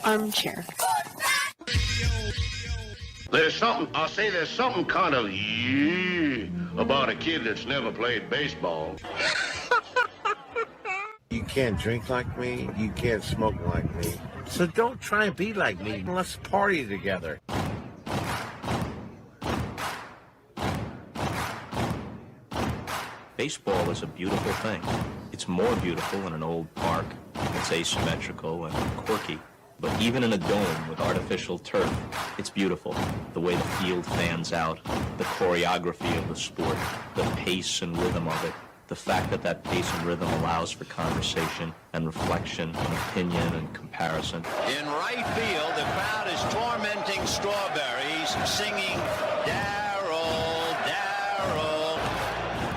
armchair. There's something kind of about a kid that's never played baseball. You can't drink like me, you can't smoke like me. So don't try and be like me. Let's party together. Baseball is a beautiful thing. It's more beautiful in an old park. It's asymmetrical and quirky. But even in a dome with artificial turf, it's beautiful. The way the field fans out, the choreography of the sport, the pace and rhythm of it, the fact that that pace and rhythm allows for conversation and reflection and opinion and comparison. In right field, the crowd is tormenting Strawberries, singing, Darryl, Darryl.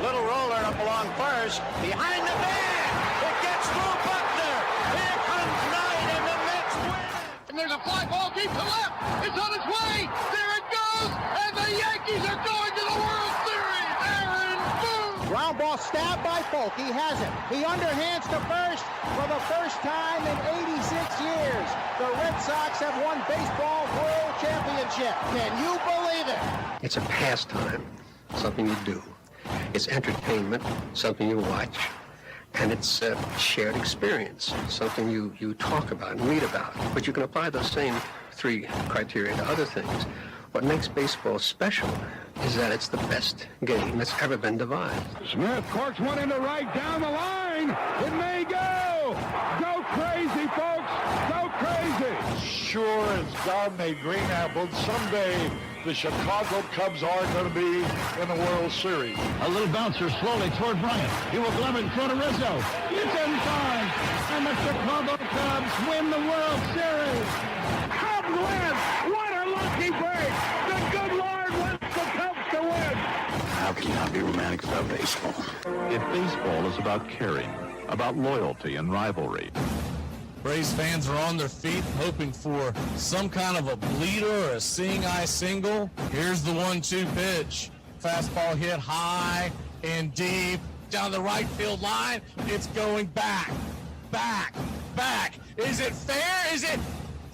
Little roller up along first, behind the man. It gets through Buckner. Here comes Knight, and the Mets win. And there's a fly ball deep to left. It's on its way. There it goes. And the Yankees are going to the World Series. Aaron Boone. Ground ball stabbed by Polk. He has it. He underhands to first for the first time in 86 years. The Red Sox have won baseball world championship. Can you believe it? It's a pastime, something you do. It's entertainment, something you watch. And it's a shared experience, something you talk about and read about. But you can apply those same three criteria to other things. What makes baseball special is that it's the best game that's ever been devised. Smith corks one into right down the line. It may go. Go crazy, folks. Go crazy. Sure as God made green apples, someday the Chicago Cubs are going to be in the World Series. A little bouncer slowly toward Bryant. He will glove it in front of Rizzo. It's in time. And the Chicago Cubs win the World Series. Cubs win. What a lucky break. The good Lord wants the Cubs to win. How can you not be romantic about baseball? If baseball is about caring, about loyalty and rivalry. Braves fans are on their feet hoping for some kind of a bleeder or a seeing-eye single. Here's the 1-2 pitch. Fastball hit high and deep down the right field line. It's going back, back, back. Is it fair? Is it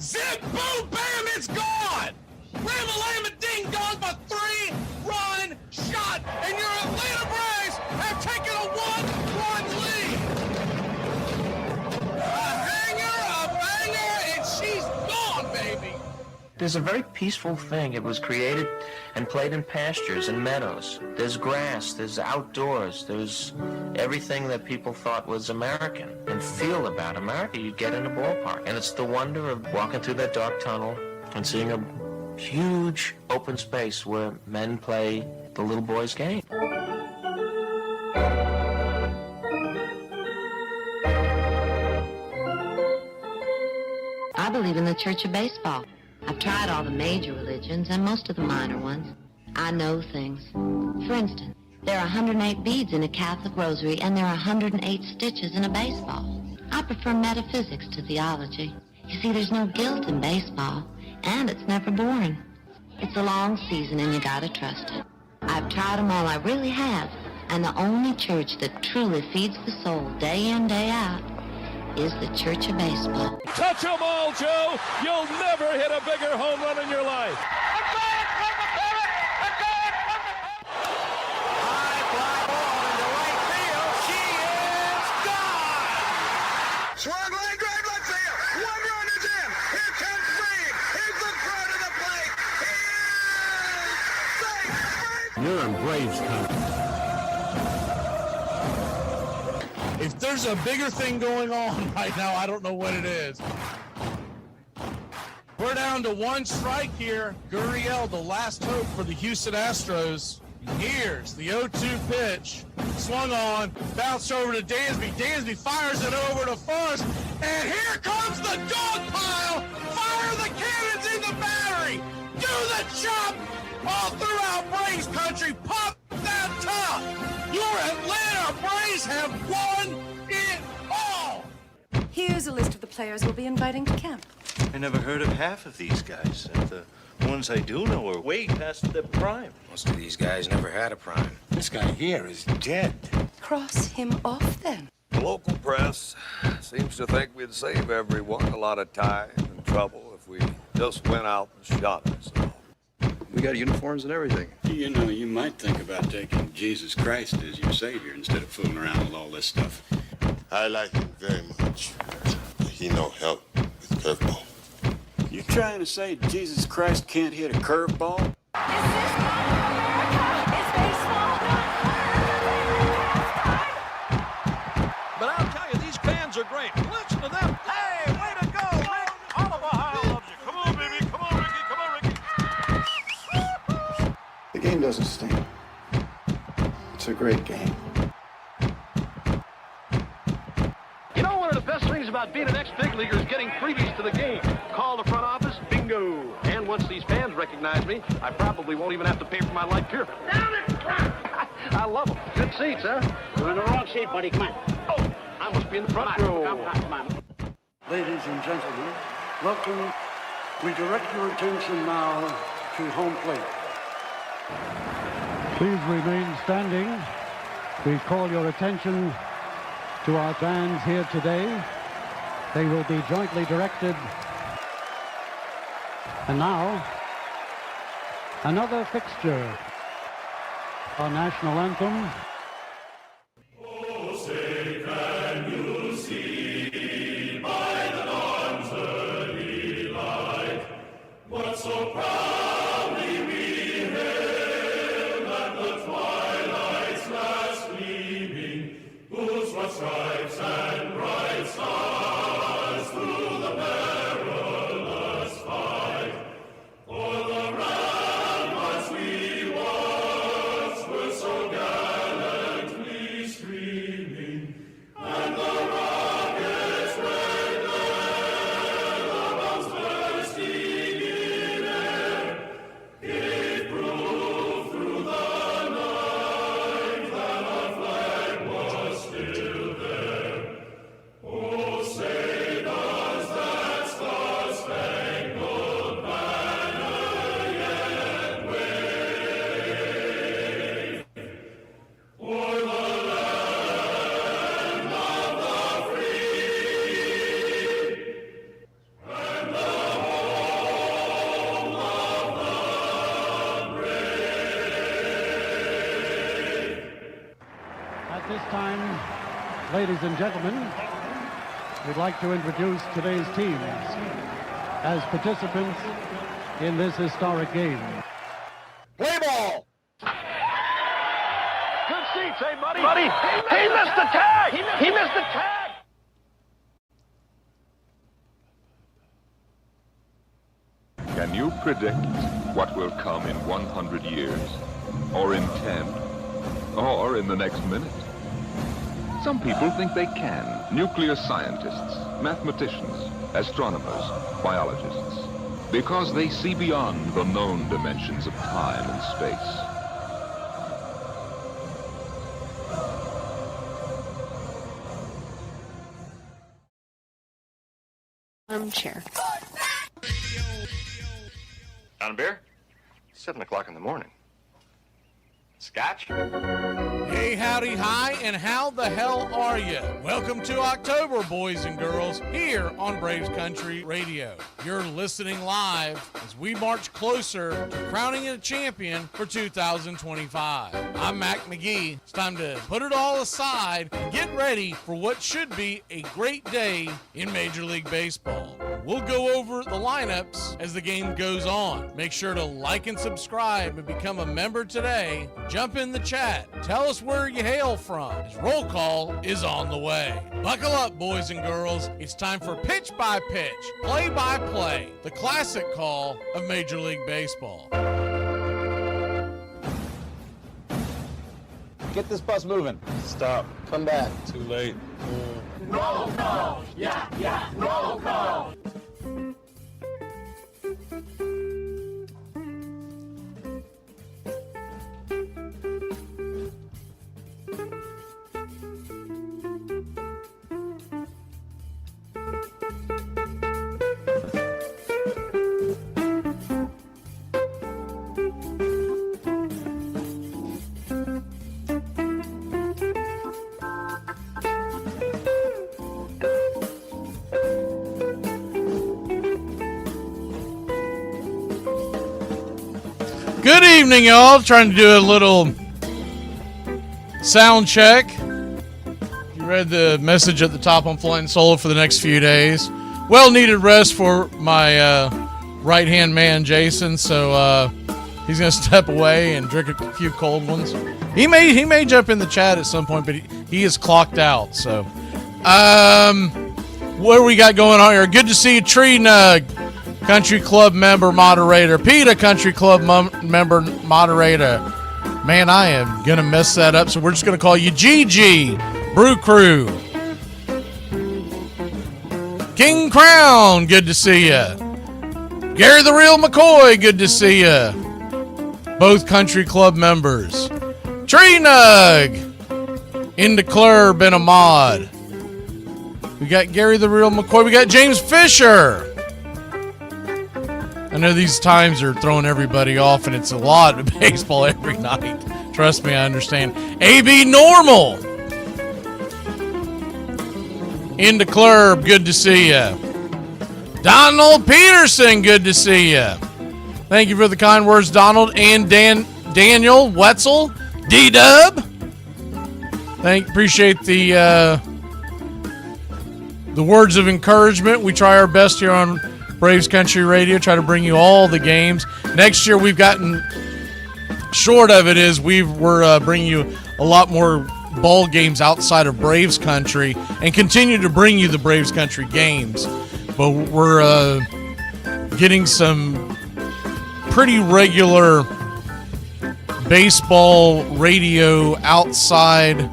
zip, boom, bam, it's gone. Ram-a-lam-a ding-dong, a 3-run shot, and your Atlanta Braves have taken a 1-run lead. She's gone, baby! There's a very peaceful thing. It was created and played in pastures and meadows. There's grass, there's outdoors, there's everything that people thought was American and feel about America. You get in a ballpark, and it's the wonder of walking through that dark tunnel and seeing a huge open space where men play the little boy's game. I believe in the Church of Baseball. I've tried all the major religions and most of the minor ones. I know things. For instance, there are 108 beads in a Catholic rosary and there are 108 stitches in a baseball. I prefer metaphysics to theology. You see, there's no guilt in baseball, and it's never boring. It's a long season and you gotta trust it. I've tried them all, I really have. And the only church that truly feeds the soul day in, day out is the Church of Baseball. Touch them all, Joe. You'll never hit a bigger home run in your life. High fly ball into right field. She is gone. Swung line drive left field. One run is in. Here comes Reed. Here's the throw to the plate. He is safe. You're in Braves country. If there's a bigger thing going on right now, I don't know what it is. We're down to one strike here. Gurriel, the last hope for the Houston Astros. Here's the 0-2 pitch. Swung on, bounced over to Dansby. Dansby fires it over to Forrest. And here comes the dog pile. Fire the cannons in the battery. Do the chop all throughout Braves country. Pop that top. Your Atlanta Braves have won it all. Here's a list of the players we'll be inviting to camp. I never heard of half of these guys. And the ones I do know are way past their prime. Most of these guys never had a prime. This guy here is dead. Cross him off then. The local press seems to think we'd save everyone a lot of time and trouble if we just went out and shot ourselves. We got uniforms and everything. You know, you might think about taking Jesus Christ as your savior instead of fooling around with all this stuff. I like him very much, but he no help with curveball. You trying to say Jesus Christ can't hit a curveball? But I'll tell you, these fans are great. Listen to them. Hey, way to go, Rick. Oliver Howe loves you. Come on, baby. Come on, Ricky. Come on, Ricky. The game doesn't stink. It's a great game. You know, one of the best things about being an ex-big leaguer is getting freebies to the game. Call the front office, bingo. And once these fans recognize me, I probably won't even have to pay for my life here. Down it! I love them. Good seats, huh? You're in the wrong seat, buddy. Come on. Oh, I must be in the front row. Come on. Ladies and gentlemen, welcome. We direct your attention now to home plate. Please remain standing. We call your attention to our fans here today. They will be jointly directed. And now, another fixture. Our national anthem. Oh, say, can you see by the dawn's early light what so proudly we hailed at the twilight's last gleaming, whose white stripes and bright stars through the perilous fight o'er the ramparts we watched were so gallantly streaming, and the rockets' red glare, the bombs bursting in air, gave proof through the night that our flag was still there. Oh, say does that star-spangled banner yet wave o'er the land of the free and the home of the brave? At this time, ladies and gentlemen, we'd like to introduce today's teams as participants in this historic game. Play ball. Good seats, hey, buddy. He missed the tag. He missed the tag. Can you predict what will come in 100 years? Or in 10? Or in the next minute? Some people think they can. Nuclear scientists, mathematicians, astronomers, biologists. Because they see beyond the known dimensions of time and space. Armchair. On a beer? 7 o'clock in the morning. Scotch? Hey, howdy, hi, and how the hell are you? Welcome to October, boys and girls, here on Braves Country Radio. You're listening live as we march closer to crowning a champion for 2025. I'm Mac McGee. It's time to put it all aside and get ready for what should be a great day in Major League Baseball. We'll go over the lineups as the game goes on. Make sure to like and subscribe and become a member today. Jump in the chat. Tell us where you hail from, as roll call is on the way. Buckle up, boys and girls. It's time for pitch by pitch, play by play, the classic call of Major League Baseball. Get this bus moving. Stop. Come back. Too late. Roll call. Yeah. Roll call. Good evening, y'all. Trying to do a little sound check. You read the message at the top on Flying Solo for the next few days. Well-needed rest for my right-hand man, Jason. So he's going to step away and drink a few cold ones. He may jump in the chat at some point, but he is clocked out. So, what do we got going on here? Good to see you, Tree Nug, Country Club member moderator. Peter, Country Club member moderator. Man, I am going to mess that up, so we're just going to call you GG, Brew Crew. King Crown, good to see you. Gary the Real McCoy, good to see you. Both Country Club members. Tree Nug, in the club and a mod. We got Gary the Real McCoy. We got James Fisher. I know these times are throwing everybody off, and it's a lot of baseball every night. Trust me, I understand. AB Normal, in the club, good to see you. Donald Peterson, good to see you. Thank you for the kind words, Donald. And Daniel Wetzel, D-Dub. Appreciate the words of encouragement. We try our best here on Braves Country Radio, try to bring you all the games. Next year, we've gotten short of it is we're bringing you a lot more ball games outside of Braves Country and continue to bring you the Braves Country games. But we're getting some pretty regular baseball radio outside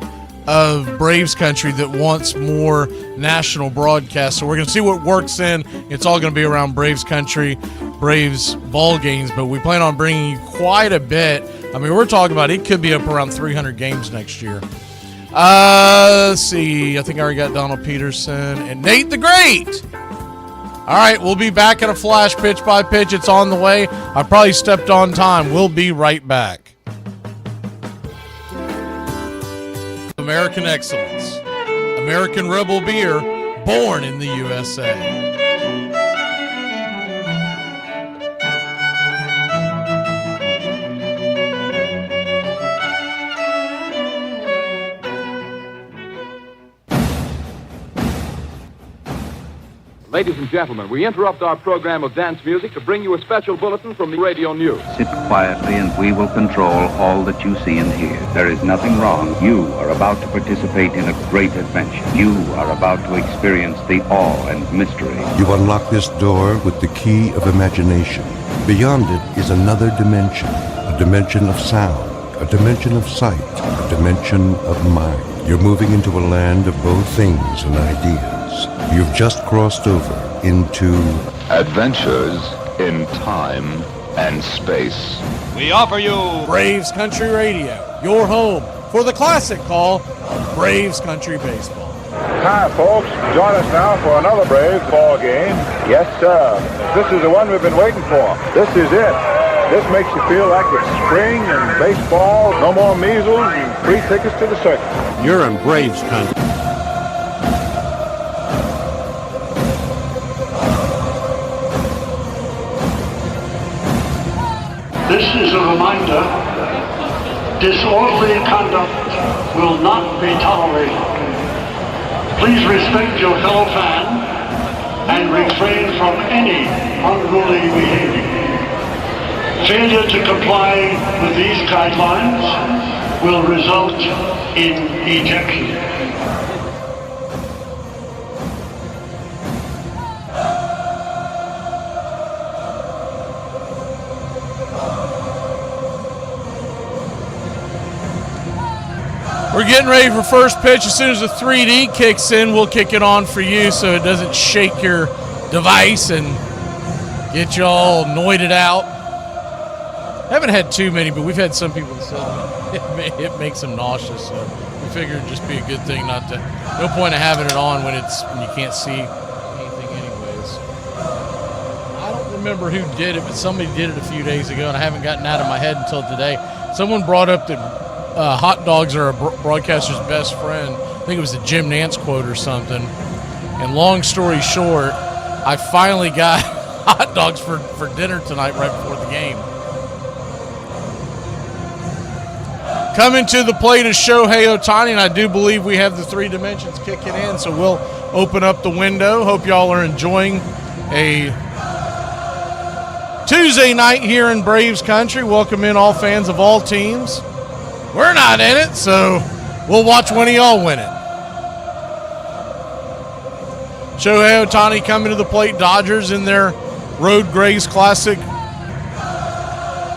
of Braves Country that wants more national broadcasts. So we're going to see what works in. It's all going to be around Braves Country, Braves ball games, but we plan on bringing you quite a bit. I mean, we're talking about it could be up around 300 games next year. Let's see. I think I already got Donald Peterson and Nate the Great. All right, we'll be back at a flash pitch by pitch. It's on the way. I probably stepped on time. We'll be right back. American excellence. American Rebel beer, born in the USA. Ladies and gentlemen, we interrupt our program of dance music to bring you a special bulletin from the radio news. Sit quietly and we will control all that you see and hear. There is nothing wrong. You are about to participate in a great adventure. You are about to experience the awe and mystery. You unlock this door with the key of imagination. Beyond it is another dimension, a dimension of sound, a dimension of sight, a dimension of mind. You're moving into a land of both things and ideas. You've just crossed over into Adventures in Time and Space. We offer you Braves Country Radio, your home for the classic call of Braves Country Baseball. Hi, folks. Join us now for another Braves ball game. Yes, sir. This is the one we've been waiting for. This is it. This makes you feel like it's spring and baseball, no more measles, and free tickets to the circus. You're in Braves Country. This is a reminder, disorderly conduct will not be tolerated. Please respect your fellow fan and refrain from any unruly behavior. Failure to comply with these guidelines will result in ejection. We're getting ready for first pitch. As soon as the 3D kicks in, we'll kick it on for you so it doesn't shake your device and get you all noited out. Haven't had too many, but we've had some people that said it makes them nauseous. So we figured it'd just be a good thing not to. No point of having it on when you can't see anything, anyways. I don't remember who did it, but somebody did it a few days ago, and I haven't gotten out of my head until today. Someone brought up that hot dogs are a broadcaster's best friend. I think it was a Jim Nance quote or something. And long story short, I finally got hot dogs for dinner tonight right before the game. Coming to the plate is Shohei Ohtani, and I do believe we have the 3 dimensions kicking in, so we'll open up the window. Hope y'all are enjoying a Tuesday night here in Braves country. Welcome in all fans of all teams. We're not in it, so we'll watch one of y'all win it. Shohei Ohtani coming to the plate. Dodgers in their Road Grays classic.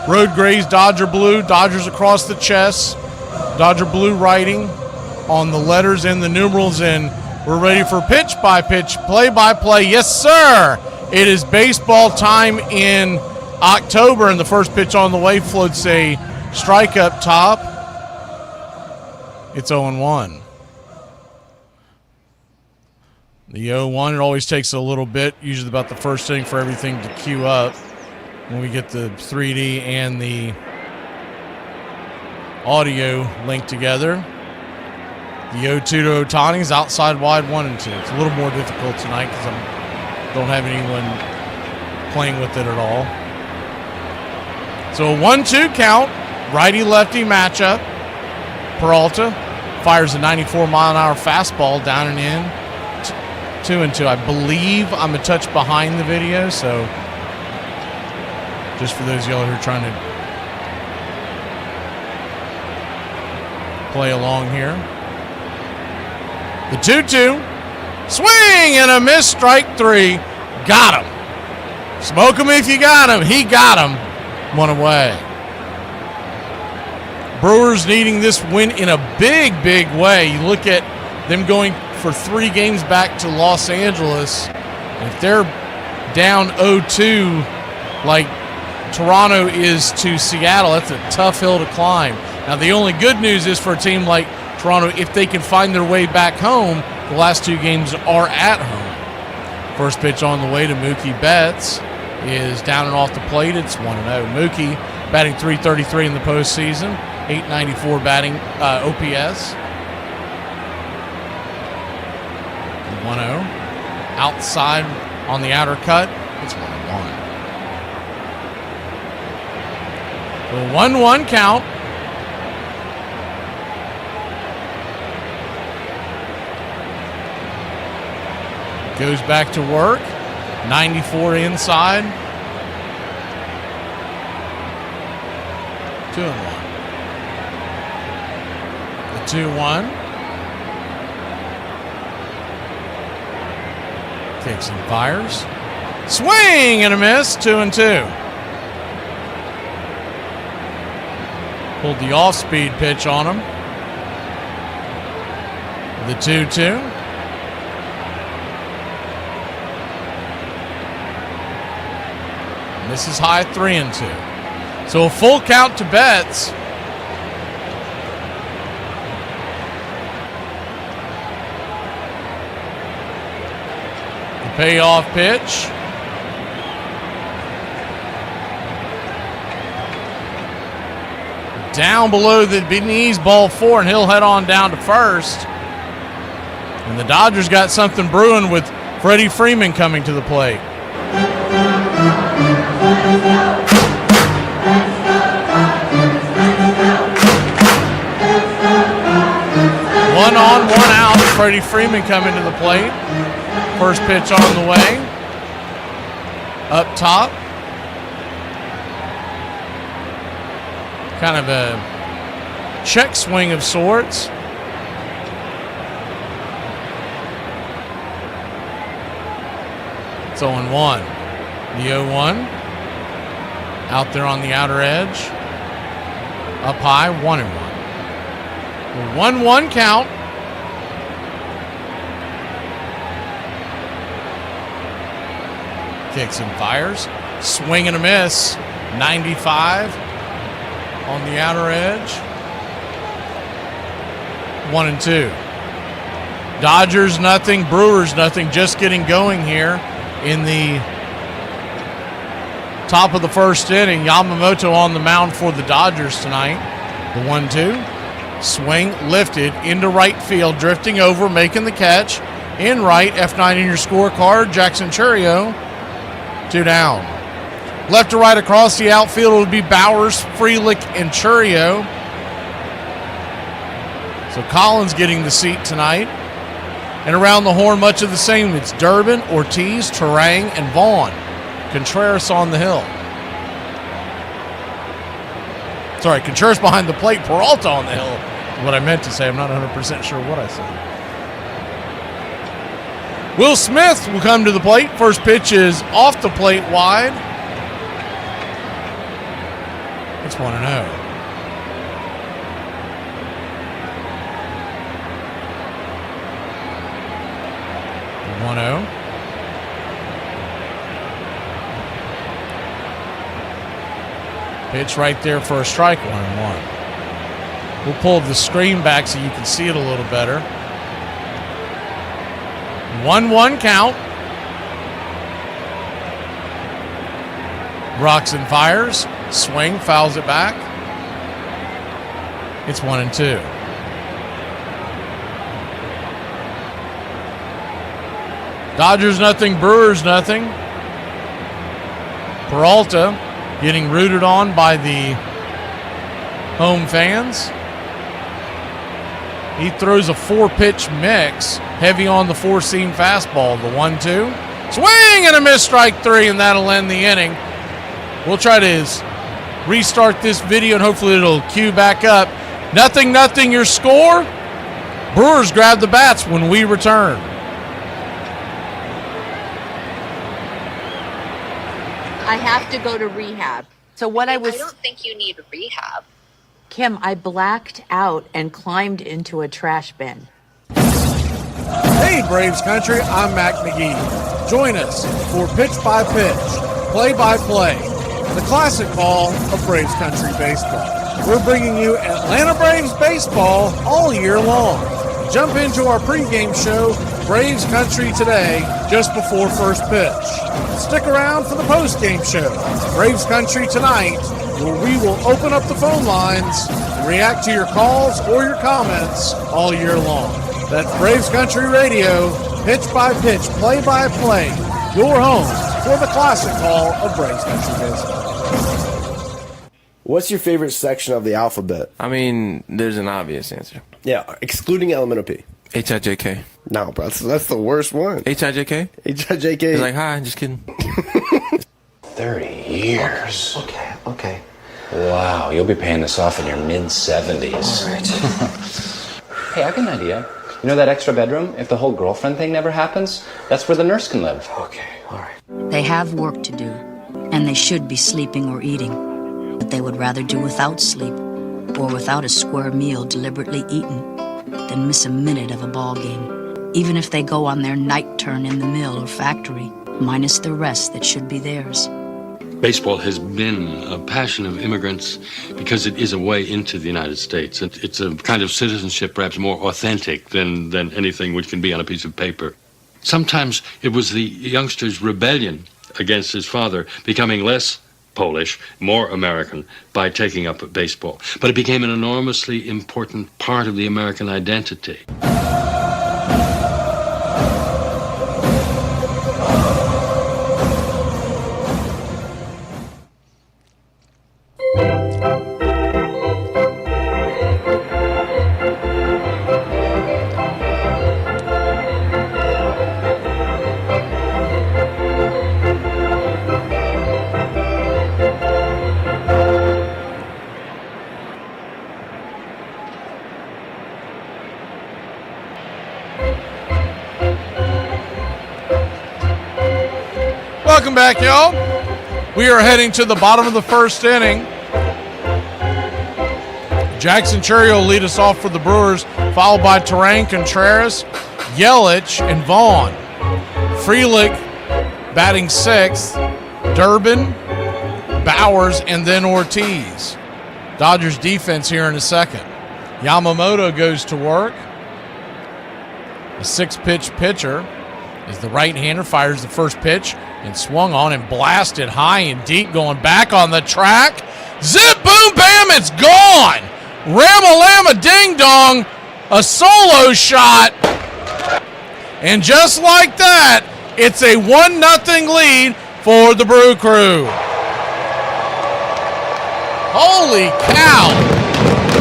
Road Grays, Dodger blue. Dodgers across the chest. Dodger blue writing on the letters and the numerals. And we're ready for pitch-by-pitch, play-by-play. Yes, sir. It is baseball time in October, and the first pitch on the way floats a strike up top. It's 0-1. The 0-1, it always takes a little bit, usually about the first inning for everything to queue up when we get the 3D and the audio linked together. The 0-2 to Ohtani's outside wide 1-2. It's a little more difficult tonight because I don't have anyone playing with it at all. So a 1-2 count, righty-lefty matchup. Peralta fires a 94-mile-an-hour fastball down and in. 2-2. I believe I'm a touch behind the video, so just for those of y'all who are trying to play along here. The 2-2. Swing and a miss, strike 3. Got him. Smoke him if you got him. He got him. 1 away. Brewers needing this win in a big, big way. You look at them going for 3 games back to Los Angeles. If they're down 0-2 like Toronto is to Seattle, that's a tough hill to climb. Now, the only good news is for a team like Toronto, if they can find their way back home, the last 2 games are at home. First pitch on the way to Mookie Betts is down and off the plate. It's 1-0. Mookie batting .333 in the postseason, .894 batting OPS. 1-0. Outside on the outer cut, it's 1-1. The 1-1 count. Goes back to work. 94 inside. 2-1. The 2-1. Kicks and fires. Swing and a miss. 2-2. Pulled the off-speed pitch on him. The 2-2. This is high, 3-2. So a full count to Betts. The payoff pitch. Down below the knees, ball 4, and he'll head on down to first. And the Dodgers got something brewing with Freddie Freeman coming to the plate. One on, one out. Freddie Freeman coming to the plate. First pitch on the way. Up top. Kind of a check swing of sorts. It's 0-1. The 0-1. Out there on the outer edge. Up high, 1-1. 1-1 count. Kicks and fires. Swing and a miss. 95 on the outer edge. 1-2. Dodgers nothing, Brewers nothing. Just getting going here in the top of the first inning. Yamamoto on the mound for the Dodgers tonight. The 1-2. Swing lifted into right field, drifting over, making the catch. In right, F9 in your scorecard, Jackson Churio. 2 down. Left to right across the outfield, it would be Bowers, Frelick, and Churio. So Collins getting the seat tonight. And around the horn, much of the same. It's Durbin, Ortiz, Terang, and Vaughn. Contreras on the hill. Sorry, Contreras behind the plate, Peralta on the hill. What I meant to say, I'm not 100% sure what I said. Will Smith will come to the plate. First pitch is off the plate wide. It's 1-0. Pitch right there for a strike, 1-1. We'll pull the screen back so you can see it a little better. 1-1 count. Roxon fires. Swing, fouls it back. It's 1-2. Dodgers nothing, Brewers nothing. Peralta getting rooted on by the home fans. He throws a 4-pitch mix, heavy on the 4-seam fastball. The 1-2. Swing and a miss, strike 3, and that'll end the inning. We'll try to restart this video, and hopefully it'll cue back up. 0-0 your score. Brewers grab the bats when we return. I have to go to rehab. So what I don't think you need rehab. Kim, I blacked out and climbed into a trash bin. Hey, Braves Country, I'm Mac McGee. Join us for Pitch by Pitch, Play by Play, the classic ball of Braves Country baseball. We're bringing you Atlanta Braves baseball all year long. Jump into our pregame show, Braves Country Today, just before first pitch. Stick around for the postgame show, Braves Country Tonight, where we will open up the phone lines and react to your calls or your comments all year long. That's Braves Country Radio, pitch by pitch, play by play, your home for the classic call of Braves Country baseball. What's your favorite section of the alphabet? I mean, there's an obvious answer. Yeah, excluding elemental P. H-I-J-K. No, bro, that's the worst one. H-I-J-K? H-I-J-K. It's like, hi, just kidding. 30 years. Okay. Wow, you'll be paying this off in your mid-70s. All right. Hey, I've got an idea. You know that extra bedroom? If the whole girlfriend thing never happens, that's where the nurse can live. Okay, all right. They have work to do, and they should be sleeping or eating, but they would rather do without sleep or without a square meal deliberately eaten than miss a minute of a ball game, even if they go on their night turn in the mill or factory, minus the rest that should be theirs. Baseball has been a passion of immigrants because it is a way into the United States. It's a kind of citizenship perhaps more authentic than anything which can be on a piece of paper. Sometimes it was the youngster's rebellion against his father becoming less Polish, more American by taking up baseball. But it became an enormously important part of the American identity. Welcome back, y'all. We are heading to the bottom of the first inning. Jackson Cherry will lead us off for the Brewers, followed by Terang, Contreras, Yelich, and Vaughn. Frelick batting sixth, Durbin, Bowers, and then Ortiz. Dodgers defense here in a second. Yamamoto goes to work. A 6-pitch pitcher is the right-hander, fires the first pitch and swung on and blasted high and deep, going back on the track. Zip, boom, bam, it's gone. Ram-a-lam-a, ding-dong, a solo shot. And just like that, it's a 1-0 lead for the Brew Crew. Holy cow.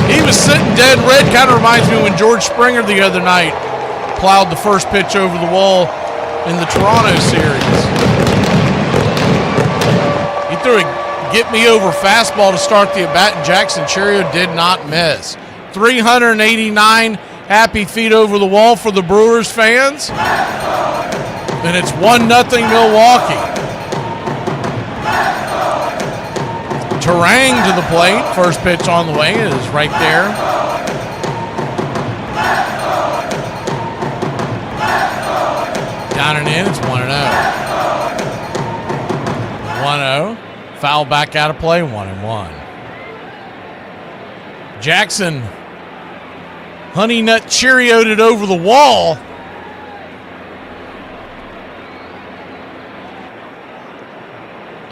He was sitting dead red. Kind of reminds me when George Springer the other night plowed the first pitch over the wall in the Toronto series. He threw a get-me-over fastball to start the at-bat, and Jackson Churio did not miss. 389 happy feet over the wall for the Brewers fans. And it's 1-0 Milwaukee. Terang to the plate. First pitch on the way is right there. Down and in, it's 1-0. 1-0. Foul back out of play, 1-1. Jackson Honey Nut Cheerio'd it over the wall.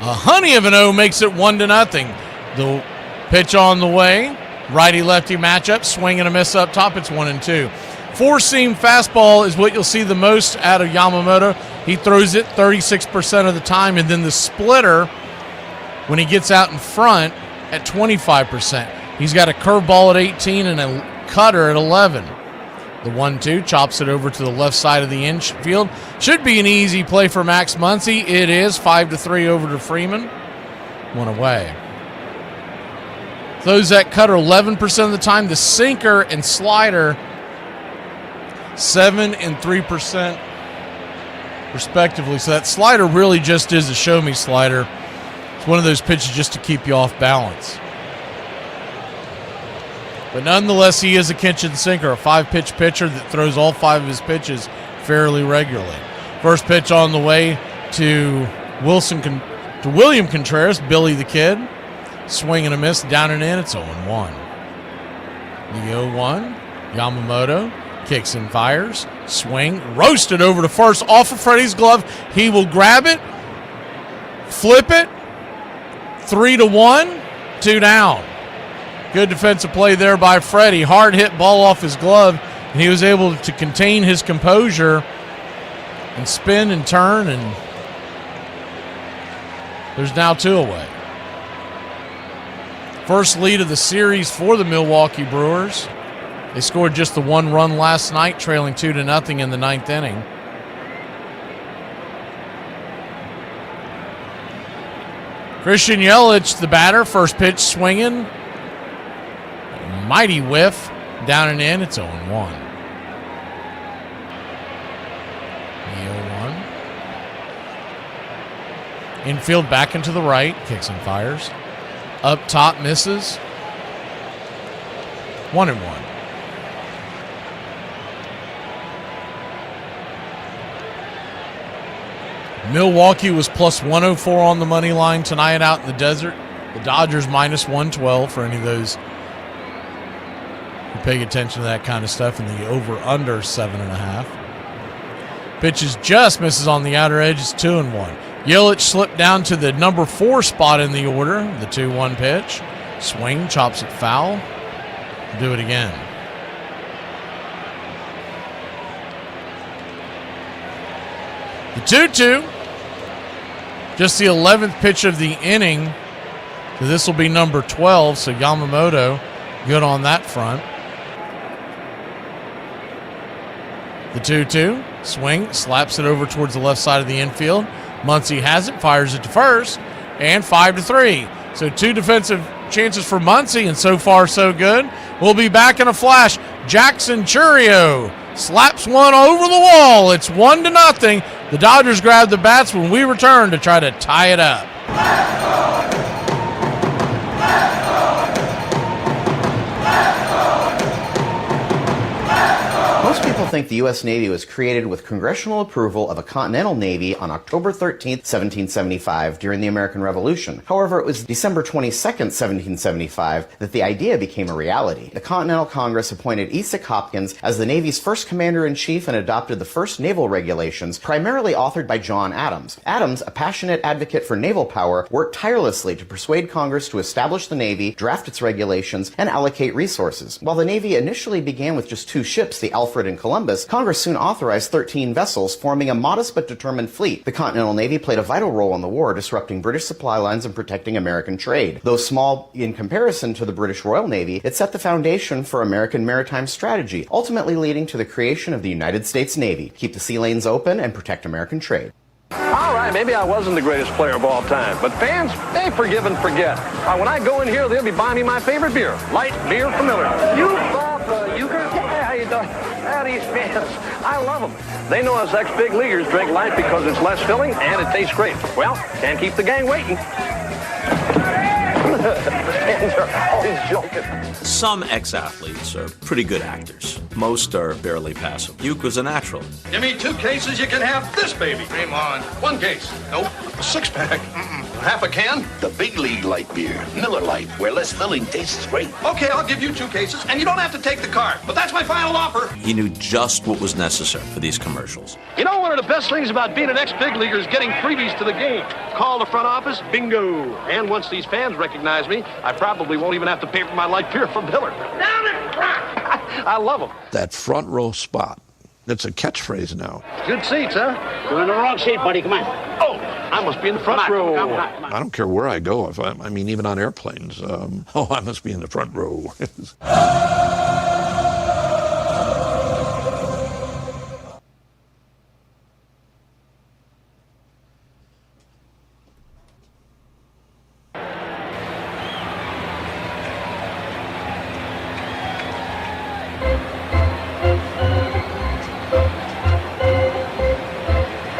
A honey of an O makes it 1-0. The pitch on the way. Righty-lefty matchup. Swing and a miss up top. It's 1-2. Four-seam fastball is what you'll see the most out of Yamamoto. He throws it 36% of the time. And then the splitter, when he gets out in front, at 25%. He's got a curveball at 18 and a cutter at 11. The 1-2 chops it over to the left side of the infield. Should be an easy play for Max Muncy. It is 5-3 over to Freeman. One away. Throws that cutter 11% of the time. The sinker and slider 7% and 3% respectively. So that slider really just is a show me slider. It's one of those pitches just to keep you off balance. But nonetheless, he is a kitchen sinker, a 5-pitch pitcher that throws all 5 of his pitches fairly regularly. First pitch on the way to William Contreras, Billy the Kid. Swing and a miss, down and in, it's 0-1. The 0-1, Yamamoto kicks and fires. Swing, roasted over to first, off of Freddie's glove. He will grab it, flip it, 3-1, 2 down. Good defensive play there by Freddie. Hard hit ball off his glove, and he was able to contain his composure and spin and turn, and there's now 2 away. First lead of the series for the Milwaukee Brewers. They scored just the 1 run last night, trailing 2-0 in the 9th inning. Christian Yelich, the batter, first pitch swinging. Mighty whiff, down and in, it's 0-1. The 0-1. Infield back into the right, kicks and fires. Up top, misses. 1-1. Milwaukee was plus 104 on the money line tonight out in the desert. The Dodgers minus 112 for any of those who pay attention to that kind of stuff. And the over-under 7.5. Pitches just misses on the outer edge. It's 2-1. Yelich slipped down to the number 4 spot in the order. The 2-1 pitch. Swing, chops it foul. Do it again. The 2-2. Just the 11th pitch of the inning. So this will be number 12. So Yamamoto good on that front. The 2-2. Swing, slaps it over towards the left side of the infield. Muncy has it, fires it to first, and 5-3. So 2 defensive chances for Muncy, and so far so good. We'll be back in a flash. Jackson Churio slaps one over the wall. It's 1-0. The Dodgers grab the bats when we return to try to tie it up. Most people think the U.S. Navy was created with congressional approval of a Continental Navy on October 13, 1775, during the American Revolution. However, it was December 22, 1775, that the idea became a reality. The Continental Congress appointed Esek Hopkins as the Navy's first commander-in-chief and adopted the first naval regulations, primarily authored by John Adams. Adams, a passionate advocate for naval power, worked tirelessly to persuade Congress to establish the Navy, draft its regulations, and allocate resources. While the Navy initially began with just 2 ships, the Alfred Hartford and Columbus, Congress soon authorized 13 vessels, forming a modest but determined fleet. The Continental Navy played a vital role in the war, disrupting British supply lines and protecting American trade. Though small in comparison to the British Royal Navy, it set the foundation for American maritime strategy, ultimately leading to the creation of the United States Navy. Keep the sea lanes open and protect American trade. All right, maybe I wasn't the greatest player of all time, but fans, they forgive and forget. When I go in here, they'll be buying me my favorite beer, light beer from Miller. You bought Euchre? Hey, how you doing? These fans, I love them. They know us ex-big leaguers drink light because it's less filling and it tastes great. Well, can't keep the gang waiting. Fans are always joking. Some ex-athletes are pretty good actors. Most are barely passable. Uke was a natural. Give me 2 cases, you can have this baby. Dream on. 1 case. Nope. A 6-pack. Half a can. The big league light beer, Miller Lite, where less filling tastes great. Okay, I'll give you 2 cases, and you don't have to take the card. But that's my final offer. He knew just what was necessary for these commercials. You know, one of the best things about being an ex-big leaguer is getting freebies to the game. Call the front office, bingo. And once these fans recognize me, I probably won't even have to pay for my light beer from Miller. Down it! I love them. That front row spot. That's a catchphrase now. Good seats, huh? You're in the wrong seat, buddy. Come on. Oh, I must be in the front row. Come on. I don't care where I go. I mean, even on airplanes. I must be in the front row.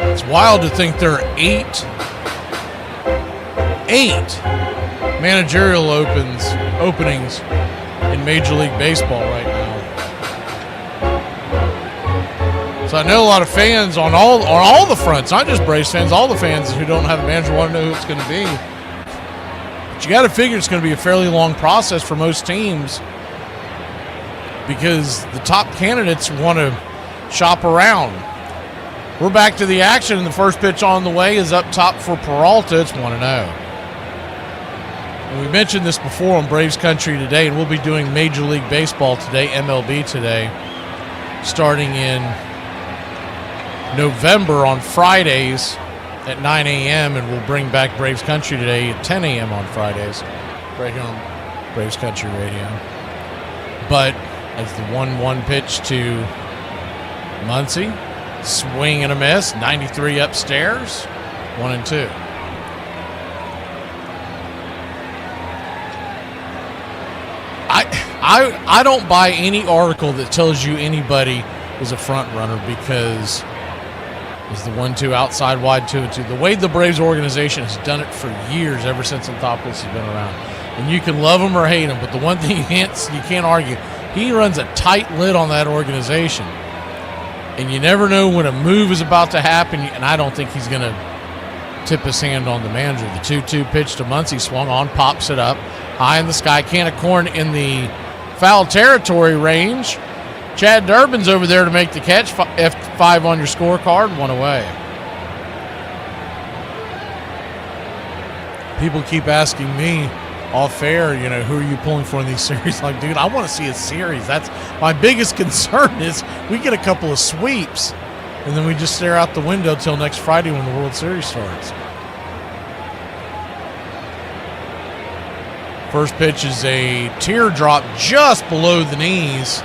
It's wild to think there are eight managerial openings in Major League Baseball right now. So I know a lot of fans on all the fronts, not just Braves fans, all the fans who don't have a manager want to know who it's going to be. But you got to figure it's going to be a fairly long process for most teams because the top candidates want to shop around. We're back to the action, and the first pitch on the way is up top for Peralta. It's 1-0. And we mentioned this before on Braves Country today, and we'll be doing Major League Baseball today, MLB today, starting in November on Fridays at 9 a.m., and we'll bring back Braves Country today at 10 a.m. on Fridays, right here on Braves Country Radio. But as the 1-1 pitch to Muncy, swing and a miss, 93 upstairs, 1-2. I don't buy any article that tells you anybody is a front runner because it's the 1-2 outside wide 2-2. The way the Braves organization has done it for years, ever since Anthopoulos has been around. And you can love him or hate him, but the one thing you can't argue, he runs a tight lid on that organization. And you never know when a move is about to happen, and I don't think he's going to tip his hand on the manager. The 2-2 pitch to Muncy, swung on, pops it up, high in the sky. Can of corn in the foul territory range. Chad Durbin's over there to make the catch. F5 on your scorecard, 1 away. People keep asking me off air, who are you pulling for in these series? Like, dude, I want to see a series. That's my biggest concern is we get a couple of sweeps and then we just stare out the window till next Friday when the World Series starts. First pitch is a teardrop just below the knees.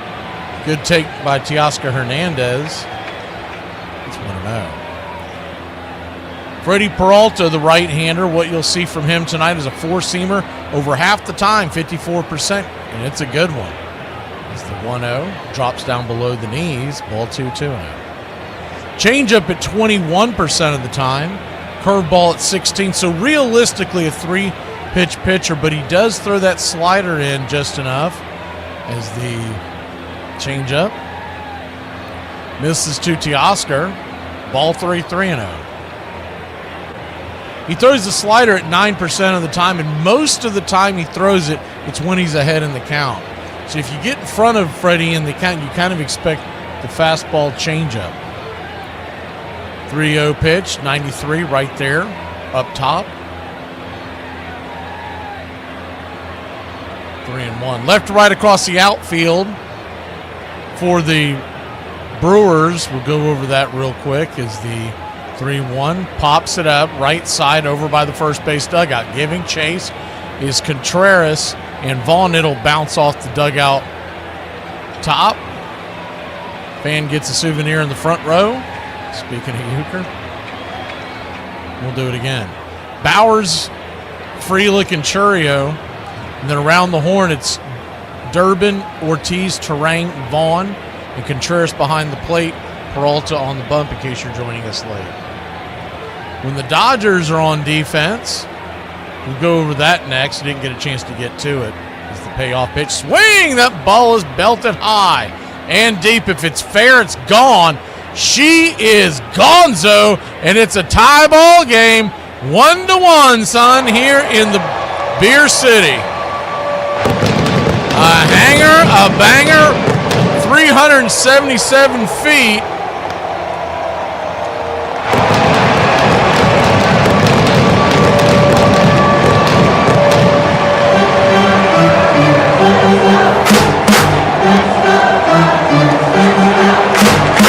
Good take by Teoscar Hernandez. It's 1-0. Freddie Peralta, the right-hander, what you'll see from him tonight is a four-seamer over half the time, 54%, and it's a good one. It's the 1-0, drops down below the knees, ball 2-2. Changeup at 21% of the time, curveball at 16%, so realistically a three-pitch pitcher, but he does throw that slider in just enough as the changeup. Misses to Teoscar, ball 3-0. He throws the slider at 9% of the time, and most of the time he throws it, it's when he's ahead in the count. So if you get in front of Freddie in the count, you kind of expect the fastball changeup. 3-0 pitch, 93 right there, up top. 3-1. Left to right across the outfield for the Brewers, we'll go over that real quick, is the 3-1. Pops it up, right side over by the first base dugout. Giving chase is Contreras, and Vaughn, it'll bounce off the dugout top. Fan gets a souvenir in the front row. Speaking of euchre, we'll do it again. Bowers, Frelick, and Churio. And then around the horn, it's Durbin, Ortiz, Terang, Vaughn, and Contreras behind the plate. Peralta on the bump in case you're joining us late. When the Dodgers are on defense, we'll go over that next. Didn't get a chance to get to it. It's the payoff pitch. Swing! That ball is belted high and deep. If it's fair, it's gone. She is gonzo, and it's a tie ball game. 1-1, son, here in the Beer City. A hanger, a banger, 377 feet.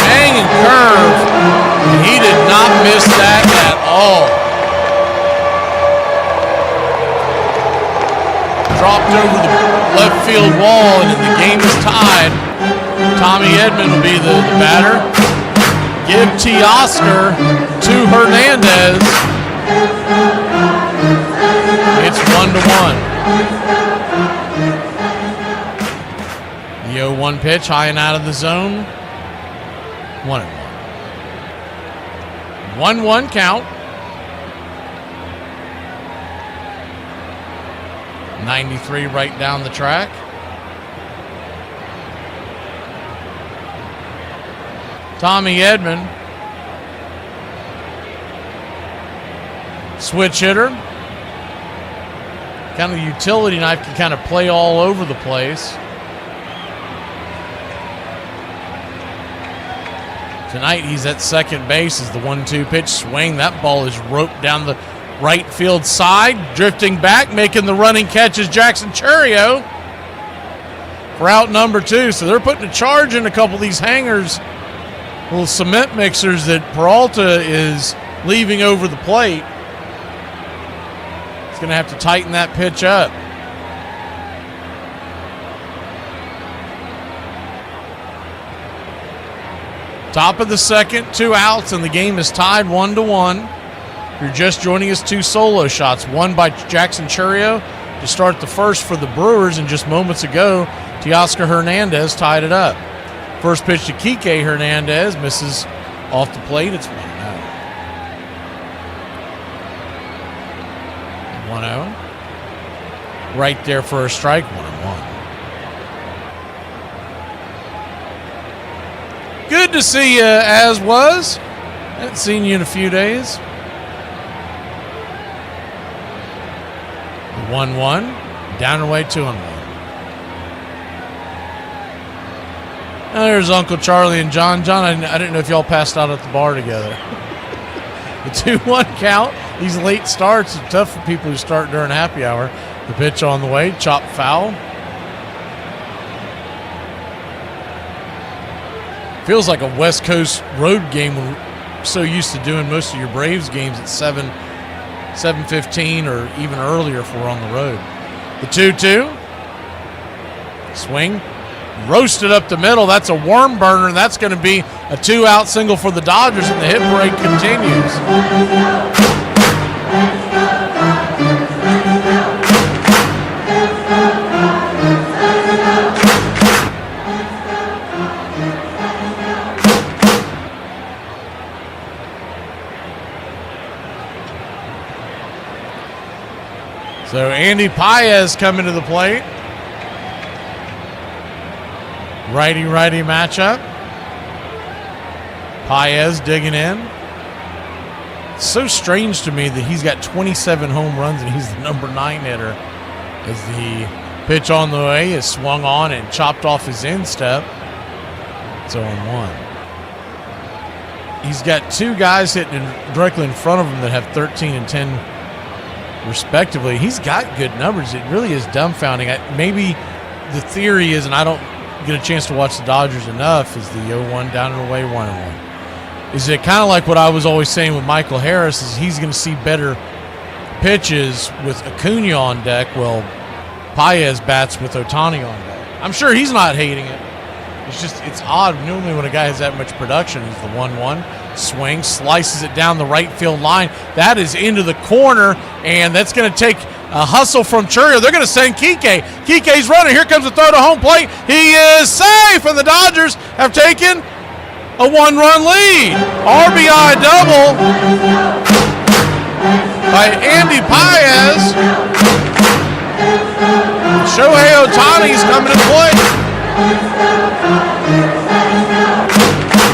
Hanging curve, and he did not miss that at all. Dropped over the left field wall, and the game is tied. Tommy Edman will be the batter. Give Teoscar to Hernandez. It's 1-1. The 0-1 pitch, high and out of the zone. 1-1. 1-1 count. 93 right down the track. Tommy Edman, switch hitter. Kind of the utility knife, can kind of play all over the place. Tonight he's at second base as the 1-2 pitch swing. That ball is roped down the right field side, drifting back, making the running catch is Jackson Churio for out number 2. So they're putting a charge in a couple of these hangers, little cement mixers that Peralta is leaving over the plate. He's going to have to tighten that pitch up. Top of the second, 2 outs, and the game is tied 1-1. If you're just joining us, 2 solo shots. One by Jackson Churio to start the first for the Brewers, and just moments ago, Teoscar Hernandez tied it up. First pitch to Kike Hernandez, misses off the plate. It's 1-0. 1-0. Right there for a strike, 1-1. Good to see you, as was. Haven't seen you in a few days. 1-1. Down and away, 2-1. Now there's Uncle Charlie and John. John, I didn't know if y'all passed out at the bar together. The 2-1 count. These late starts are tough for people who start during happy hour. The pitch on the way, chop foul. Feels like a West Coast road game. We're so used to doing most of your Braves games at 7:15 or even earlier if we're on the road. The 2-2. Swing. Roasted up the middle. That's a worm burner, and that's going to be a 2-out single for the Dodgers, and the hit parade continues. So Andy Paez coming to the plate. Righty-righty matchup. Paez digging in. It's so strange to me that he's got 27 home runs and he's the number 9 hitter. As the pitch on the way is swung on and chopped off his instep. It's 0-1. He's got 2 guys hitting directly in front of him that have 13 and 10 respectively. He's got good numbers. It really is dumbfounding. Maybe the theory is, and I don't get a chance to watch the Dodgers enough, is the 0-1 down and away 1-1. Is it kind of like what I was always saying with Michael Harris, is he's going to see better pitches with Acuna on deck? Well, Paez bats with Ohtani on deck. I'm sure he's not hating it. It's odd. Normally when a guy has that much production, is the 1-1. Swing, slices it down the right field line. That is into the corner, and that's going to take a hustle from Churio. They're going to send Kike. Kike's running. Here comes the throw to home plate. He is safe, and the Dodgers have taken a 1-run lead. RBI double by Andy Paez. Shohei Ohtani's coming to play.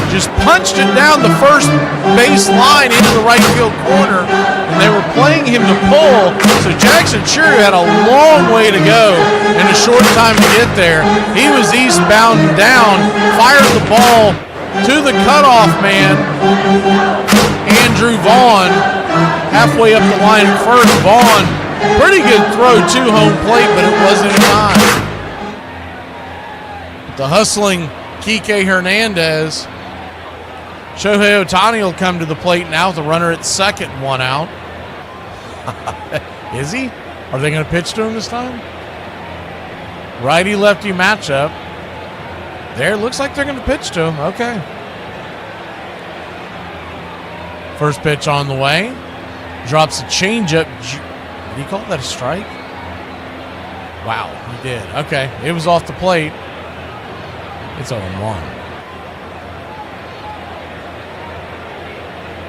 Just punched it down the first base line into the right field corner, and they were playing him to pull, so Jackson Churio had a long way to go and a short time to get there. He was eastbound and down, fired the ball to the cutoff man, Andrew Vaughn, halfway up the line at first. Vaughn, pretty good throw to home plate, but it wasn't in time. The hustling Kike Hernandez. Shohei Ohtani will come to the plate now with a runner at second, 1 out. Is he? Are they going to pitch to him this time? Righty-lefty matchup. There, looks like they're going to pitch to him. Okay. First pitch on the way. Drops a changeup. Did he call that a strike? Wow, he did. Okay, it was off the plate. It's 0-1.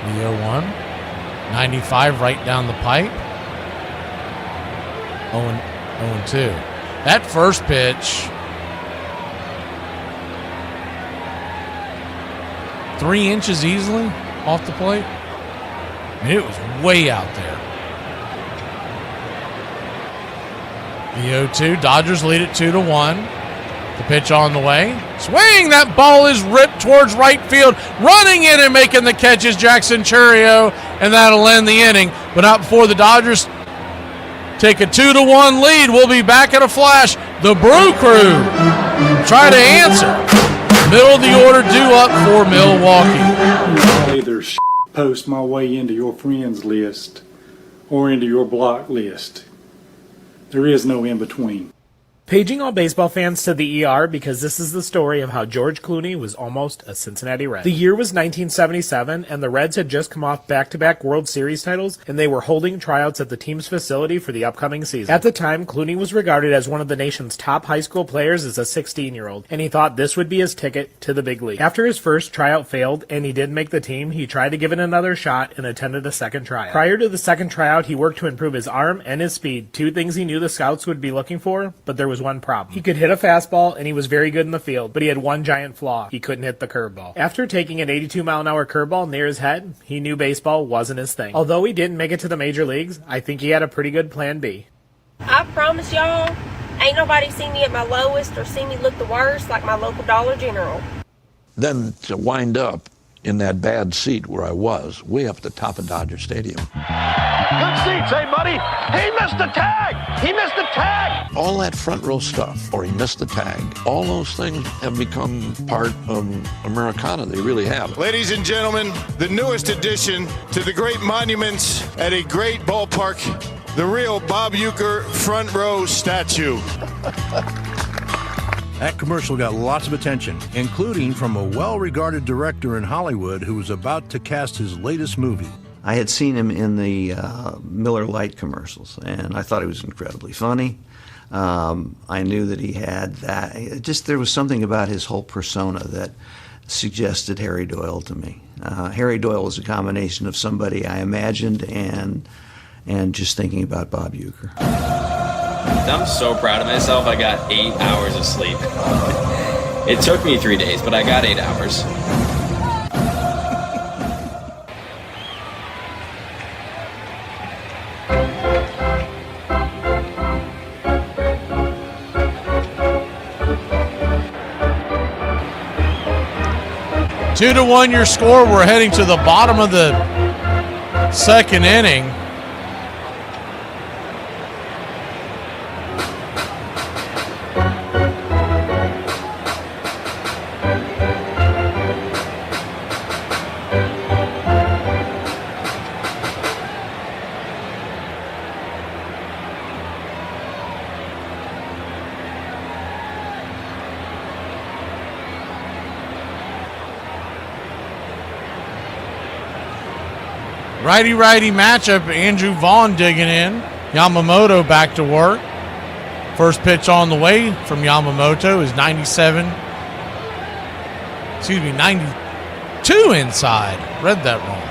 The 0-1. 95 right down the pipe. 0-2. That first pitch, 3 inches easily off the plate. I mean, it was way out there. The 0-2. Dodgers lead it 2-1. The pitch on the way. Swing! That ball is ripped towards right field. Running in and making the catch is Jackson Churio, and that'll end the inning. But not before the Dodgers take a 2-1 lead. We'll be back in a flash. The Brew Crew try to answer. Middle of the order due up for Milwaukee. I'll either post my way into your friends list or into your block list. There is no in between. Paging all baseball fans to the ER because this is the story of how George Clooney was almost a Cincinnati Red. The year was 1977, and the Reds had just come off back-to-back World Series titles, and they were holding tryouts at the team's facility for the upcoming season. At the time, Clooney was regarded as one of the nation's top high school players as a 16-year-old, and he thought this would be his ticket to the big league. After his first tryout failed, and he did make the team, he tried to give it another shot and attended a second tryout. Prior to the second tryout, he worked to improve his arm and his speed, 2 things he knew the scouts would be looking for, but there was one problem. He could hit a fastball, and he was very good in the field, but he had one giant flaw. He couldn't hit the curveball. After taking an 82-mile-an-hour curveball near his head, he knew baseball wasn't his thing. Although he didn't make it to the major leagues, I think he had a pretty good plan B. I promise y'all, ain't nobody seen me at my lowest or seen me look the worst like my local Dollar General. Then to wind up in that bad seat where I was, way up at the top of Dodger Stadium. Good seats, hey, buddy. He missed the tag. He missed the tag. All that front row stuff, or he missed the tag, all those things have become part of Americana. They really have. Ladies and gentlemen, the newest addition to the great monuments at a great ballpark, the real Bob Uecker front row statue. That commercial got lots of attention, including from a well-regarded director in Hollywood who was about to cast his latest movie. I had seen him in the Miller Lite commercials, and I thought he was incredibly funny. I knew that he had that. There was something about his whole persona that suggested Harry Doyle to me. Harry Doyle was a combination of somebody I imagined and just thinking about Bob Uecker. I'm so proud of myself. I got 8 hours of sleep. It took me 3 days, but I got 8 hours. Two to 1 your score. We're heading to the bottom of the second inning. Righty-righty matchup. Andrew Vaughn digging in. Yamamoto back to work. First pitch on the way from Yamamoto is 92 inside. Read that wrong.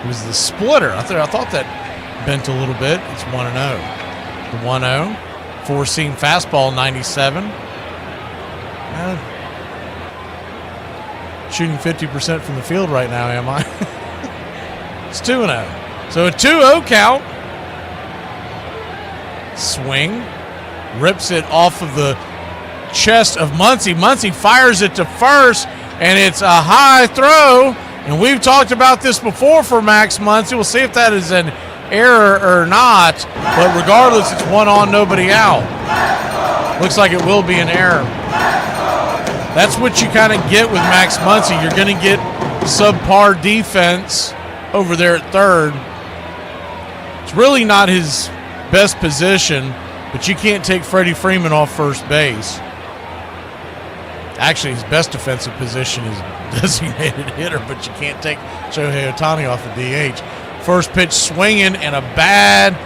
It was the splitter. I thought that bent a little bit. It's 1-0. The 1-0. Four-seam fastball, 97. Shooting 50% from the field right now, am I? It's 2-0. So a 2-0 count. Swing. Rips it off of the chest of Muncy. Muncy fires it to first, and it's a high throw. And we've talked about this before for Max Muncy. We'll see if that is an error or not. But regardless, it's 1 on, nobody out. Looks like it will be an error. That's what you kind of get with Max Muncy. You're going to get subpar defense over there at third. It's really not his best position, but you can't take Freddie Freeman off first base. Actually, his best defensive position is designated hitter, but you can't take Shohei Ohtani off the DH. First pitch swinging, and a bad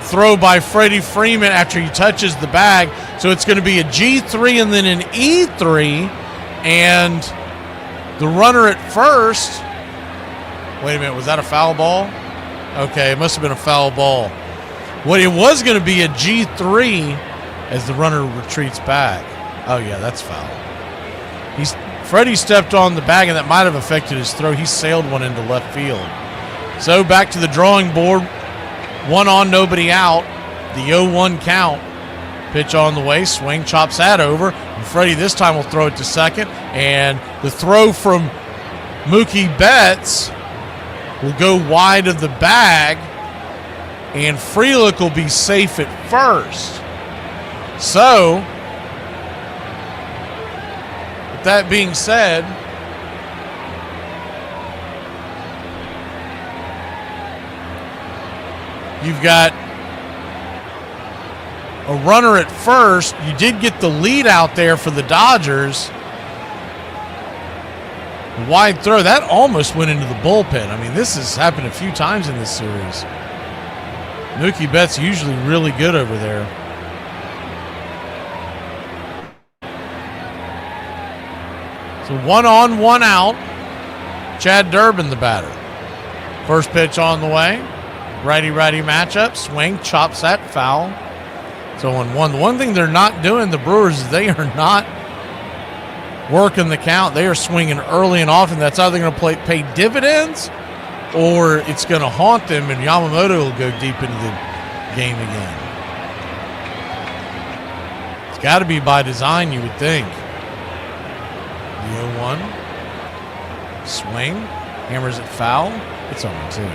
throw by Freddie Freeman after he touches the bag. So it's going to be a G3 and then an E3, and the runner at first. Wait a minute, was that a foul ball? Okay, it must have been a foul ball. What it was going to be a G3 as the runner retreats back. Oh yeah, that's foul. Freddie stepped on the bag, and that might have affected his throw. He sailed one into left field. So back to the drawing board. 1 on, nobody out. The 0-1 count. Pitch on the way. Swing, chops that over. And Freddie this time will throw it to second. And the throw from Mookie Betts will go wide of the bag. And Frelick will be safe at first. So, with that being said, you've got a runner at first. You did get the lead out there for the Dodgers. Wide throw. That almost went into the bullpen. I mean, this has happened a few times in this series. Mookie Betts usually really good over there. So 1 on, 1 out. Chad Durbin, the batter. First pitch on the way. Righty-righty matchup. Swing, chops that, foul. So 1-1. The one thing they're not doing, the Brewers, is they are not working the count. They are swinging early and often. That's either going to pay dividends or it's going to haunt them, and Yamamoto will go deep into the game again. It's got to be by design, you would think. The 0-1. Swing. Hammers it foul. It's 0-2.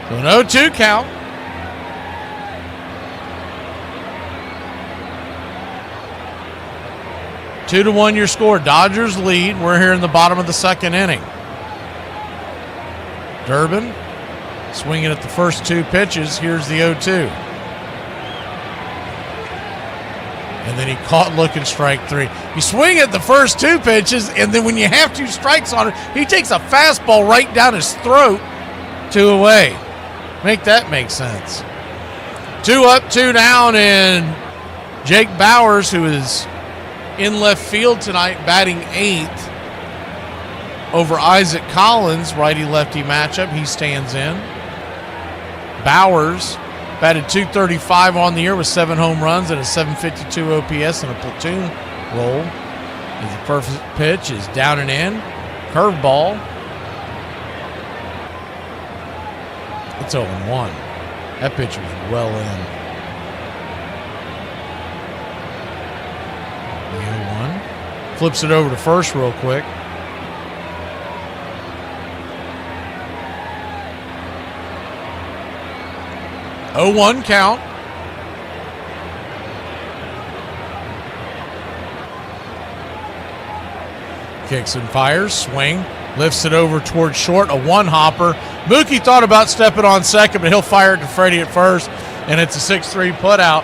So an 0-2 count. Two to 1 your score. Dodgers lead. We're here in the bottom of the second inning. Durbin swinging at the first 2 pitches. Here's the 0-2. And then he caught looking strike 3. You swing at the first 2 pitches, and then when you have 2 strikes on it, he takes a fastball right down his throat. 2 away. Make that make sense. 2 up, 2 down, and Jake Bauers, who is in left field tonight, batting 8th over Isaac Collins, righty-lefty matchup. He stands in. Bauers batted .235 on the year with 7 home runs and a .752 OPS and a platoon role. The perfect pitch is down and in. Curveball. It's 0-1. That pitch was well in. The 0-1. Flips it over to first real quick. Oh, 1 count. Kicks and fires. Swing. Lifts it over towards short. A 1-hopper. Mookie thought about stepping on second, but he'll fire it to Freddie at first, and it's a 6-3 putout.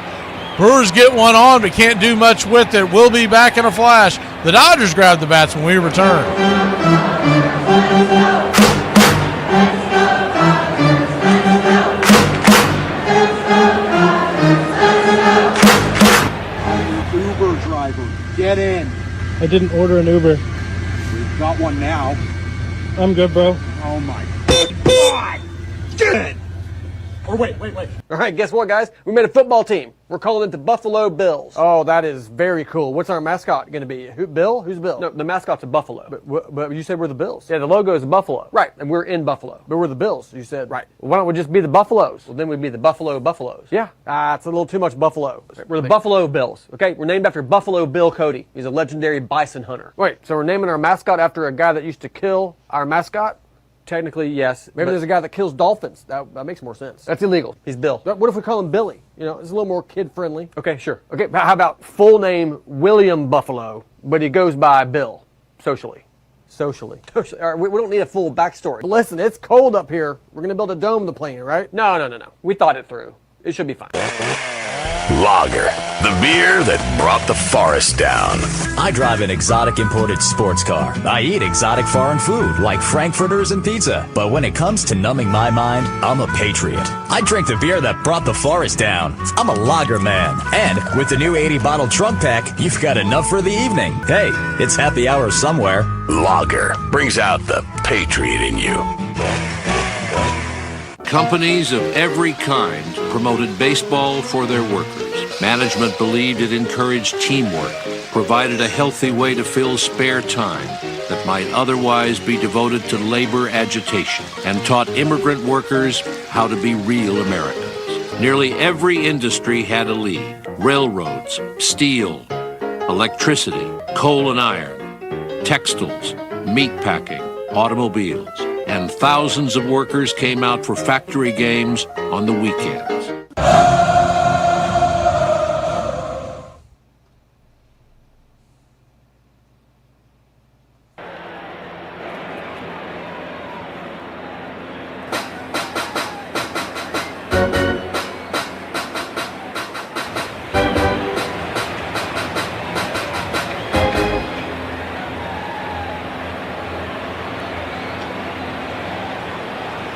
Brewers get one on, but can't do much with it. We'll be back in a flash. The Dodgers grab the bats when we return. Uber driver, get in. I didn't order an Uber. We've got one now. I'm good, bro. Oh my God! Get in! Or wait. All right, guess what, guys? We made a football team. We're calling it the Buffalo Bills. Oh, that is very cool. What's our mascot going to be? Bill? Who's Bill? No, the mascot's a buffalo. But you said we're the Bills. Yeah, the logo is a buffalo. Right. And we're in Buffalo. But we're the Bills, you said. Right. Why don't we just be the Buffaloes? Well, then we'd be the Buffaloes. Yeah. It's a little too much Buffalo. We're the Buffalo Bills, okay? We're named after Buffalo Bill Cody. He's a legendary bison hunter. Wait, so we're naming our mascot after a guy that used to kill our mascot? Technically, yes. Maybe there's a guy that kills dolphins. That makes more sense. That's illegal. He's Bill. What if we call him Billy? You know, it's a little more kid-friendly. Okay, sure. Okay, how about full name William Buffalo, but he goes by Bill, socially. All right, we don't need a full backstory. Listen, it's cold up here. We're going to build a dome to play in, right? No. We thought it through. It should be fine. Lager, the beer that brought the forest down. I drive an exotic imported sports car. I eat exotic foreign food like frankfurters and pizza. But when it comes to numbing my mind, I'm a patriot. I drink the beer that brought the forest down. I'm a lager man. And with the new 80-bottle trunk pack, you've got enough for the evening. Hey, it's happy hour somewhere. Lager brings out the patriot in you. Companies of every kind promoted baseball for their workers. Management believed it encouraged teamwork, provided a healthy way to fill spare time that might otherwise be devoted to labor agitation, and taught immigrant workers how to be real Americans. Nearly every industry had a league: railroads, steel, electricity, coal and iron, textiles, meat packing, automobiles. And thousands of workers came out for factory games on the weekends.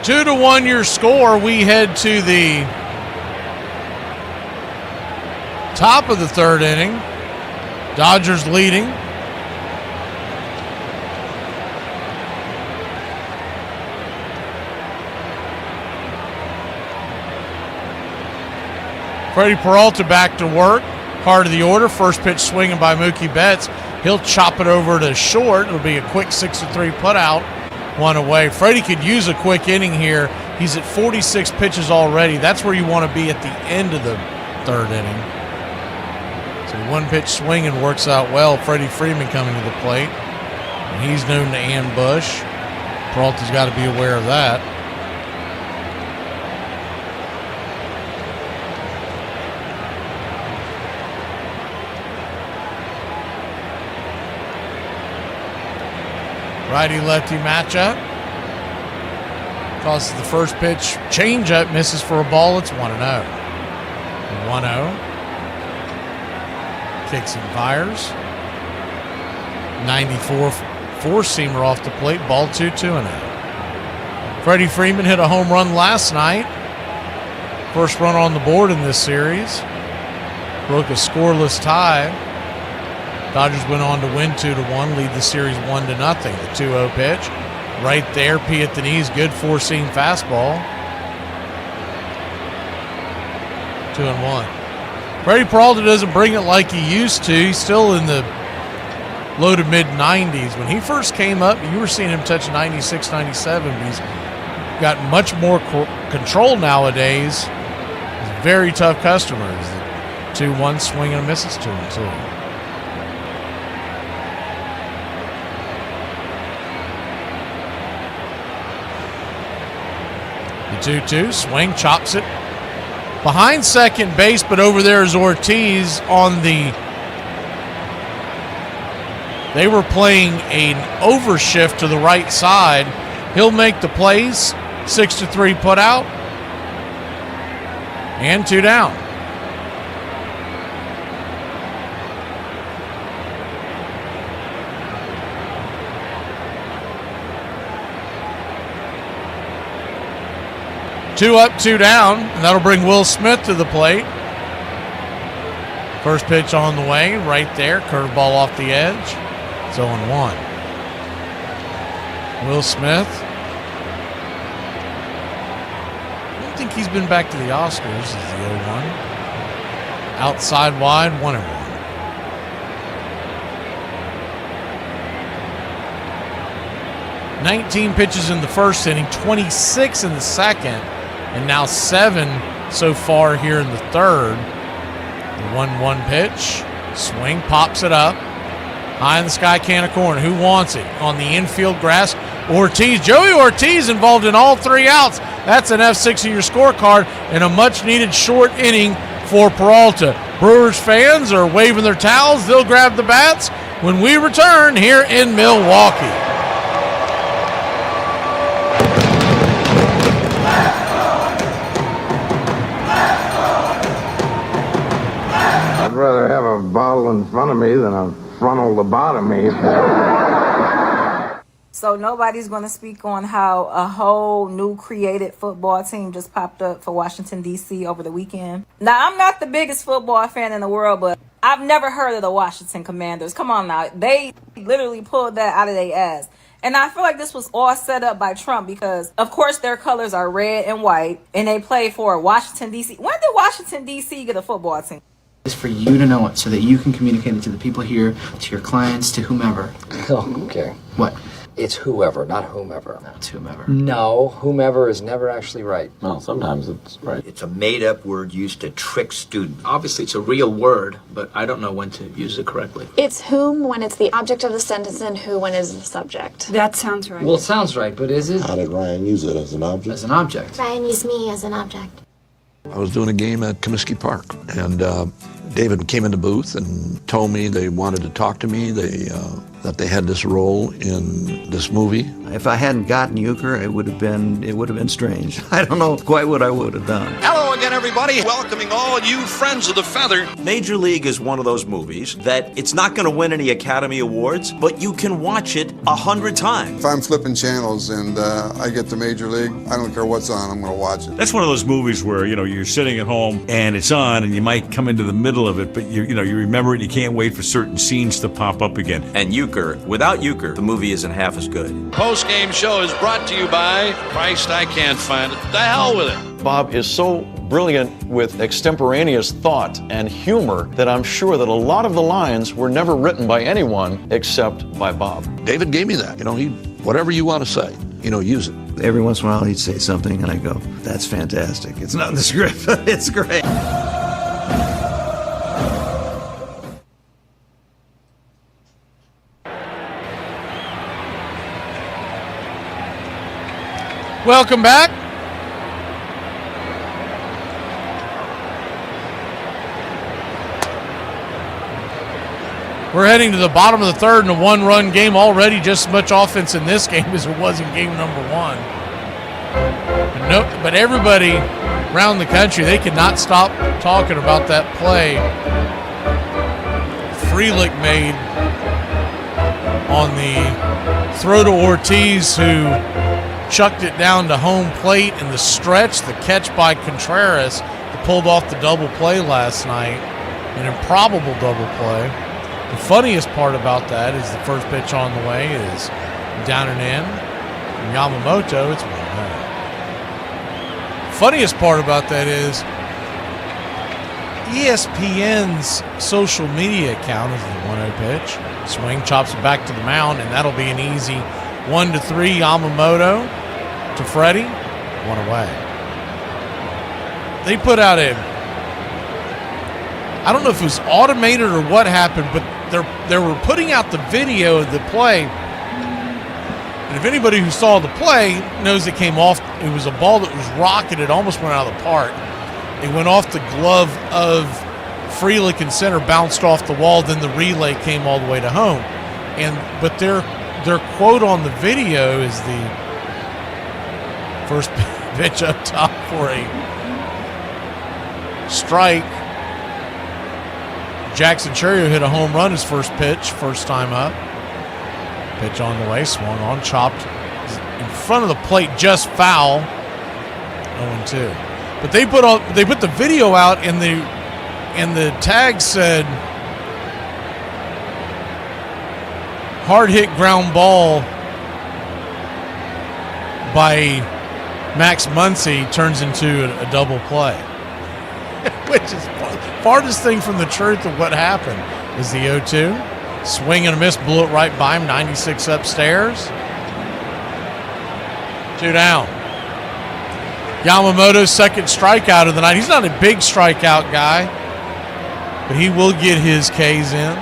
2-1 your score. We head to the top of the third inning. Dodgers leading. Freddie Peralta back to work. Heart of the order. First pitch swinging by Mookie Betts. He'll chop it over to short. It'll be a quick 6-3 putout. One away. Freddie could use a quick inning here. He's at 46 pitches already. That's where you want to be at the end of the third inning. So one pitch swing and works out well. Freddie Freeman coming to the plate. And he's known to ambush. Peralta's got to be aware of that. Righty-lefty matchup. Tosses the first pitch. Changeup misses for a ball. It's 1-0. 1-0. Kicks and fires. 94 four-seamer off the plate. Ball 2-2-0. Freddie Freeman hit a home run last night. First run on the board in this series. Broke a scoreless tie. Dodgers went on to win 2-1, lead the series 1-0. The 2-0 pitch. Right there, P at the knees, good four-seam fastball. 2-1. Freddie Peralta doesn't bring it like he used to. He's still in the low to mid-90s. When he first came up, you were seeing him touch 96, 97, but he's got much more control nowadays. He's a very tough customer. He's the 2-1 swing and a misses to him, too. The 2-2, swing, chops it behind second base, but over there is Ortiz on the... They were playing an overshift to the right side. He'll make the plays. 6-3 put out. And 2 down. 2 up, 2 down, and that'll bring Will Smith to the plate. First pitch on the way, right there. Curveball off the edge. It's 0-1. Will Smith. I don't think he's been back to the Oscars. This is the 0-1. Outside wide, 1-1. "19 pitches in the first inning, 26 in the second, and now 7 so far here in the third. The 1-1 pitch, swing, pops it up. High in the sky, can of corn. Who wants it? On the infield grass, Ortiz. Joey Ortiz involved in all 3 outs. That's an F6 in your scorecard and a much-needed short inning for Peralta. Brewers fans are waving their towels. They'll grab the bats when we return here in Milwaukee. I'd rather have a bottle in front of me than a frontal lobotomy. So nobody's going to speak on how a whole new created football team just popped up for Washington, D.C. over the weekend. Now, I'm not the biggest football fan in the world, but I've never heard of the Washington Commanders. Come on now. They literally pulled that out of their ass. And I feel like this was all set up by Trump because, of course, their colors are red and white, and they play for Washington, D.C. When did Washington, D.C. get a football team? It's for you to know it so that you can communicate it to the people here, to your clients, to whomever. Oh, okay. What? It's whoever, not whomever. No, it's whomever. No, whomever is never actually right. Well, sometimes it's right. It's a made-up word used to trick students. Obviously, it's a real word, but I don't know when to use it correctly. It's whom when it's the object of the sentence and who when it's the subject. That sounds right. Well, it sounds right, but is it? How did Ryan use it as an object? As an object. Ryan used me as an object. I was doing a game at Comiskey Park, and David came in the booth and told me they wanted to talk to me. That they had this role in this movie. If I hadn't gotten Euchre, it would have been strange. I don't know quite what I would have done. Hello again, everybody. Welcoming all you friends of the feather. Major League is one of those movies that it's not going to win any Academy Awards, but you can watch it 100 times. If I'm flipping channels and I get to Major League, I don't care what's on, I'm going to watch it. That's one of those movies where, you're sitting at home and it's on and you might come into the middle of it, but you remember it and you can't wait for certain scenes to pop up again. And without Euchre, the movie isn't half as good. Post-game show is brought to you by Christ, I can't find it. The hell with it. Bob is so brilliant with extemporaneous thought and humor that I'm sure that a lot of the lines were never written by anyone except by Bob. David gave me that. Whatever you want to say, use it. Every once in a while he'd say something and I go, that's fantastic. It's not in the script, but it's great. Welcome back. We're heading to the bottom of the third in a one-run game. Already just as much offense in this game as it was in game number 1. But everybody around the country, they could not stop talking about that play Freelick made on the throw to Ortiz, who chucked it down to home plate in the stretch. The catch by Contreras that pulled off the double play last night, an improbable double play. The funniest part about that is the first pitch on the way is down and in. And Yamamoto, it's 1-0. Funniest part about that is ESPN's social media account is the 1-0 pitch. Swing, chops it back to the mound, and that'll be an easy 1-3. Yamamoto to Freddie, 1 away. They put out I don't know if it was automated or what happened, but they were putting out the video of the play. And if anybody who saw the play knows it came off, it was a ball that was rocketed, it almost went out of the park. It went off the glove of Freelick in center, bounced off the wall, then the relay came all the way to home. But their quote on the video is the first pitch up top for a strike. Jackson Cherio hit a home run his first pitch, first time up. Pitch on the way, swung on, chopped in front of the plate, just foul. 0-2. But they put the video out, and the tag said hard hit ground ball by Max Muncy turns into a double play, which is farthest thing from the truth of what happened. Is the 0-2. Swing and a miss, blew it right by him, 96 upstairs. 2 down. Yamamoto's second strikeout of the night. He's not a big strikeout guy, but he will get his Ks in.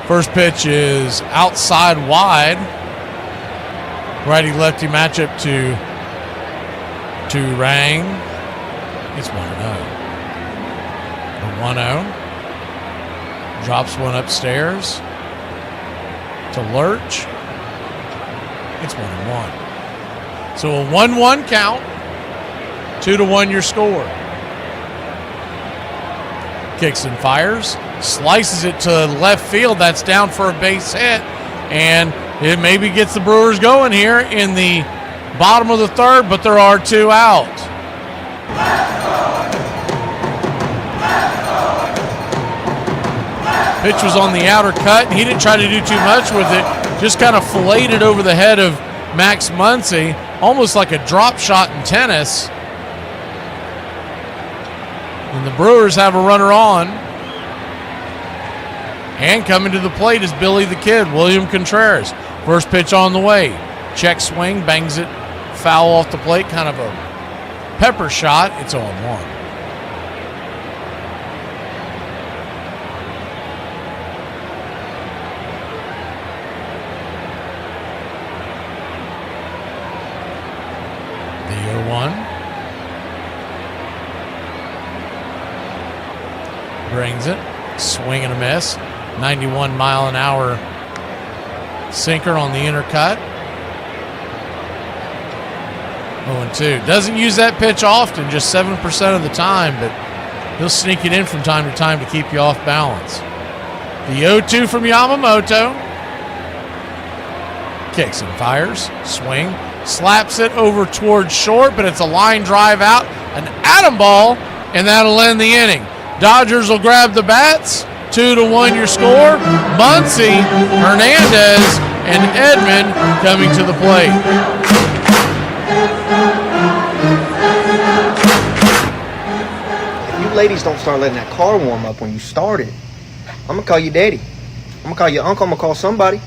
First pitch is outside wide. Righty-lefty matchup to Rang. It's 1-0. A 1-0. Drops one upstairs to Lurch. It's 1-1. So a 1-1 count. 2-1 your score. Kicks and fires. Slices it to left field. That's down for a base hit. And it maybe gets the Brewers going here in the bottom of the third, but there are 2 out. Pitch was on the outer cut, and he didn't try to do too much with it. Just kind of filleted it over the head of Max Muncy, almost like a drop shot in tennis. And the Brewers have a runner on. And coming to the plate is Billy the Kid, William Contreras. First pitch on the way. Check swing, bangs it foul off the plate, kind of a pepper shot. It's 0-1. The 0-1. Brings it. Swing and a miss. 91 mile an hour sinker on the inner cut. 0-2. Doesn't use that pitch often, just 7% of the time, but he'll sneak it in from time to time to keep you off balance. The 0-2 from Yamamoto. Kicks and fires. Swing. Slaps it over towards short, but it's a line drive out. An atom ball, and that'll end the inning. Dodgers will grab the bats. 2-1 your score. Muncy, Hernandez, and Edmond coming to the plate. If you ladies don't start letting that car warm up when you start it, I'm going to call you daddy. I'm going to call you uncle. I'm going to call somebody.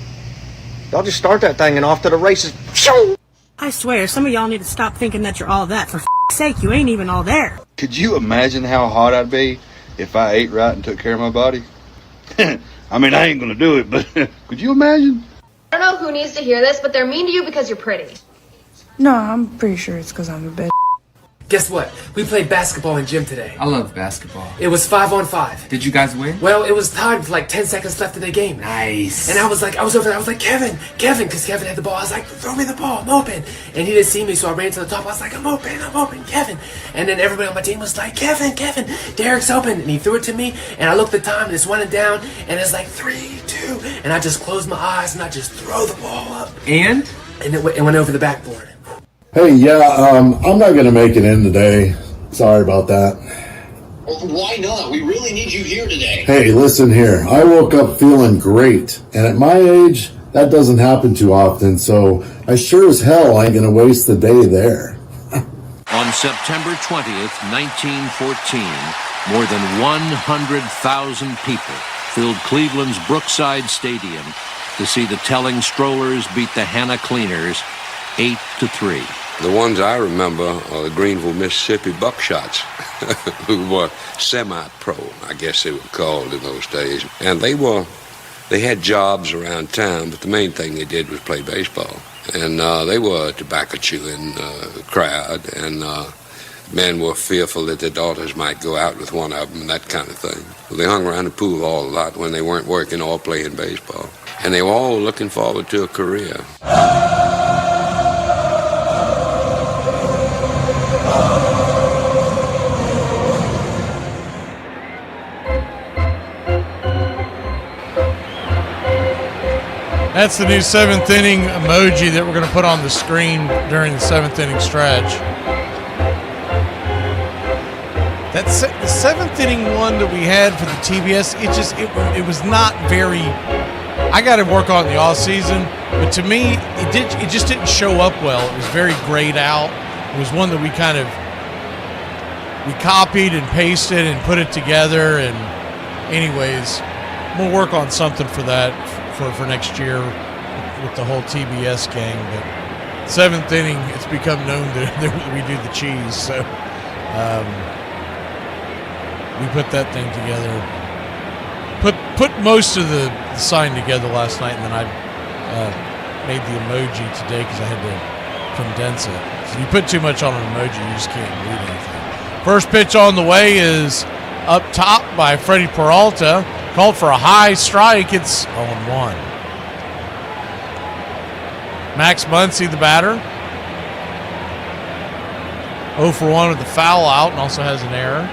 Y'all just start that thing and off to the races. I swear, some of y'all need to stop thinking that you're all that. For f***'s sake, you ain't even all there. Could you imagine how hot I'd be if I ate right and took care of my body? I mean, I ain't gonna do it, but could you imagine? I don't know who needs to hear this, but they're mean to you because you're pretty. No, I'm pretty sure it's because I'm a bitch. Guess what? We played basketball in gym today. I love basketball. It was 5-on-5. Did you guys win? Well, it was tied with like 10 seconds left in the game. Nice. And I was over there, I was like, Kevin, because Kevin had the ball. I was like, throw me the ball, I'm open. And he didn't see me, so I ran to the top. I was like, I'm open, Kevin. And then everybody on my team was like, Kevin, Derek's open. And he threw it to me, and I looked at the time, and it's running down, and it's like 3, 2. And I just closed my eyes, and I just throw the ball up. And it went over the backboard. Hey, I'm not going to make it in today. Sorry about that. Why not? We really need you here today. Hey, listen here. I woke up feeling great. And at my age, that doesn't happen too often. So I sure as hell ain't going to waste the day there. On September 20th, 1914, more than 100,000 people filled Cleveland's Brookside Stadium to see the Telling Strollers beat the Hannah Cleaners 8-3. The ones I remember are the Greenville, Mississippi Buckshots, who were semi-pro, I guess they were called in those days. And they had jobs around town, but the main thing they did was play baseball. And they were a tobacco-chewing crowd, and men were fearful that their daughters might go out with one of them and that kind of thing. Well, they hung around the pool all a lot when they weren't working or playing baseball. And they were all looking forward to a career. That's the new 7th inning emoji that we're going to put on the screen during the 7th inning stretch. That's the 7th inning one that we had for the TBS. It was not very. I got to work on it in the off season, but to me, it just didn't show up well. It was very grayed out. It was one that we copied and pasted and put it together. And anyways, we'll work on something for that for next year with the whole TBS gang. But 7th inning, it's become known that we do the cheese. So we put that thing together. Put most of the sign together last night, and then I made the emoji today because I had to condense it. So you put too much on an emoji, you just can't read anything. First pitch on the way is up top by Freddie Peralta. Called for a high strike. It's 0-1. Max Muncy, the batter. 0 for 1 with the foul out and also has an error.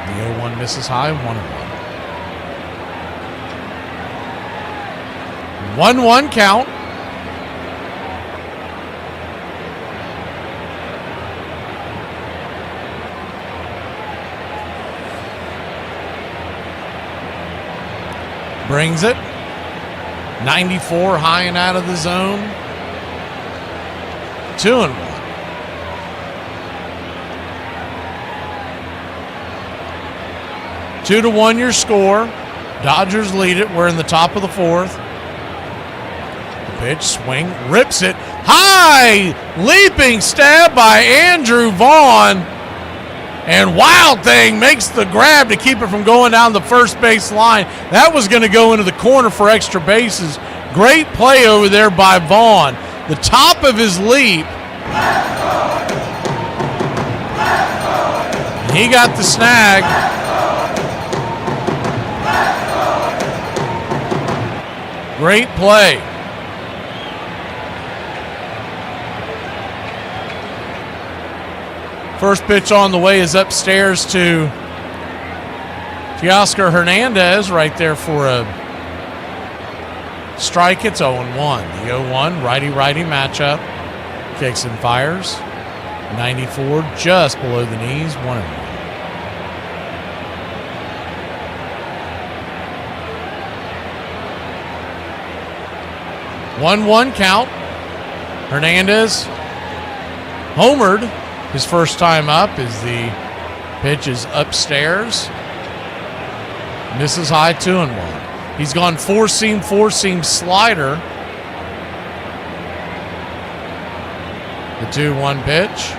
The 0-1 misses high, 1-1. 1-1 count. Brings it. 94 high and out of the zone. 2-1. Two to 1 your score. Dodgers lead it. We're in the top of the 4th. The pitch, swing, rips it. High! Leaping stab by Andrew Vaughn. And Wild Thing makes the grab to keep it from going down the first base line. That was going to go into the corner for extra bases. Great play over there by Vaughn. The top of his leap. He got the snag. Great play. First pitch on the way is upstairs to Teoscar Hernandez right there for a strike. It's 0-1. The 0-1 righty-righty matchup. Kicks and fires. 94 just below the knees. 1-1. 1-1 count. Hernandez homered. His first time up as the pitch is upstairs. Misses high, 2-1. He's gone four-seam slider. The 2-1 pitch.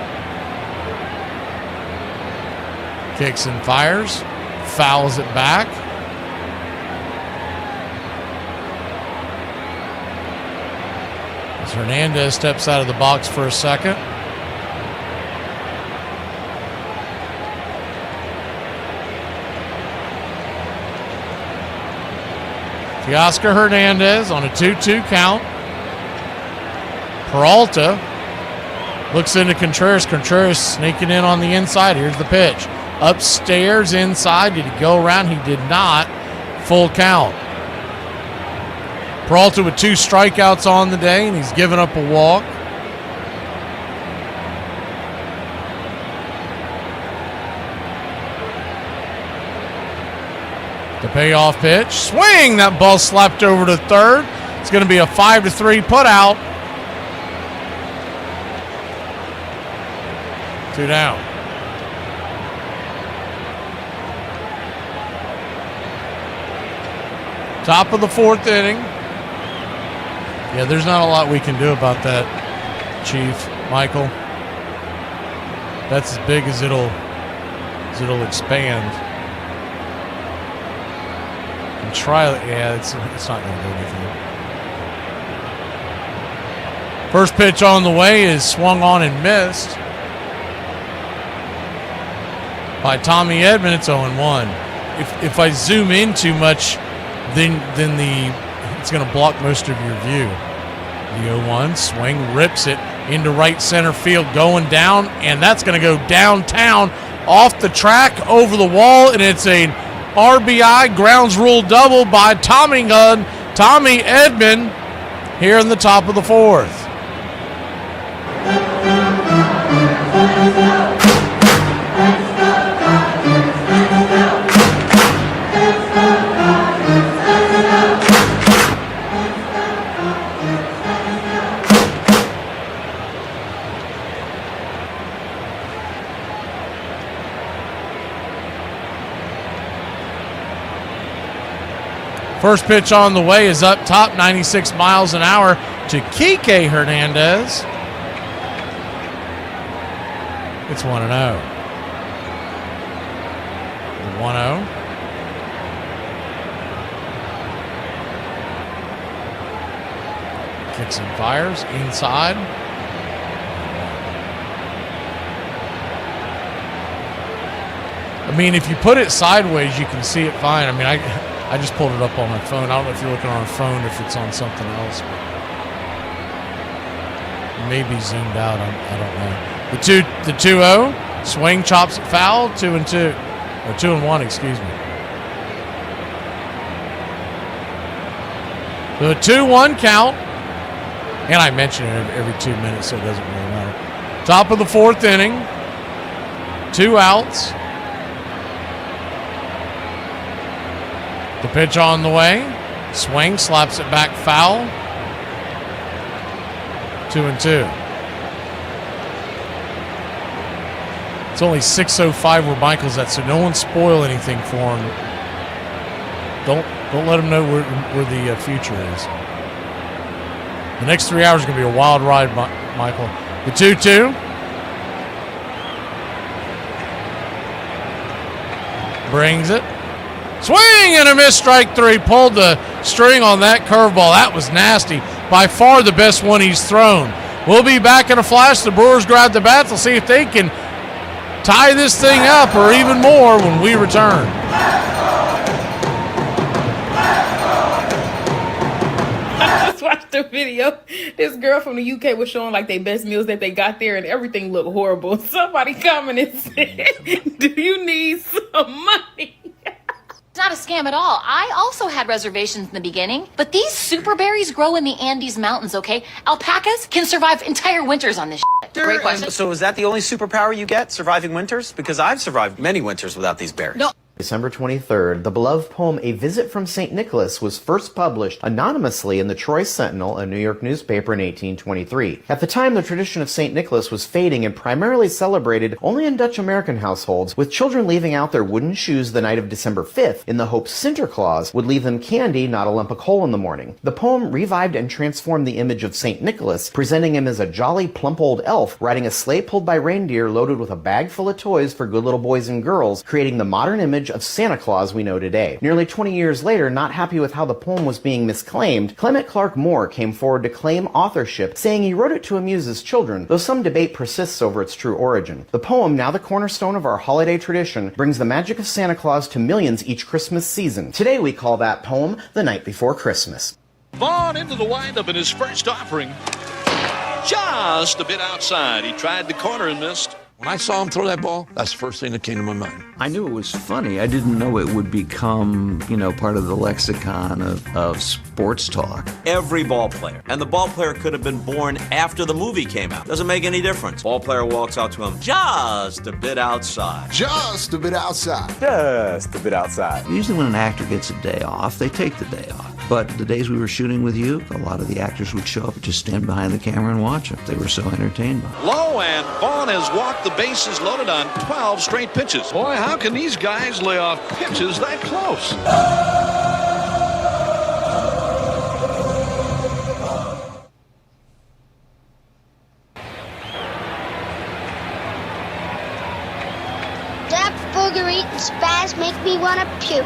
Kicks and fires. Fouls it back. As Hernandez steps out of the box for a second. Teoscar Hernandez on a 2-2 count. Peralta looks into Contreras. Contreras sneaking in on the inside. Here's the pitch. Upstairs, inside. Did he go around? He did not. Full count. Peralta with 2 strikeouts on the day, and he's given up a walk. The payoff pitch. Swing! That ball slapped over to third. It's going to be a 5-3 putout. 2 down. Top of the 4th inning. Yeah, there's not a lot we can do about that, Chief Michael. That's as big as it'll expand. And try, yeah, it's not going to do anything. First pitch on the way is swung on and missed by Tommy Edman. It's 0-1. If I zoom in too much, then it's going to block most of your view. The 0-1 swing, rips it into right center field, going down, and that's going to go downtown off the track over the wall, and it's a RBI grounds rule double by Tommy Gunn Tommy Edman here in the top of the fourth. First pitch on the way is up top, 96 miles an hour to Kike Hernandez. It's 1-0. 1-0. Kicks and fires inside. I mean, if you put it sideways, you can see it fine. I mean, I just pulled it up on my phone. I don't know if you're looking on a phone, if it's on something else. Maybe zoomed out. I don't know. The 2-0. Swing, chops it foul. 2-2. Or 2-1, excuse me. The 2-1 count. And I mention it every 2 minutes, so it doesn't really matter. Top of the fourth inning. 2 outs. The pitch on the way. Swing, slaps it back foul. 2-2. It's only 6:05 where Michael's at, so no one spoil anything for him. Don't let him know where the future is. The next 3 hours is going to be a wild ride, Michael. The 2-2. Brings it. Swing and a miss, strike three. Pulled the string on that curveball. That was nasty. By far the best one he's thrown. We'll be back in a flash. The Brewers grab the bats. We'll see if they can tie this thing up or even more when we return. I just watched the video. This girl from the UK was showing like their best meals that they got there, and everything looked horrible. Somebody commented and said, "Do you need some money?" It's not a scam at all. I also had reservations in the beginning, but these super berries grow in the Andes Mountains, okay? Alpacas can survive entire winters on this shit. Great question. So is that the only superpower you get, surviving winters? Because I've survived many winters without these berries. No. December 23rd, the beloved poem A Visit from St. Nicholas was first published anonymously in the Troy Sentinel, a New York newspaper, in 1823. At the time, the tradition of St. Nicholas was fading and primarily celebrated only in Dutch American households, with children leaving out their wooden shoes the night of December 5th in the hope Sinterklaas would leave them candy, not a lump of coal in the morning. The poem revived and transformed the image of St. Nicholas, presenting him as a jolly, plump old elf riding a sleigh pulled by reindeer loaded with a bag full of toys for good little boys and girls, creating the modern image of Santa Claus we know today. Nearly 20 years later, not happy with how the poem was being misclaimed, Clement Clark Moore came forward to claim authorship, saying he wrote it to amuse his children, though some debate persists over its true origin. The poem, now the cornerstone of our holiday tradition, brings the magic of Santa Claus to millions each Christmas season. Today we call that poem The Night Before Christmas. Vaughn into the windup in his first offering. Just a bit outside. He tried the corner and missed. When I saw him throw that ball, that's the first thing that came to my mind. I knew it was funny. I didn't know it would become, part of the lexicon of sports talk. Every ball player, and the ball player could have been born after the movie came out. Doesn't make any difference. Ball player walks out to him just a bit outside. Just a bit outside. Just a bit outside. Usually when an actor gets a day off, they take the day off. But the days we were shooting with you, a lot of the actors would show up and just stand behind the camera and watch them. They were so entertained by it. Low, and Vaughn has walked the bases loaded on 12 straight pitches. Boy, how can these guys lay off pitches that close? That booger eating spaz make me want to puke.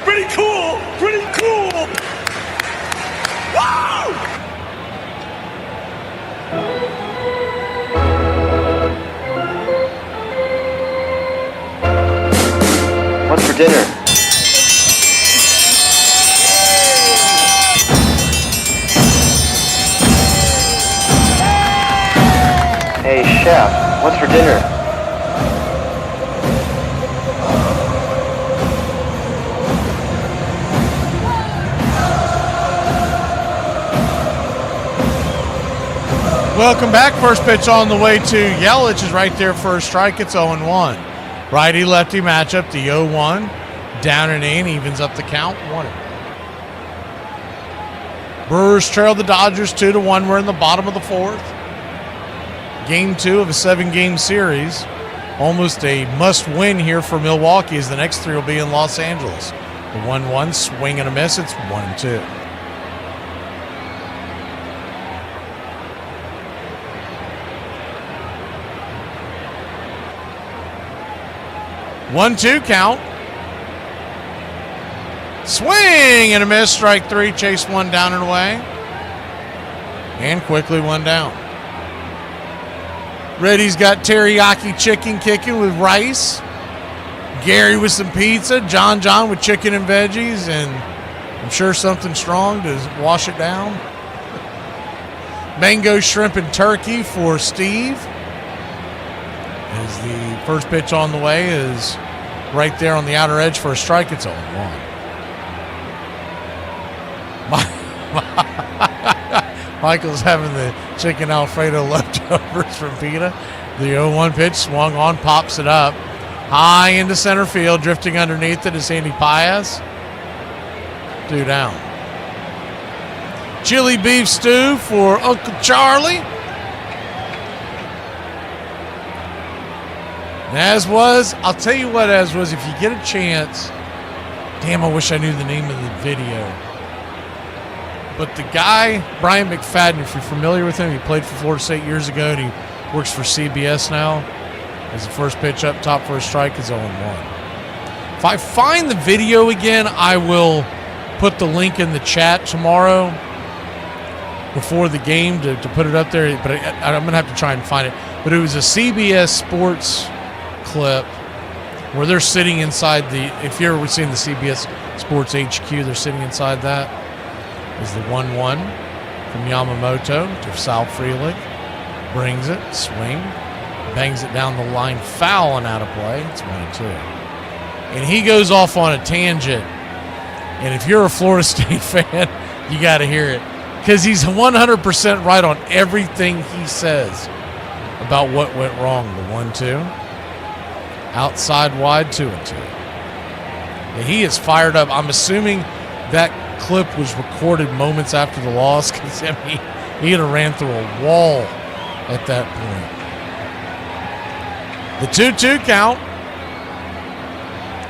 Pretty cool! Pretty cool! Wow! What's for dinner? Hey, chef, what's for dinner? Welcome back. First pitch on the way to Yelich is right there for a strike. It's 0-1. Righty-lefty matchup, the 0-1. Down and in, evens up the count. 1. Brewers trail the Dodgers 2-1. We're in the bottom of the 4th. Game 2 of a 7-game series. Almost a must-win here for Milwaukee, as the next 3 will be in Los Angeles. The 1-1, swing and a miss. It's 1-2. One-two count. Swing and a miss. Strike 3. Chase 1 down and away. And quickly 1 down. Reddy's got teriyaki chicken kicking with rice. Gary with some pizza. John with chicken and veggies. And I'm sure something strong to wash it down. Mango shrimp and turkey for Steve. As the first pitch on the way is right there on the outer edge for a strike. It's 0-1. Michael's having the chicken Alfredo leftovers from PETA. The 0-1 pitch swung on, pops it up. High into center field, drifting underneath it is Andy Paez. 2 down. Chili beef stew for Uncle Charlie. I'll tell you what, if you get a chance, damn, I wish I knew the name of the video. But the guy, Brian McFadden, if you're familiar with him, he played for Florida State years ago, and he works for CBS now. As the first pitch up top for a strike is 0-1. If I find the video again, I will put the link in the chat tomorrow before the game to put it up there. But I'm going to have to try and find it. But it was a CBS Sports clip where they're sitting inside if you've ever seen the CBS Sports HQ, they're sitting inside that. Is the 1-1 from Yamamoto to Sal Frelick. Brings it, swing, bangs it down the line, foul and out of play. It's 1-2. And he goes off on a tangent. And if you're a Florida State fan, you got to hear it. Because he's 100% right on everything he says about what went wrong. The 1-2. Outside wide, 2-2. And he is fired up. I'm assuming that clip was recorded moments after the loss, because he had ran through a wall at that point. The 2-2 count.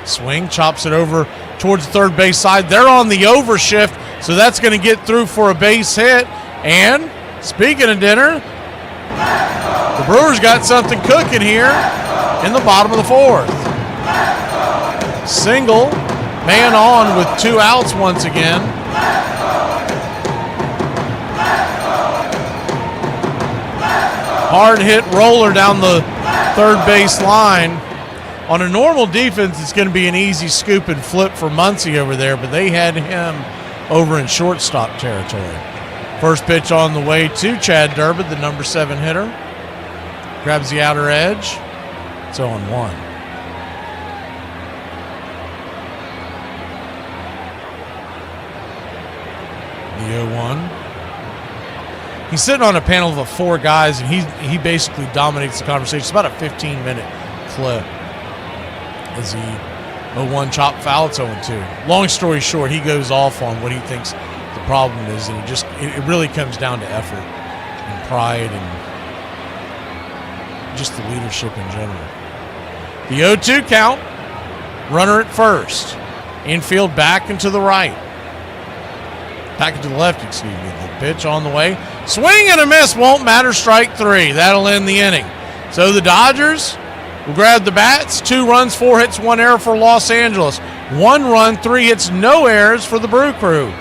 Swing, chops it over towards the third base side. They're on the overshift, so that's going to get through for a base hit. And speaking of dinner, the Brewers got something cooking here in the bottom of the 4th. Single, man on with 2 outs once again. Hard hit roller down the third base line. On a normal defense, it's going to be an easy scoop and flip for Muncy over there, but they had him over in shortstop territory. First pitch on the way to Chad Durbin, the number 7 hitter. Grabs the outer edge. It's 0-1. The 0-1. He's sitting on a panel of 4 guys, and he basically dominates the conversation. It's about a 15-minute clip. As he 0-1 chop foul, it's 0-2. Long story short, he goes off on what he thinks the problem is, and it really comes down to effort and pride and just the leadership in general. The 0-2 count, runner at first. Infield back and to the right. Back into the left, excuse me. The pitch on the way. Swing and a miss, won't matter, strike 3. That'll end the inning. So the Dodgers will grab the bats. 2 runs, 4 hits, 1 error for Los Angeles. 1 run, 3 hits, no errors for the Brew Crew.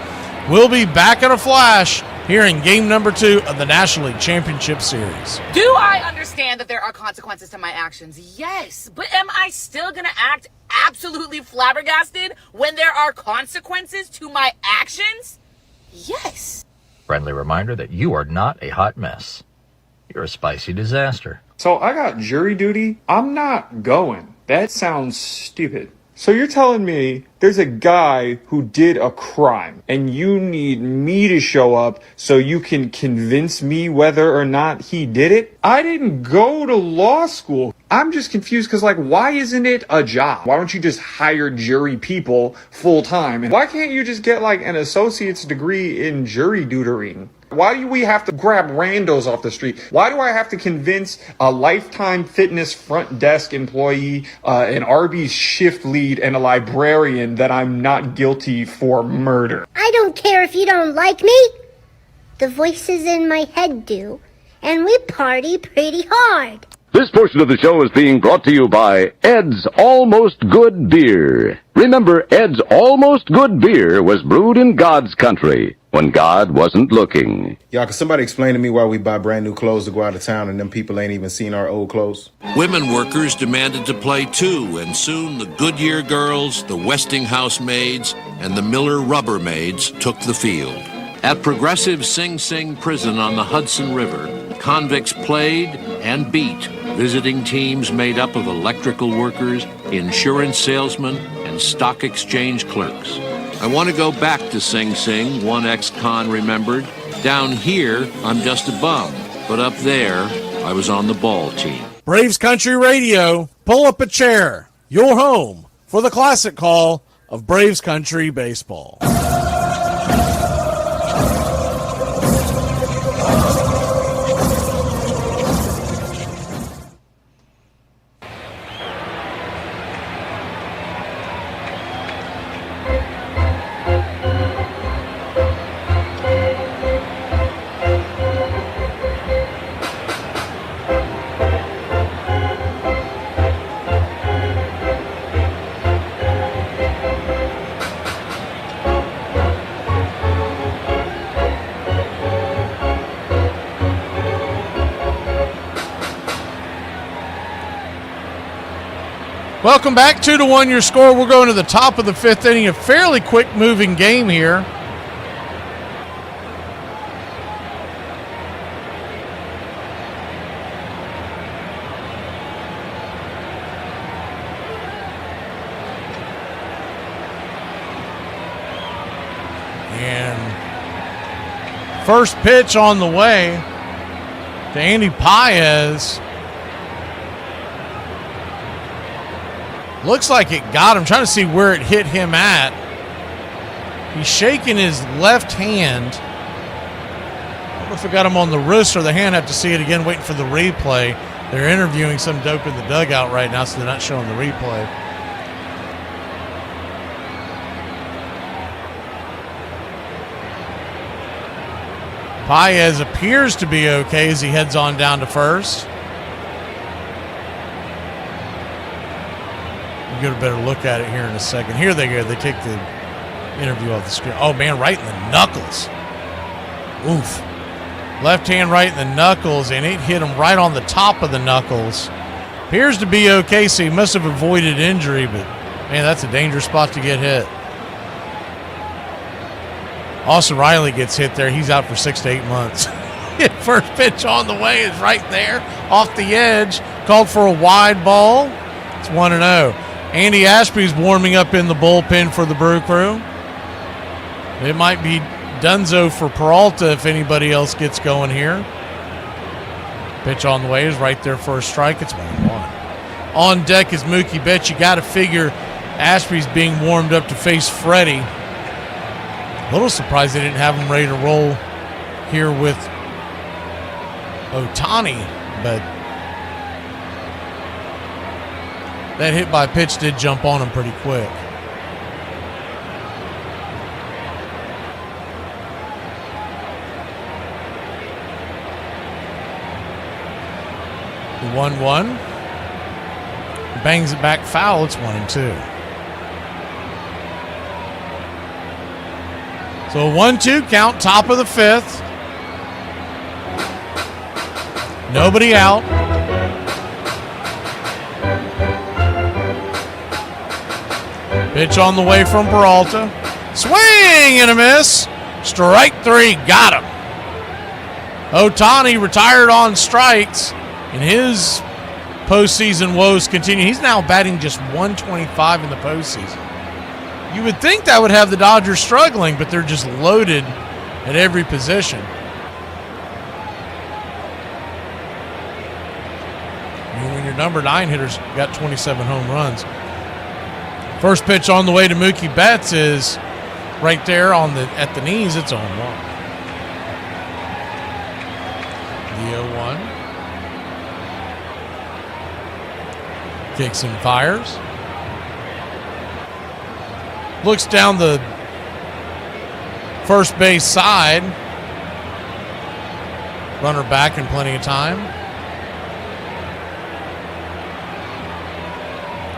We'll be back in a flash here in game number 2 of the National League Championship Series. Do I understand that there are consequences to my actions? Yes, but am I still going to act absolutely flabbergasted when there are consequences to my actions? Yes. Friendly reminder that you are not a hot mess. You're a spicy disaster. So I got jury duty. I'm not going. That sounds stupid. So you're telling me there's a guy who did a crime and you need me to show up so you can convince me whether or not he did it? I didn't go to law school. I'm just confused because, like, why isn't it a job? Why don't you just hire jury people full time? And why can't you just get, like, an associate's degree in jury tutoring? Why do we have to grab randos off the street? Why do I have to convince a Lifetime Fitness front desk employee, an Arby's shift lead, and a librarian that I'm not guilty for murder? I don't care if you don't like me. The voices in my head do. And we party pretty hard. This portion of the show is being brought to you by Ed's Almost Good Beer. Remember, Ed's Almost Good Beer was brewed in God's country when God wasn't looking. Y'all, can somebody explain to me why we buy brand new clothes to go out of town and them people ain't even seen our old clothes? Women workers demanded to play too, and soon the Goodyear girls, the Westinghouse maids, and the Miller rubber maids took the field. At progressive Sing Sing prison on the Hudson River, convicts played and beat visiting teams made up of electrical workers, insurance salesmen, and stock exchange clerks. I want to go back to Sing Sing, one ex-con remembered. Down here, I'm just a bum, but up there, I was on the ball team. Braves Country Radio, pull up a chair. Your home for the classic call of Braves Country Baseball. Welcome back, 2-1 your score. We're going to the top of the fifth inning, a fairly quick moving game here. And first pitch on the way to Andy Paez. Looks like it got him. Trying to see where it hit him at. He's shaking his left hand. I don't know if it got him on the wrist or the hand. I have to see it again, waiting for the replay. They're interviewing some dope in the dugout right now, so they're not showing the replay. Paez appears to be okay as he heads on down to first. We'll get a better look at it here in a second. Here they go. They take the interview off the screen. Oh, man, right in the knuckles. Oof. Left hand right in the knuckles, and it hit him right on the top of the knuckles. Appears to be okay, so he must have avoided injury, but, man, that's a dangerous spot to get hit. Austin Riley gets hit there. He's out for 6 to 8 months. First pitch on the way is right there, off the edge. Called for a wide ball. It's 1-0. Andy Ashby's warming up in the bullpen for the Brew Crew. It might be Dunzo for Peralta if anybody else gets going here. Pitch on the way is right there for a strike. It's 1-1. On deck is Mookie Betts. You got to figure Ashby's being warmed up to face Freddie. A little surprised they didn't have him ready to roll here with Ohtani, but that hit by pitch did jump on him pretty quick. The 1-1. Bangs it back foul. It's 1-2. So a 1-2 count, top of the fifth. Nobody out. Pitch on the way from Peralta. Swing and a miss. Strike three. Got him. Ohtani retired on strikes in his postseason woes continue. He's now batting just 125 in the postseason. You would think that would have the Dodgers struggling, but they're just loaded at every position. When your number 9 hitter's got 27 home runs. First pitch on the way to Mookie Betts is right there at the knees. It's a home run. The 0-1. Kicks and fires. Looks down the first base side. Runner back in plenty of time.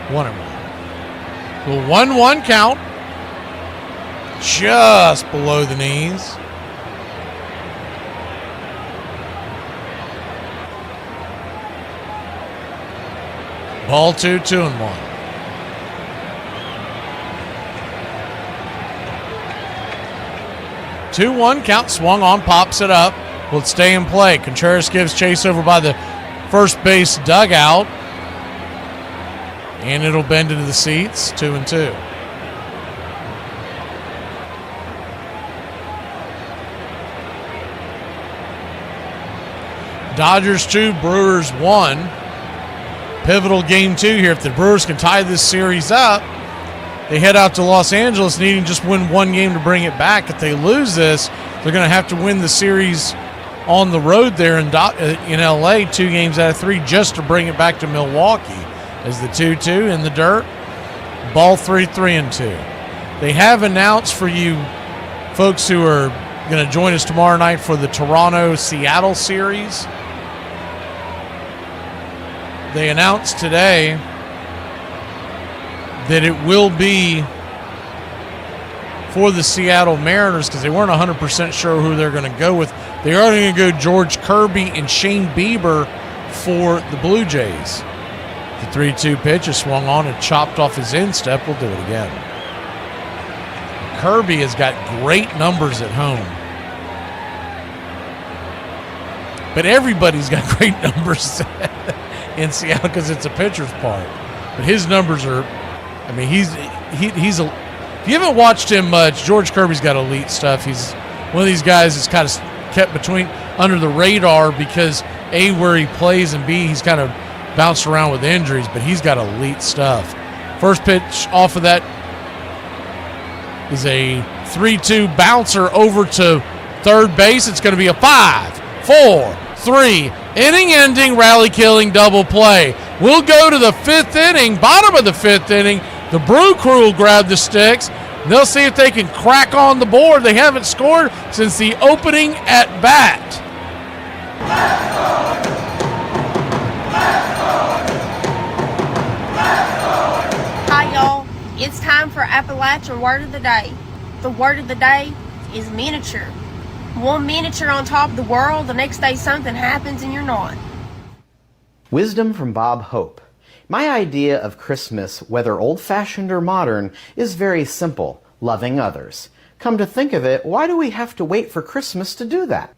1-1. Well, 1-1 count. Just below the knees. Ball 2, 2-1. Two one count, swung on, pops it up. Will it stay in play? Contreras gives chase over by the first base dugout. And it'll bend into the seats, 2-2. Dodgers 2, Brewers 1. Pivotal game 2 here. If the Brewers can tie this series up, they head out to Los Angeles needing just win one game to bring it back. If they lose this, they're going to have to win the series on the road there in LA, 2 games out of 3, just to bring it back to Milwaukee. As the 2-2 in the dirt. Ball 3, 3-2. They have announced for you folks who are going to join us tomorrow night for the Toronto-Seattle series. They announced today that it will be for the Seattle Mariners because they weren't 100% sure who they're going to go with. They are going to go George Kirby and Shane Bieber for the Blue Jays. The 3-2 pitch is swung on and chopped off his instep. We'll do it again. Kirby has got great numbers at home. But everybody's got great numbers in Seattle because it's a pitcher's park. But his numbers are, I mean, he's a, if you haven't watched him much, George Kirby's got elite stuff. He's one of these guys that's kind of kept under the radar because A, where he plays, and B, he's kind of bounced around with injuries, but he's got elite stuff. First pitch off of that is a 3-2 bouncer over to third base. It's going to be a 5-4-3 inning-ending, rally-killing double play. We'll go to the 5th inning, bottom of the 5th inning. The Brew Crew will grab the sticks. They'll see if they can crack on the board. They haven't scored since the opening at bat. Hi, y'all. It's time for Appalachian Word of the Day. The word of the day is miniature. One miniature on top of the world, the next day something happens and you're not. Wisdom from Bob Hope. My idea of Christmas, whether old-fashioned or modern, is very simple: loving others. Come to think of it, why do we have to wait for Christmas to do that?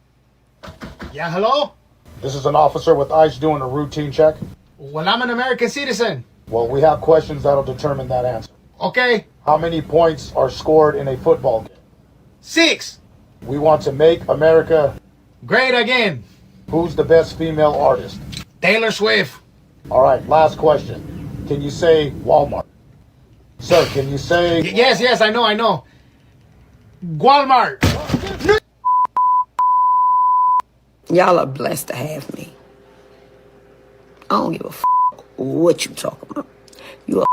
Yeah, hello? This is an officer with ICE doing a routine check. Well, I'm an American citizen. Well, we have questions that'll determine that answer. Okay. How many points are scored in a football game? 6. We want to make America great again. Who's the best female artist? Taylor Swift. All right, last question. Can you say Walmart? Sir, can you say... Yes, I know. Walmart. Y'all are blessed to have me. I don't give a what you talking about. You are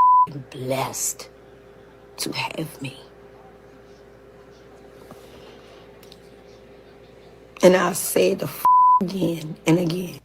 blessed to have me. And I'll say it again and again.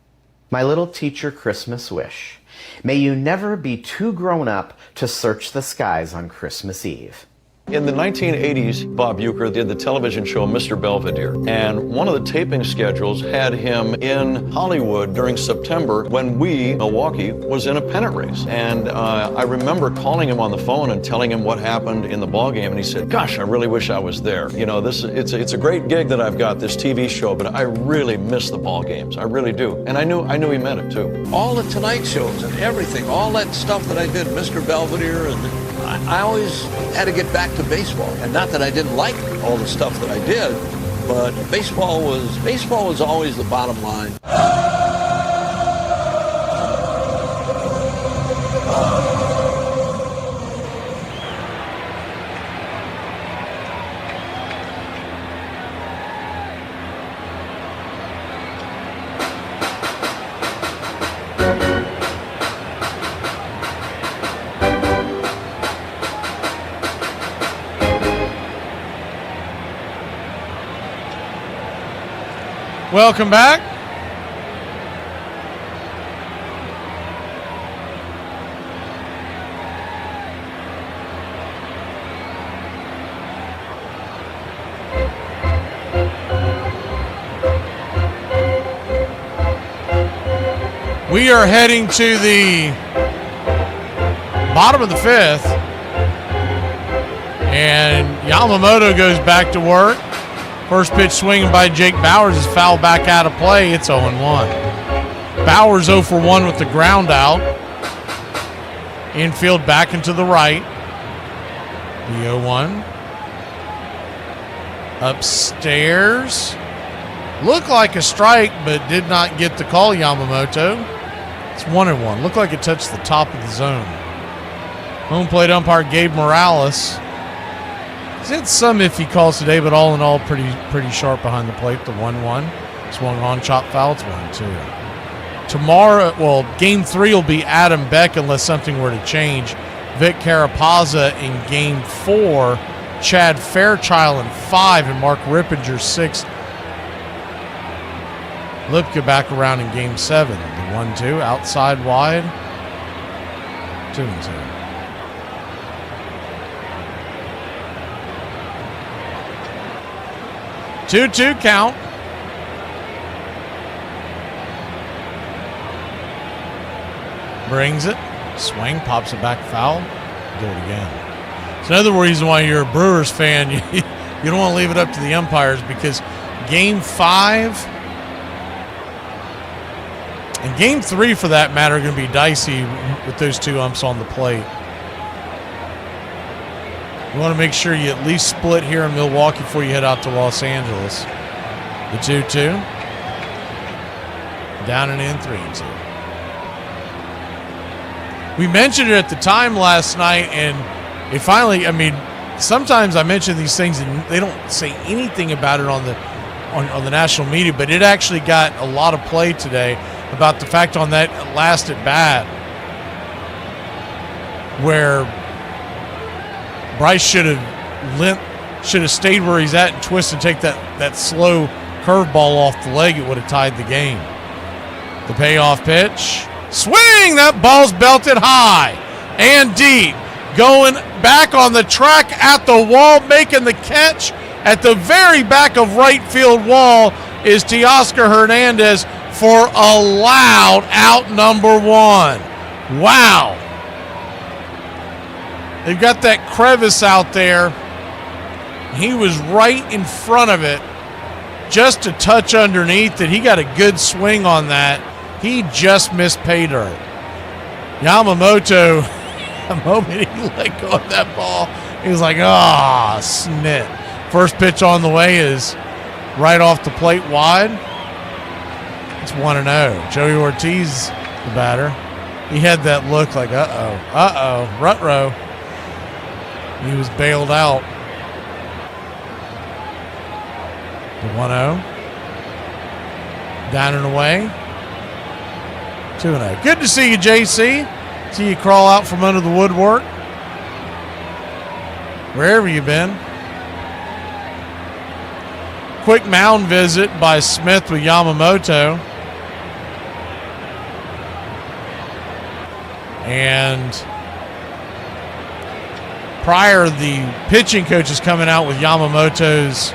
My little teacher Christmas wish. May you never be too grown up to search the skies on Christmas Eve. In the 1980s, Bob Uecker did the television show Mr. Belvedere, and one of the taping schedules had him in Hollywood during September when Milwaukee, was in a pennant race. And I remember calling him on the phone and telling him what happened in the ballgame, and he said, gosh, I really wish I was there. You know, it's a great gig that I've got, this TV show, but I really miss the ball games. I really do. And I knew he meant it too. All the Tonight shows and everything, all that stuff that I did, Mr. Belvedere, and I always had to get back to baseball. And not that I didn't like all the stuff that I did, but baseball was always the bottom line. Welcome back. We are heading to the bottom of the fifth, and Yamamoto goes back to work. First pitch swinging by Jake Bauers is fouled back out of play. It's 0-1. Bauers 0 for 1 with the ground out. Infield back into the right. The 0-1. Upstairs. Looked like a strike, but did not get the call, Yamamoto. It's 1-1. Looked like it touched the top of the zone. Home plate umpire Gabe Morales. He's had some iffy calls today, but all in all, pretty sharp behind the plate. The 1-1. Swung on, chop foul. It's 1-2. Tomorrow, Game 3 will be Adam Beck unless something were to change. Vic Carapazza in Game 4. Chad Fairchild in 5, and Mark Rippinger 6. Lipka back around in Game 7. The 1-2, outside wide. 2-2. 2-2 count. Brings it. Swing, pops it back foul. Do it again. It's another reason why you're a Brewers fan. You don't want to leave it up to the umpires, because Game 5 and Game 3, for that matter, are going to be dicey with those two umps on the plate. You want to make sure you at least split here in Milwaukee before you head out to Los Angeles. The 2-2. Down and in, 3-2. We mentioned it at the time last night, and it finally, sometimes I mention these things and they don't say anything about it on the national media, but it actually got a lot of play today about the fact on that last at bat where Bryce should have stayed where he's at and twisted and take that slow curveball off the leg. It would have tied the game. The payoff pitch. Swing! That ball's belted high and deep. Going back on the track at the wall, making the catch at the very back of right field wall is Teoscar Hernandez for a loud out number 1. Wow. They've got that crevice out there. He was right in front of it, just a touch underneath it. He got a good swing on that. He just missed pay dirt. Yamamoto, the moment he let go of that ball, he was like, snit. First pitch on the way is right off the plate wide. It's 1-0. Joey Ortiz, the batter. He had that look like, ruh-roh. He was bailed out. The 1-0. Down and away. 2-0. Good to see you, JC. See you crawl out from under the woodwork. Wherever you've been. Quick mound visit by Smith with Yamamoto. And Prior, the pitching coach is coming out with Yamamoto's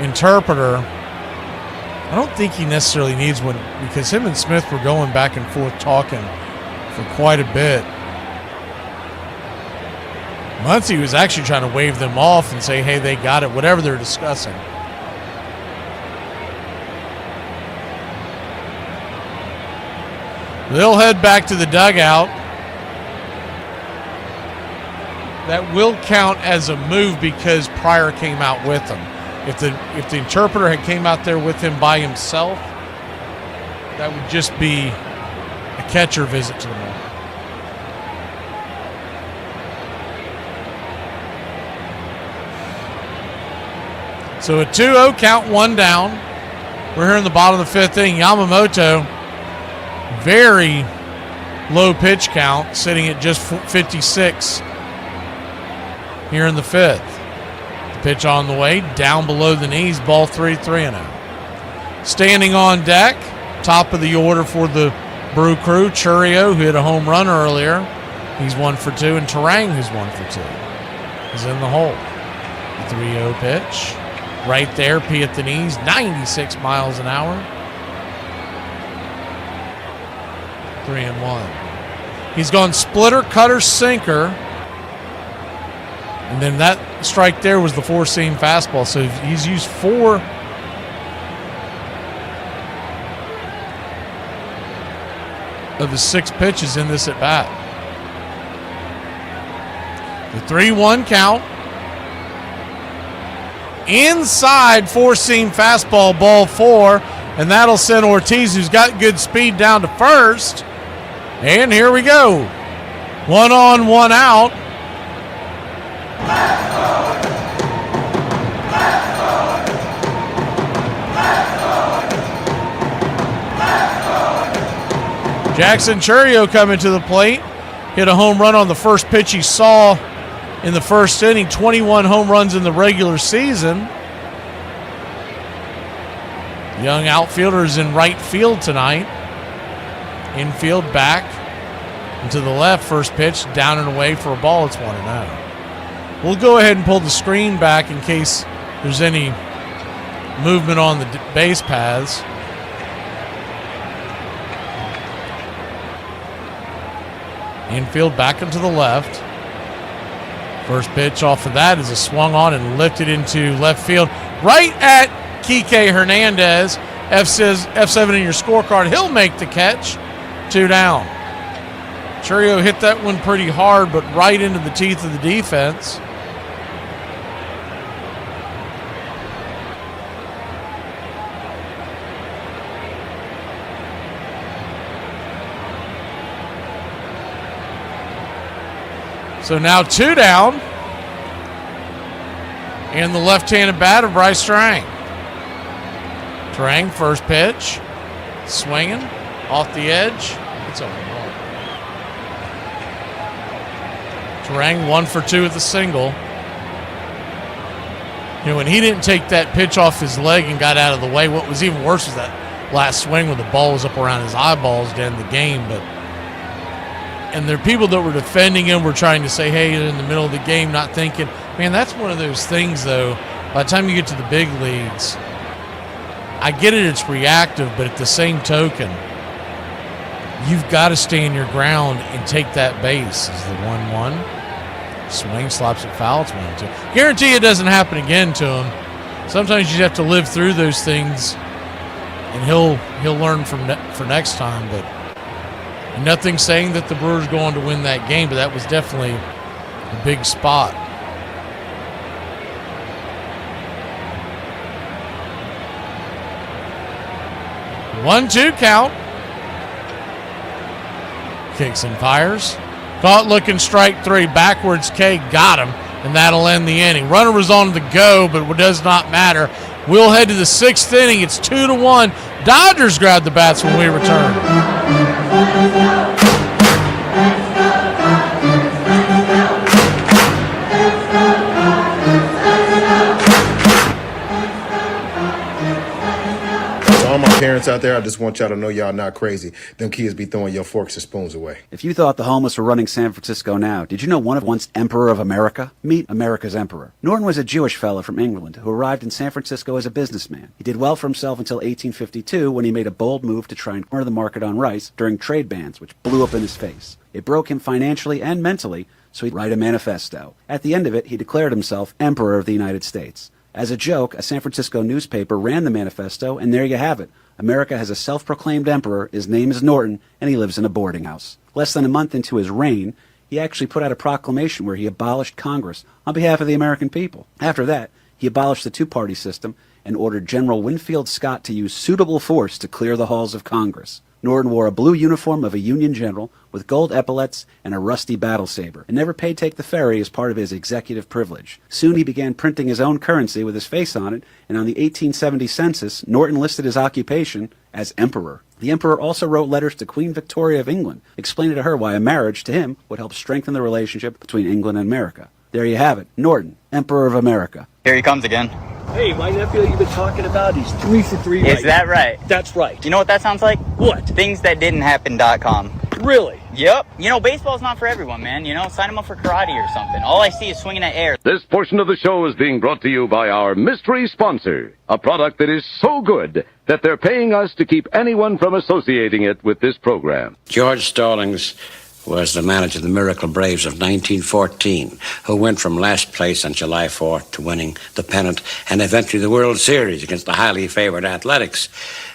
interpreter. I don't think he necessarily needs one because him and Smith were going back and forth talking for quite a bit. Muncie was actually trying to wave them off and say, hey, they got it, whatever they're discussing. They'll head back to the dugout. That will count as a move because Pryor came out with him. If the interpreter had came out there with him by himself, that would just be a catcher visit to the mound. So a 2-0 count, one down. We're here in the bottom of the fifth inning. Yamamoto, very low pitch count, sitting at just 56 here in the fifth. The pitch on the way, down below the knees, ball 3-0. Standing on deck, top of the order for the Brew Crew, Churio, who hit a home run earlier. He's 1 for 2, and Terang, who's 1 for 2, is in the hole. The 3-0 pitch. Right there, P at the knees, 96 miles an hour. 3-1. He's gone splitter, cutter, sinker. And then that strike there was the four-seam fastball. So he's used 4 of his 6 pitches in this at-bat. The 3-1 count. Inside four-seam fastball, ball 4, and that'll send Ortiz, who's got good speed, down to first. And here we go. 1 on, 1 out. Jackson Churio coming to the plate. Hit a home run on the first pitch he saw in the first inning, 21 home runs in the regular season. Young outfielder is in right field tonight. Infield back and to the left. First pitch down and away for a ball. It's 1-0. We'll go ahead and pull the screen back in case there's any movement on the base paths. Infield back and to the left. First pitch off of that is a swung on and lifted into left field. Right at Kike Hernandez. F7 in your scorecard. He'll make the catch. 2 down. Churio hit that one pretty hard, but right into the teeth of the defense. So now 2 down. And the left-handed bat of Bryce Terang. Terang, first pitch. Swinging. Off the edge. It's over. Terang 1 for 2 with a single. You know, when he didn't take that pitch off his leg and got out of the way, what was even worse was that last swing when the ball was up around his eyeballs to end the game. And there are people that were defending him, were trying to say, hey, in the middle of the game, not thinking. Man, that's one of those things, though. By the time you get to the big leagues, I get it, it's reactive, but at the same token, you've got to stand your ground and take that base. Is the 1-1. Swing, slaps it foul, it's 1-2. Guarantee it doesn't happen again to him. Sometimes you have to live through those things, and he'll learn for next time, but nothing saying that the Brewers go on to win that game, but that was definitely a big spot. One-two count. Kicks and fires. Caught looking strike 3. Backwards K got him, and that'll end the inning. Runner was on the go, but it does not matter. We'll head to the 6th inning. It's 2-1. Dodgers grab the bats when we return. It's almost parents out there, I just want y'all to know y'all not crazy. Them kids be throwing your forks and spoons away. If you thought the homeless were running San Francisco now, did you know one of once Emperor of America? Meet America's Emperor. Norton was a Jewish fellow from England who arrived in San Francisco as a businessman. He did well for himself until 1852 when he made a bold move to try and corner the market on rice during trade bans, which blew up in his face. It broke him financially and mentally, so he'd write a manifesto. At the end of it, he declared himself Emperor of the United States. As a joke, a San Francisco newspaper ran the manifesto, and there you have it. America has a self-proclaimed emperor, his name is Norton, and he lives in a boarding house. Less than a month into his reign, he actually put out a proclamation where he abolished Congress on behalf of the American people. After that, he abolished the two-party system and ordered General Winfield Scott to use suitable force to clear the halls of Congress. Norton wore a blue uniform of a Union general with gold epaulets and a rusty battle saber, and never paid take the ferry as part of his executive privilege. Soon he began printing his own currency with his face on it, and on the 1870 census, Norton listed his occupation as emperor. The emperor also wrote letters to Queen Victoria of England, explaining to her why a marriage to him would help strengthen the relationship between England and America. There you have it, Norton, Emperor of America. Here he comes again. Hey, my nephew you've been talking about, he's 3 for 3 right. Is that right? That's right. You know what that sounds like? What? ThingsThatDidn'tHappen.com. Really? Yep. You know, baseball's not for everyone, man. You know, sign him up for karate or something. All I see is swinging at air. This portion of the show is being brought to you by our mystery sponsor, a product that is so good that they're paying us to keep anyone from associating it with this program. George Stallings was the manager of the Miracle Braves of 1914, who went from last place on July 4th to winning the pennant and eventually the World Series against the highly favored Athletics.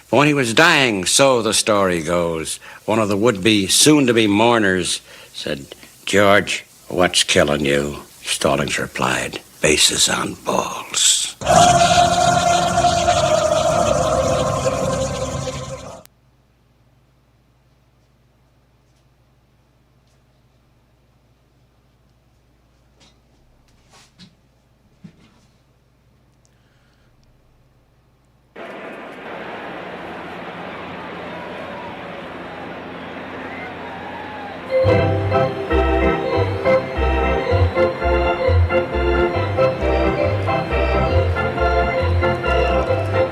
But when he was dying, so the story goes, one of the would-be, soon-to-be mourners said, "George, what's killing you?" Stallings replied, "Bases on balls."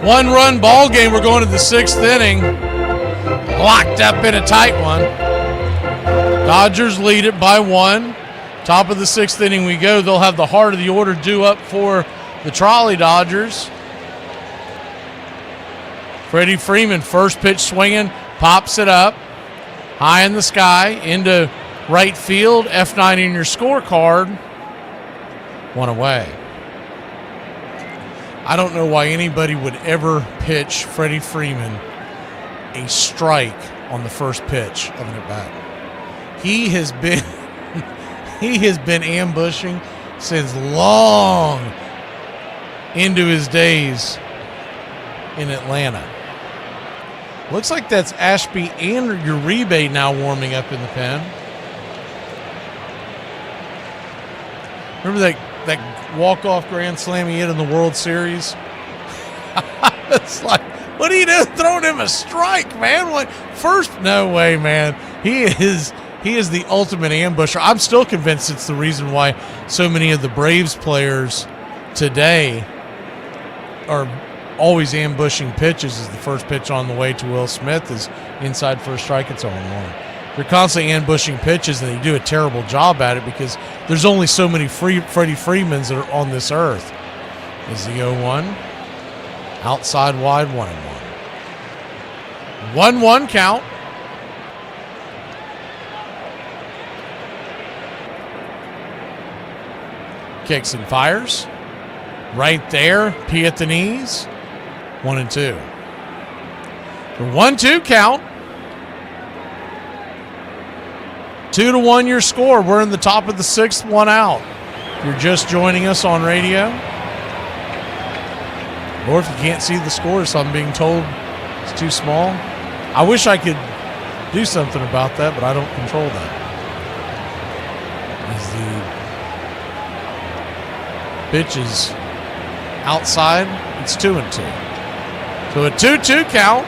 One-run ball game. We're going to the 6th inning. Locked up in a tight one. Dodgers lead it by 1. Top of the 6th inning we go. They'll have the heart of the order due up for the Trolley Dodgers. Freddie Freeman, first pitch swinging, pops it up. High in the sky, into right field. F9 in your scorecard. 1 away. I don't know why anybody would ever pitch Freddie Freeman a strike on the first pitch of an at-bat. He has been ambushing since long into his days in Atlanta. Looks like that's Ashby and Uribe now warming up in the pen. Remember that walk-off grand slam he hit in the World Series? It's like, what are you doing throwing him a strike, man? What? First, no way, man. He is the ultimate ambusher. I'm still convinced it's the reason why so many of the Braves players today are always ambushing pitches. Is the first pitch on the way to Will Smith is inside for a strike, it's 0-1. They're constantly ambushing pitches, and they do a terrible job at it because there's only so many Freddie Freemans that are on this earth. Is the 0-1. Outside wide, 1-1. 1-1 count. Kicks and fires. Right there, P at the knees. 1-2. The 1-2 count. 2-1 your score. We're in the top of the 6th, 1 out. If you're just joining us on radio, or if you can't see the score, so I'm being told it's too small. I wish I could do something about that, but I don't control that. As the pitch is outside, it's 2-2. So a 2-2 count.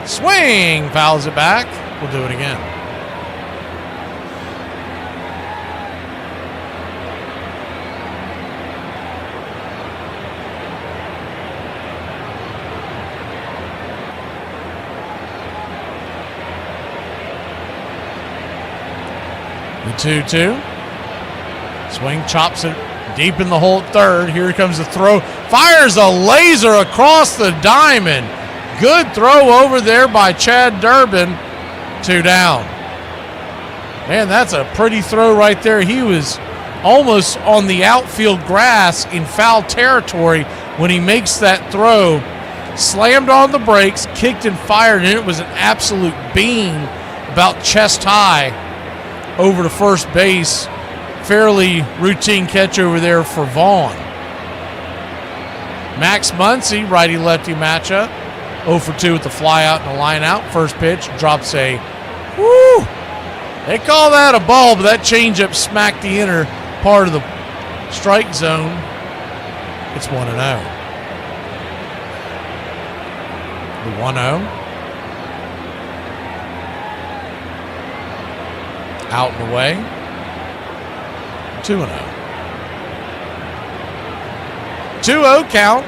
Swing, fouls it back. We'll do it again. The 2-2. Swing, chops it deep in the hole at third. Here comes the throw. Fires a laser across the diamond. Good throw over there by Chad Durbin. 2 down. Man, that's a pretty throw right there. He was almost on the outfield grass in foul territory when he makes that throw. Slammed on the brakes, kicked and fired, and it was an absolute beam about chest high over to first base. Fairly routine catch over there for Vaughn. Max Muncy, righty-lefty matchup. 0 for 2 with the fly out and the line out. First pitch drops a, whoo! They call that a ball, but that changeup smacked the inner part of the strike zone. It's 1-0. The 1-0. Out and away. 2-0. 2-0 count.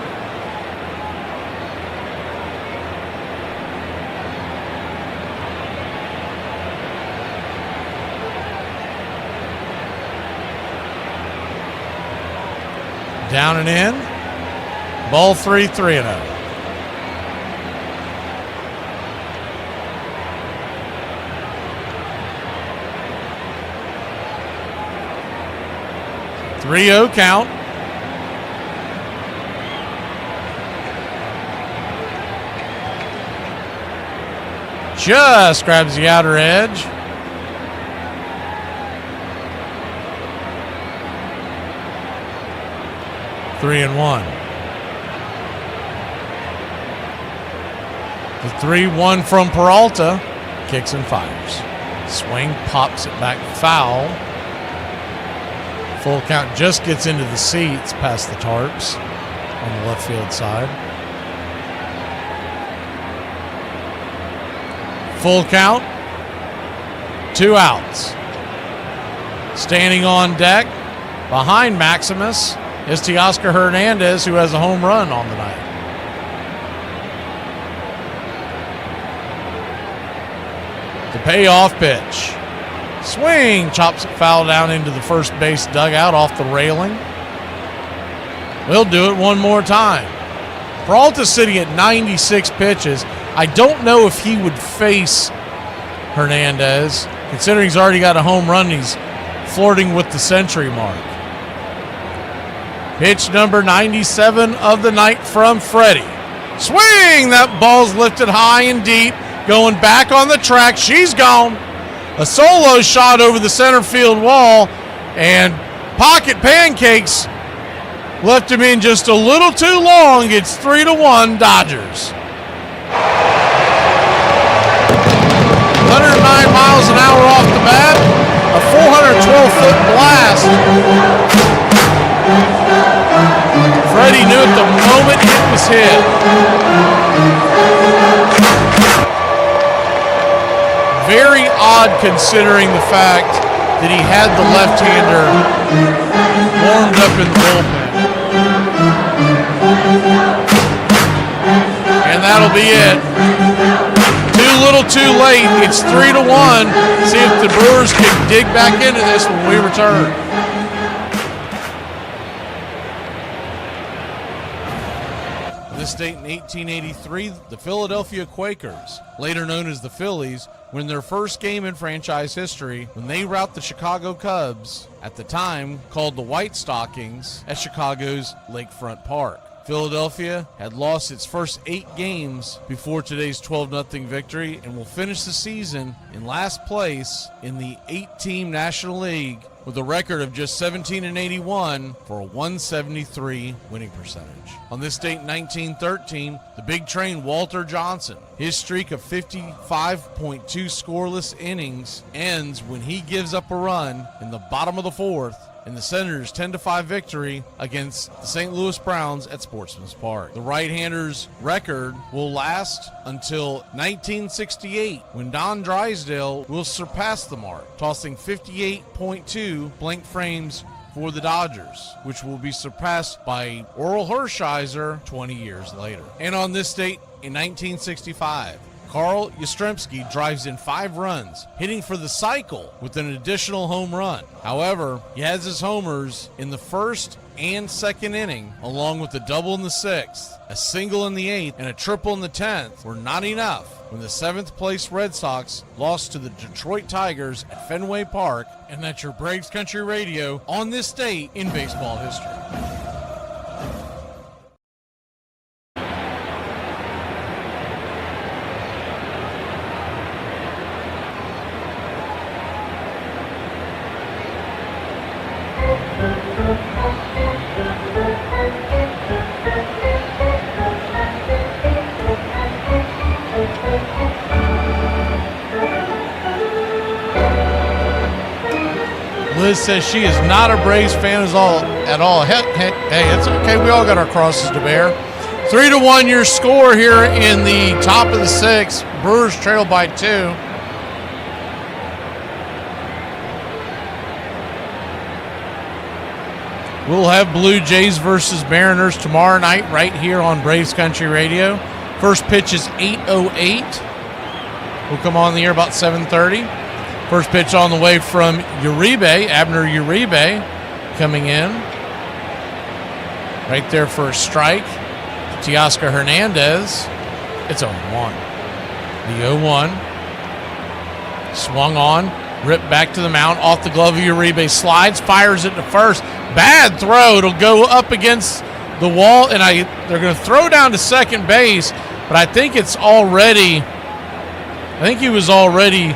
Down and in. Ball 3, 3-0. .30 count. Just grabs the outer edge. Three and 1. The 3-1 from Peralta. Kicks and fires. Swing, pops it back foul. Full count, just gets into the seats past the tarps on the left field side. Full count. 2 outs. Standing on deck behind Maximus is Teoscar Hernandez, who has a home run on the night. The payoff pitch. Swing, chops it foul down into the first base dugout off the railing. We'll do it one more time. Peralta's sitting at 96 pitches. I don't know if he would face Hernandez, considering he's already got a home run. He's flirting with the century mark. Pitch number 97 of the night from Freddie. Swing! That ball's lifted high and deep. Going back on the track. She's gone. A solo shot over the center field wall. And pocket pancakes left him in just a little too long. It's 3-1 Dodgers. 109 miles an hour off the bat. A 412-foot blast. Freddie knew at the moment it was hit. Very odd considering the fact that he had the left-hander warmed up in the bullpen. And that'll be it. Too little, too late. It's 3-1. See if the Brewers can dig back into this when we return. This date in 1883, the Philadelphia Quakers, later known as the Phillies, win their first game in franchise history when they rout the Chicago Cubs, at the time called the White Stockings, at Chicago's Lakefront Park. Philadelphia had lost its first 8 games before today's 12-0 victory and will finish the season in last place in the 8-team National League with a record of just 17-81 for a 173 winning percentage. On this date in 1913, the big train Walter Johnson, his streak of 55.2 scoreless innings ends when he gives up a run in the bottom of the 4th in the Senators' 10-5 victory against the St. Louis Browns at Sportsman's Park. The right-hander's record will last until 1968, when Don Drysdale will surpass the mark, tossing 58.2 blank frames for the Dodgers, which will be surpassed by Orel Hershiser 20 years later. And on this date in 1965, Carl Yastrzemski drives in 5 runs, hitting for the cycle with an additional home run. However, he has his homers in the first and second inning, along with a double in the 6th, a single in the 8th, and a triple in the 10th were not enough when the 7th place Red Sox lost to the Detroit Tigers at Fenway Park. And that's your Braves Country Radio on this date in baseball history. Liz says she is not a Braves fan at all. Hey, it's okay. We all got our crosses to bear. 3-1 your score here in the top of the 6th. Brewers trail by 2. We'll have Blue Jays versus Mariners tomorrow night right here on Braves Country Radio. First pitch is 8:08. We'll come on the air about 7:30. First pitch on the way from Uribe, Abner Uribe, coming in. Right there for a strike. Teoscar Hernandez. It's 0-1. The 0-1. Swung on. Ripped back to the mound. Off the glove of Uribe. Slides. Fires it to first. Bad throw. It'll go up against the wall. And they're going to throw down to second base. But I think it's already... I think he was already...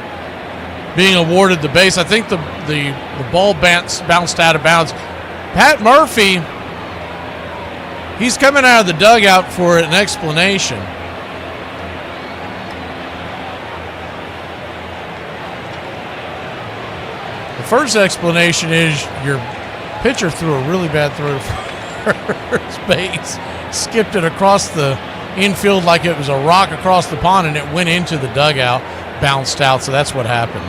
being awarded the base. I think the ball bounced out of bounds. Pat Murphy, he's coming out of the dugout for an explanation. The first explanation is your pitcher threw a really bad throw to first base, skipped it across the infield like it was a rock across the pond, and it went into the dugout, bounced out, so that's what happened.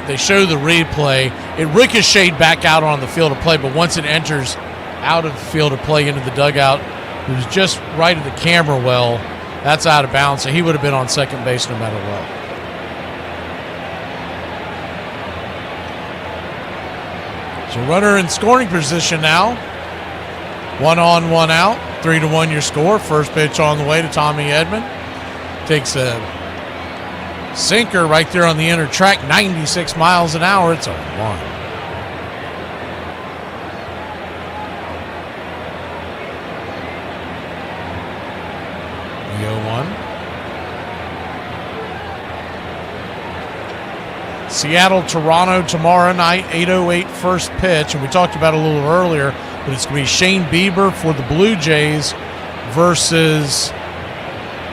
They show the replay. It ricocheted back out on the field of play, but once it enters out of the field of play into the dugout, it was just right at the camera well. That's out of bounds, so he would have been on second base no matter what. So runner in scoring position now. 1 on, 1 out. 3-1 your score. First pitch on the way to Tommy Edman. Takes a sinker right there on the inner track, 96 miles an hour. It's 0-1. The 0-1. Seattle, Toronto tomorrow night, 8:08 first pitch. And we talked about it a little earlier, but it's going to be Shane Bieber for the Blue Jays versus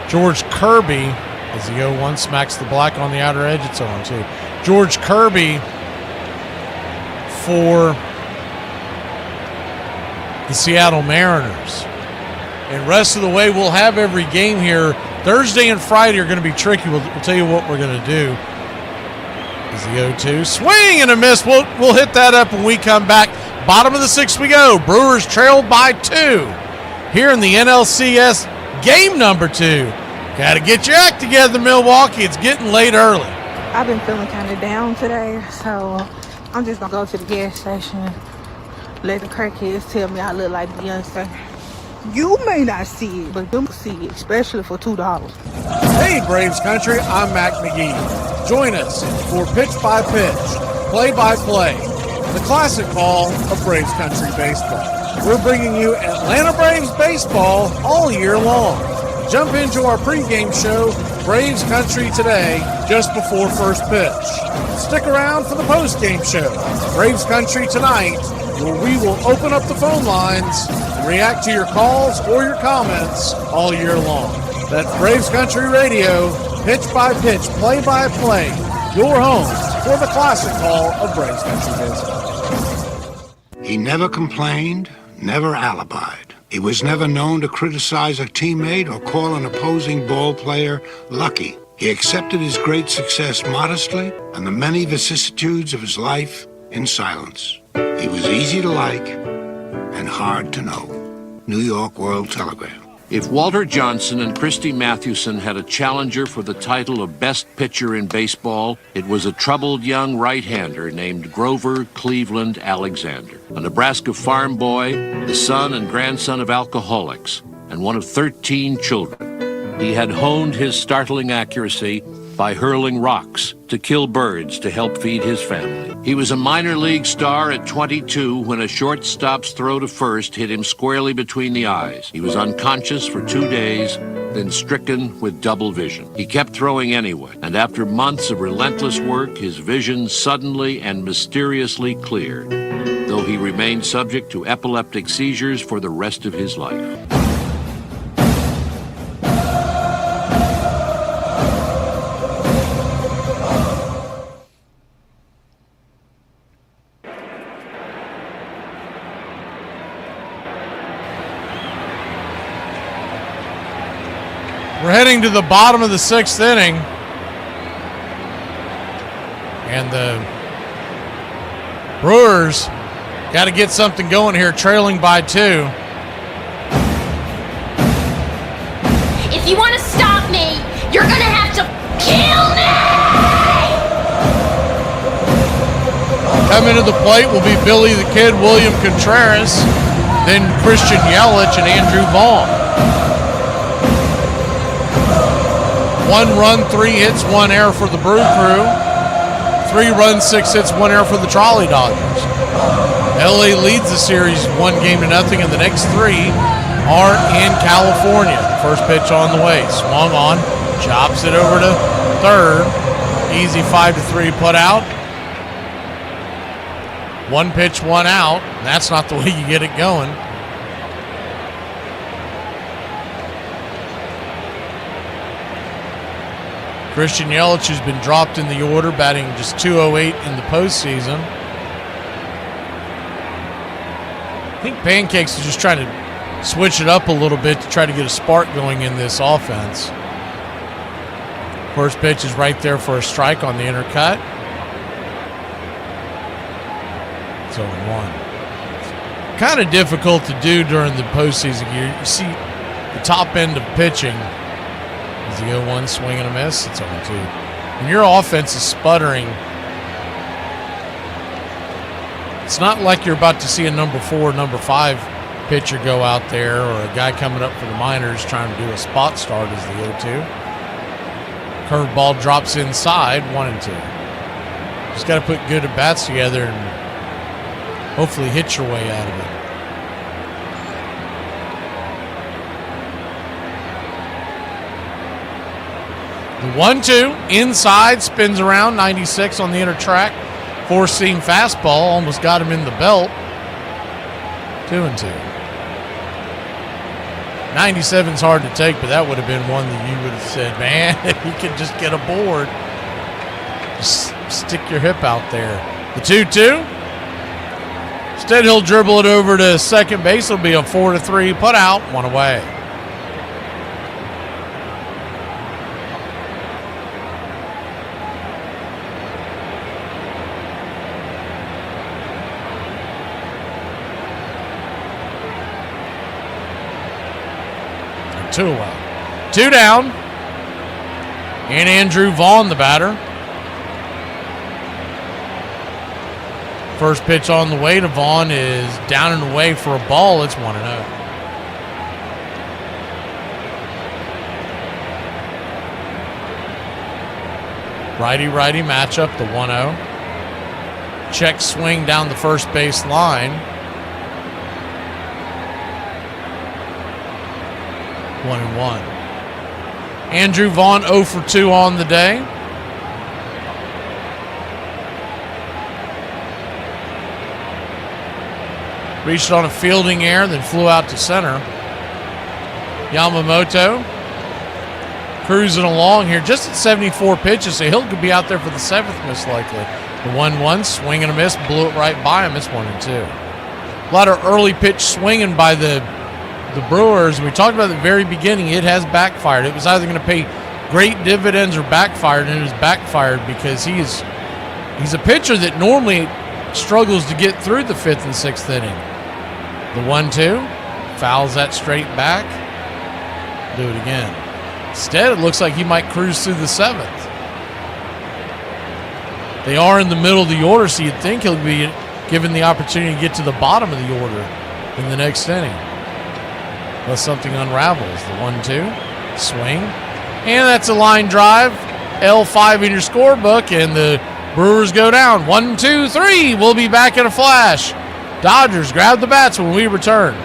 George Kirby. As the 0-1 smacks the black on the outer edge, it's 0-2. George Kirby for the Seattle Mariners. And rest of the way, we'll have every game here. Thursday and Friday are going to be tricky. We'll tell you what we're going to do. Is the 0-2. Swing and a miss. We'll hit that up when we come back. Bottom of the 6th we go. Brewers trail by 2 here in the NLCS game number 2. Got to get your act together, Milwaukee. It's getting late early. I've been feeling kind of down today, so I'm just going to go to the gas station, let the crackheads tell me I look like Beyonce. You may not see it, but them see it, especially for $2. Hey, Braves Country, I'm Mac McGee. Join us for Pitch by Pitch, Play by Play, the classic call of Braves Country baseball. We're bringing you Atlanta Braves baseball all year long. Jump into our pregame show, Braves Country Today, just before first pitch. Stick around for the postgame show, Braves Country Tonight, where we will open up the phone lines and react to your calls or your comments all year long. That's Braves Country Radio, pitch by pitch, play by play, your home for the classic call of Braves Country baseball. He never complained, never alibied. He was never known to criticize a teammate or call an opposing ball player lucky. He accepted his great success modestly and the many vicissitudes of his life in silence. He was easy to like and hard to know. New York World Telegram. If Walter Johnson and Christy Mathewson had a challenger for the title of best pitcher in baseball, it was a troubled young right-hander named Grover Cleveland Alexander, a Nebraska farm boy, the son and grandson of alcoholics, and one of 13 children. He had honed his startling accuracy by hurling rocks to kill birds to help feed his family. He was a minor league star at 22 when a shortstop's throw to first hit him squarely between the eyes. He was unconscious for 2 days, then stricken with double vision. He kept throwing anyway, and after months of relentless work, his vision suddenly and mysteriously cleared, though he remained subject to epileptic seizures for the rest of his life. We're heading to the bottom of the 6th inning. And the Brewers got to get something going here, trailing by 2. If you want to stop me, you're going to have to kill me! Coming to the plate will be Billy the Kid, William Contreras, then Christian Yelich and Andrew Vaughn. 1 run, 3 hits, 1 error for the Brew Crew. 3 runs, 6 hits, 1 error for the Trolley Dodgers. LA leads the series 1-0, and the next 3 are in California. The first pitch on the way, swung on, chops it over to third. Easy 5-3 put out. 1 pitch, 1 out. That's not the way you get it going. Christian Yelich has been dropped in the order, batting just .208 in the postseason. I think Pancakes is just trying to switch it up a little bit to try to get a spark going in this offense. First pitch is right there for a strike on the intercut. It's 0-1. Kind of difficult to do during the postseason. You see the top end of pitching. Is the 0-1 swing and a miss? It's 0-2. When your offense is sputtering, it's not like you're about to see a number 4, number 5 pitcher go out there, or a guy coming up for the minors trying to do a spot start as the 0-2. Curveball drops inside, 1-2. Just got to put good at-bats together and hopefully hit your way out of it. The 1-2 inside, spins around, 96 on the inner track. 4-seam fastball, almost got him in the belt. 2-2. 97's hard to take, but that would have been one that you would have said, man, if you could just get aboard, just stick your hip out there. The 2-2. Instead, he'll dribble it over to second base. It'll be a 4-3 put out, 1 away. Two away. 2 down. And Andrew Vaughn, the batter. First pitch on the way to Vaughn is down and away for a ball. It's 1-0. Righty-righty matchup, the 1-0. Check swing down the first base line. 1-1. Andrew Vaughn 0 for 2 on the day. Reached on a fielding error, then flew out to center. Yamamoto cruising along here just at 74 pitches, so he'll be out there for the 7th most likely. The 1-1, swing and a miss, blew it right by him. It's 1-2. A lot of early pitch swinging by the Brewers. We talked about at the very beginning, it has backfired. It was either going to pay great dividends or backfired, and it has backfired because he's a pitcher that normally struggles to get through the 5th and 6th inning. The 1-2 fouls that straight back. Do it again. Instead, it looks like he might cruise through the 7th. They are in the middle of the order, so you'd think he'll be given the opportunity to get to the bottom of the order in the next inning. Unless something unravels. The 1-2, swing. And that's a line drive. L5 in your scorebook, and the Brewers go down. 1, 2, 3. We'll be back in a flash. Dodgers grab the bats when we return.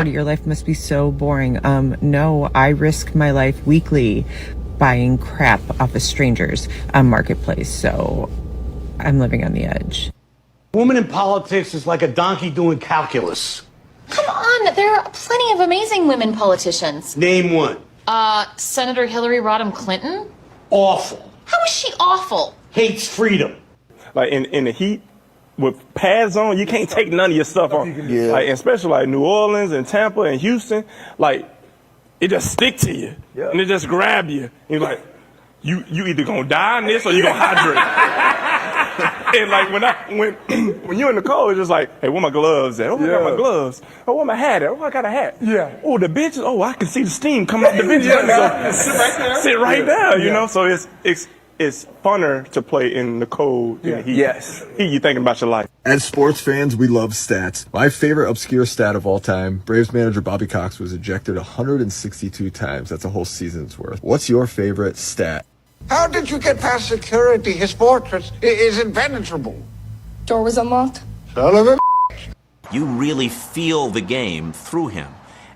Your life must be so boring. No, I risk my life weekly buying crap off of strangers on Marketplace, so I'm living on the edge. Woman in politics is like a donkey doing calculus. Come on, there are plenty of amazing women politicians. Name one. Senator Hillary Rodham Clinton? Awful. How is she awful? Hates freedom. Like in the heat with pads on, you can't take none of your stuff off. Yeah. Like especially like New Orleans and Tampa and Houston, like it just stick to you and it just grab you. And you're like, you either gonna die in this or you gonna hydrate. And like when you're in the cold, it's just like, hey, where my gloves at? Oh, I got my gloves. Oh, where my hat at? Oh, I got a hat. Yeah. Oh, the benches. Oh, I can see the steam coming off the benches. So, sit right there. You know. So it's funner to play in the cold than the heat. Yes. Heat, you thinking about your life. As sports fans, we love stats. My favorite obscure stat of all time, Braves manager Bobby Cox was ejected 162 times. That's a whole season's worth. What's your favorite stat? How did you get past security? His fortress is impenetrable. Door was unlocked. Son of a... You really feel the game through him.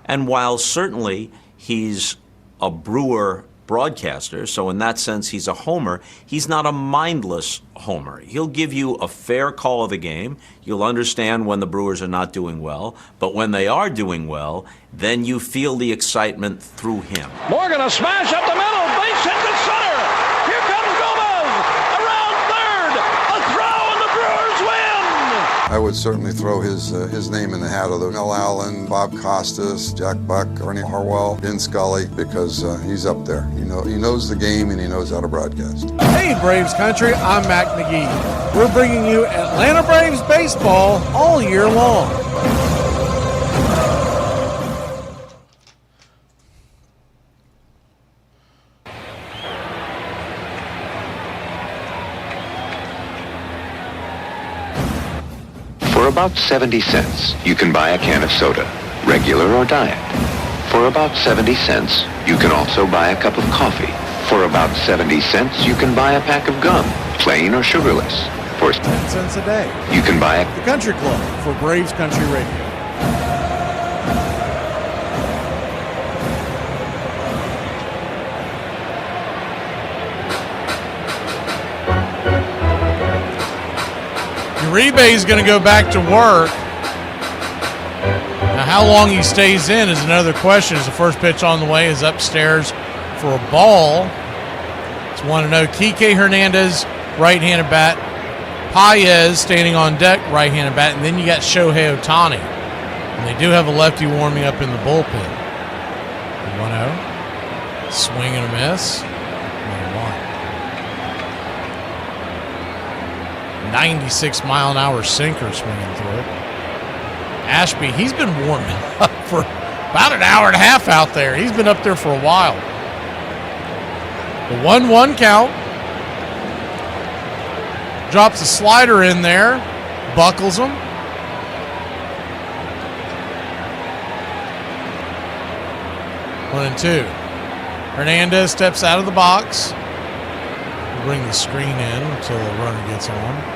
And while certainly he's a Brewer broadcaster, so in that sense he's a homer, he's not a mindless homer. He'll give you a fair call of the game. You'll understand when the Brewers are not doing well, but when they are doing well, then you feel the excitement through him. Morgan, a smash up the middle, base hit to center. Here comes Gomez, around third, a throw, and the Brewers win. I would certainly throw his name in the hat of the Mel Allen, Bob Costas, Jack Buck, Ernie Harwell, Vin Scully, because he's up there. He knows the game and he knows how to broadcast. Hey, Braves country, I'm Mac McGee. We're bringing you Atlanta Braves baseball all year long. For about 70 cents, you can buy a can of soda, regular or diet. For about 70 cents, you can also buy a cup of coffee. For about 70 cents, you can buy a pack of gum, plain or sugarless. For 10 cents a day. You can buy a... The Country Club for Braves Country Radio. Uribe's going to go back to work. Now, how long he stays in is another question, as the first pitch on the way is upstairs for a ball. It's 1-0. Kike Hernandez, right-handed bat. Paez standing on deck, right-handed bat. And then you got Shohei Ohtani. And they do have a lefty warming up in the bullpen. 1-0. Swing and a miss. 96-mile-an-hour sinker swinging through it. Ashby, he's been warming up for about an hour and a half out there. He's been up there for a while. The 1-1 count. Drops a slider in there. Buckles him. One and two. Hernandez steps out of the box. We'll bring the screen in until the runner gets on.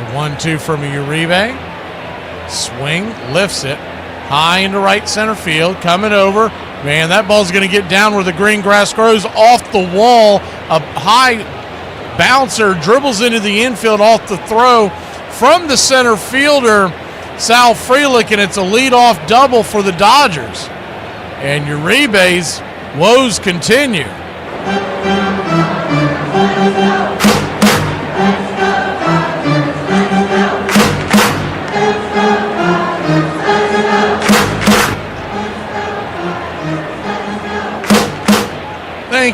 The 1-2 from Uribe. Swing, lifts it. High into right center field. Coming over. Man, that ball's going to get down where the green grass grows, off the wall. A high bouncer dribbles into the infield off the throw from the center fielder, Sal Frelick, and it's a leadoff double for the Dodgers. And Uribe's woes continue.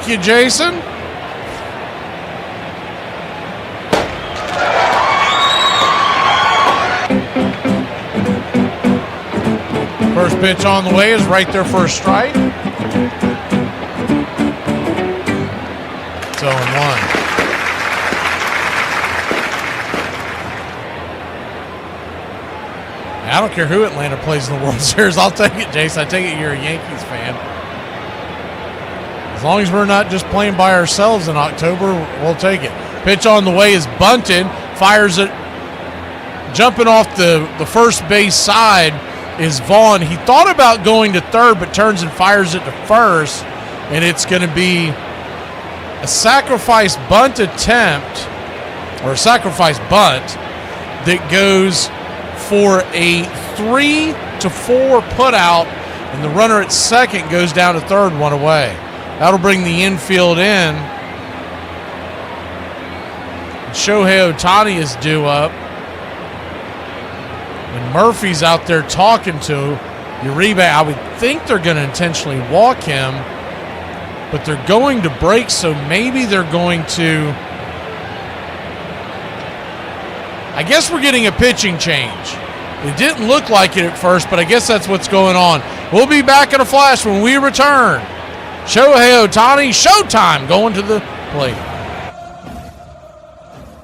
Thank you, Jason. First pitch on the way is right there for a strike. It's 0-1. I don't care who Atlanta plays in the World Series. I'll take it, Jason. I take it you're a Yankees fan. As long as we're not just playing by ourselves in October, we'll take it. Pitch on the way is bunted. Fires it. Jumping off the first base side is Vaughn. He thought about going to third, but turns and fires it to first. And it's going to be a sacrifice bunt attempt, or a sacrifice bunt, that goes for a 3-4 put out, and the runner at second goes down to third, one away. That'll bring the infield in. Shohei Ohtani is due up, and Murphy's out there talking to Uribe. I would think they're going to intentionally walk him, but they're going to break, so maybe they're going to. I guess we're getting a pitching change. It didn't look like it at first, but I guess that's what's going on. We'll be back in a flash when we return. Shohei Ohtani, showtime, going to the plate.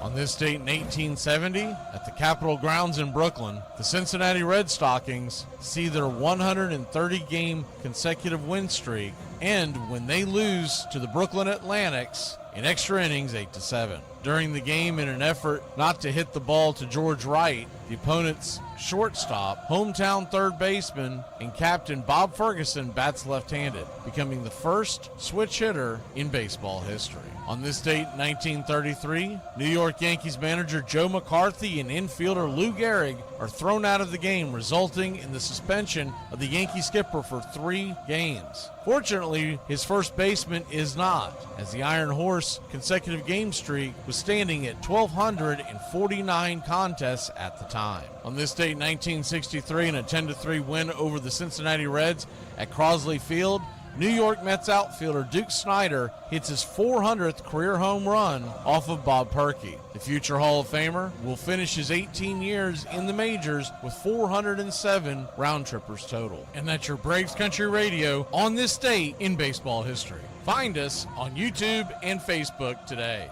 On this date in 1870, at the Capitol grounds in Brooklyn, the Cincinnati Red Stockings see their 130-game consecutive win streak end when they lose to the Brooklyn Atlantics in extra innings 8-7. During the game, in an effort not to hit the ball to George Wright, the opponent's shortstop, hometown third baseman, and captain Bob Ferguson bats left-handed, becoming the first switch hitter in baseball history. On this date, 1933, New York Yankees manager Joe McCarthy and infielder Lou Gehrig are thrown out of the game, resulting in the suspension of the Yankee skipper for 3 games. Fortunately, his first baseman is not, as the Iron Horse consecutive game streak was standing at 1,249 contests at the time. On this date, 1963, in a 10-3 win over the Cincinnati Reds at Crosley Field, New York Mets outfielder Duke Snider hits his 400th career home run off of Bob Perkey. The future Hall of Famer will finish his 18 years in the majors with 407 round trippers total. And that's your Braves Country Radio on this date in baseball history. Find us on YouTube and Facebook today.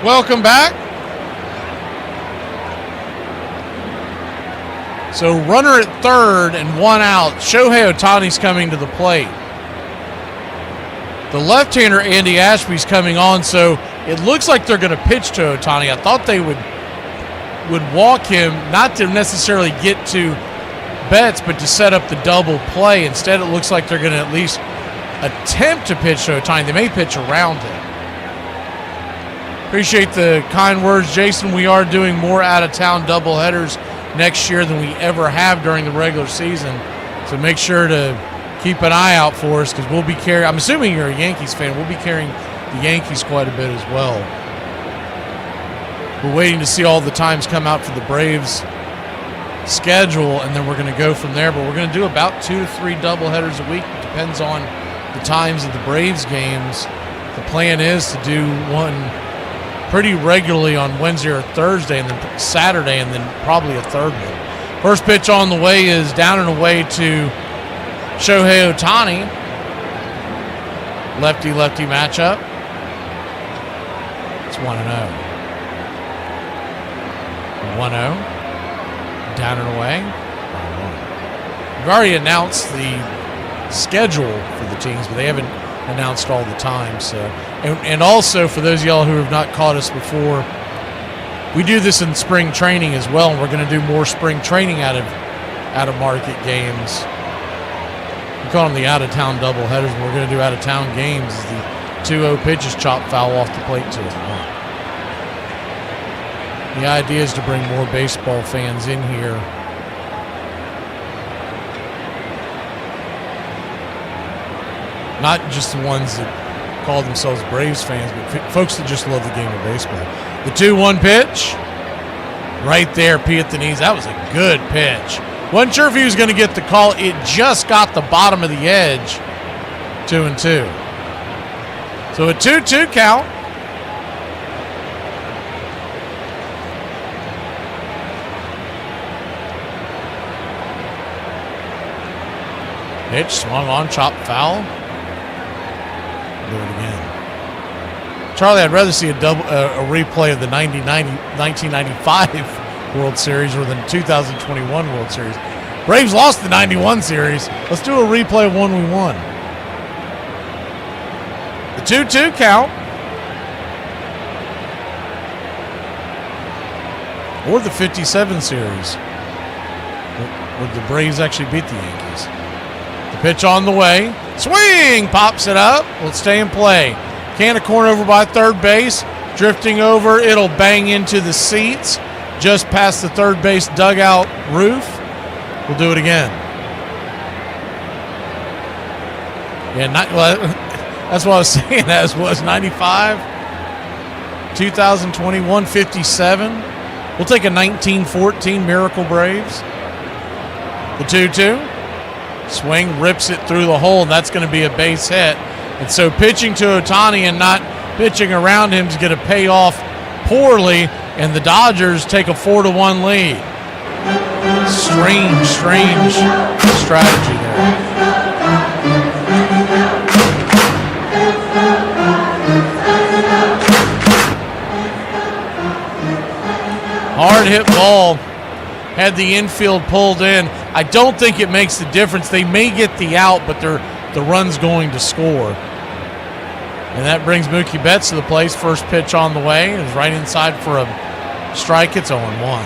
Welcome back. So runner at third and 1 out. Shohei Ohtani's coming to the plate. The left-hander Andy Ashby's coming on, so it looks like they're going to pitch to Ohtani. I thought they would walk him, not to necessarily get to Betts, but to set up the double play. Instead, it looks like they're going to at least attempt to pitch to Ohtani. They may pitch around him. Appreciate the kind words, Jason. We are doing more out-of-town doubleheaders next year than we ever have during the regular season. So make sure to keep an eye out for us, because we'll be carrying, I'm assuming you're a Yankees fan, we'll be carrying the Yankees quite a bit as well. We're waiting to see all the times come out for the Braves schedule, and then we're going to go from there. But we're going to do about 2 to 3 doubleheaders a week. It depends on the times of the Braves games. The plan is to do one pretty regularly on Wednesday or Thursday, and then Saturday, and then probably a third one. First pitch on the way is down and away to Shohei Ohtani. Lefty-lefty matchup. It's 1-0. 1-0. Down and away. 1-1. We've already announced the schedule for the teams, but they haven't announced all the time. So, and also for those of y'all who have not caught us before, we do this in spring training as well, and we're going to do more spring training out of market games. We call them the out-of-town doubleheaders, and we're going to do out-of-town games. The 2-0 pitch is chopped foul off the plate to 1. The idea is to bring more baseball fans in here. Not just the ones that call themselves Braves fans, but folks that just love the game of baseball. The 2-1 pitch. Right there, P at the knees. That was a good pitch. Wasn't sure if he was going to get the call. It just got the bottom of the edge. 2-2. So a 2-2 count. Pitch swung on, chopped foul. Do it again. Charlie, I'd rather see a replay of the 1995 World Series or the 2021 World Series. Braves lost the 91 series. Let's do a replay of one we won. The 2-2 count. Or the 57 series. Would the Braves actually beat the Yankees? The pitch on the way. Swing! Pops it up. Will it stay in play? Can of corn over by third base. Drifting over. It'll bang into the seats. Just past the third base dugout roof. We'll do it again. Yeah, that's what I was saying. As was 95, 2021, 57. We'll take a 1914 Miracle Braves. The 2-2. Swing, rips it through the hole, and that's going to be a base hit. And so pitching to Ohtani and not pitching around him is going to pay off poorly, and the Dodgers take a 4-1 lead. Strange strategy there. Hard hit ball. Had the infield pulled in. I don't think it makes the difference. They may get the out, but the run's going to score. And that brings Mookie Betts to the plate. First pitch on the way. It was right inside for a strike. It's 0-1.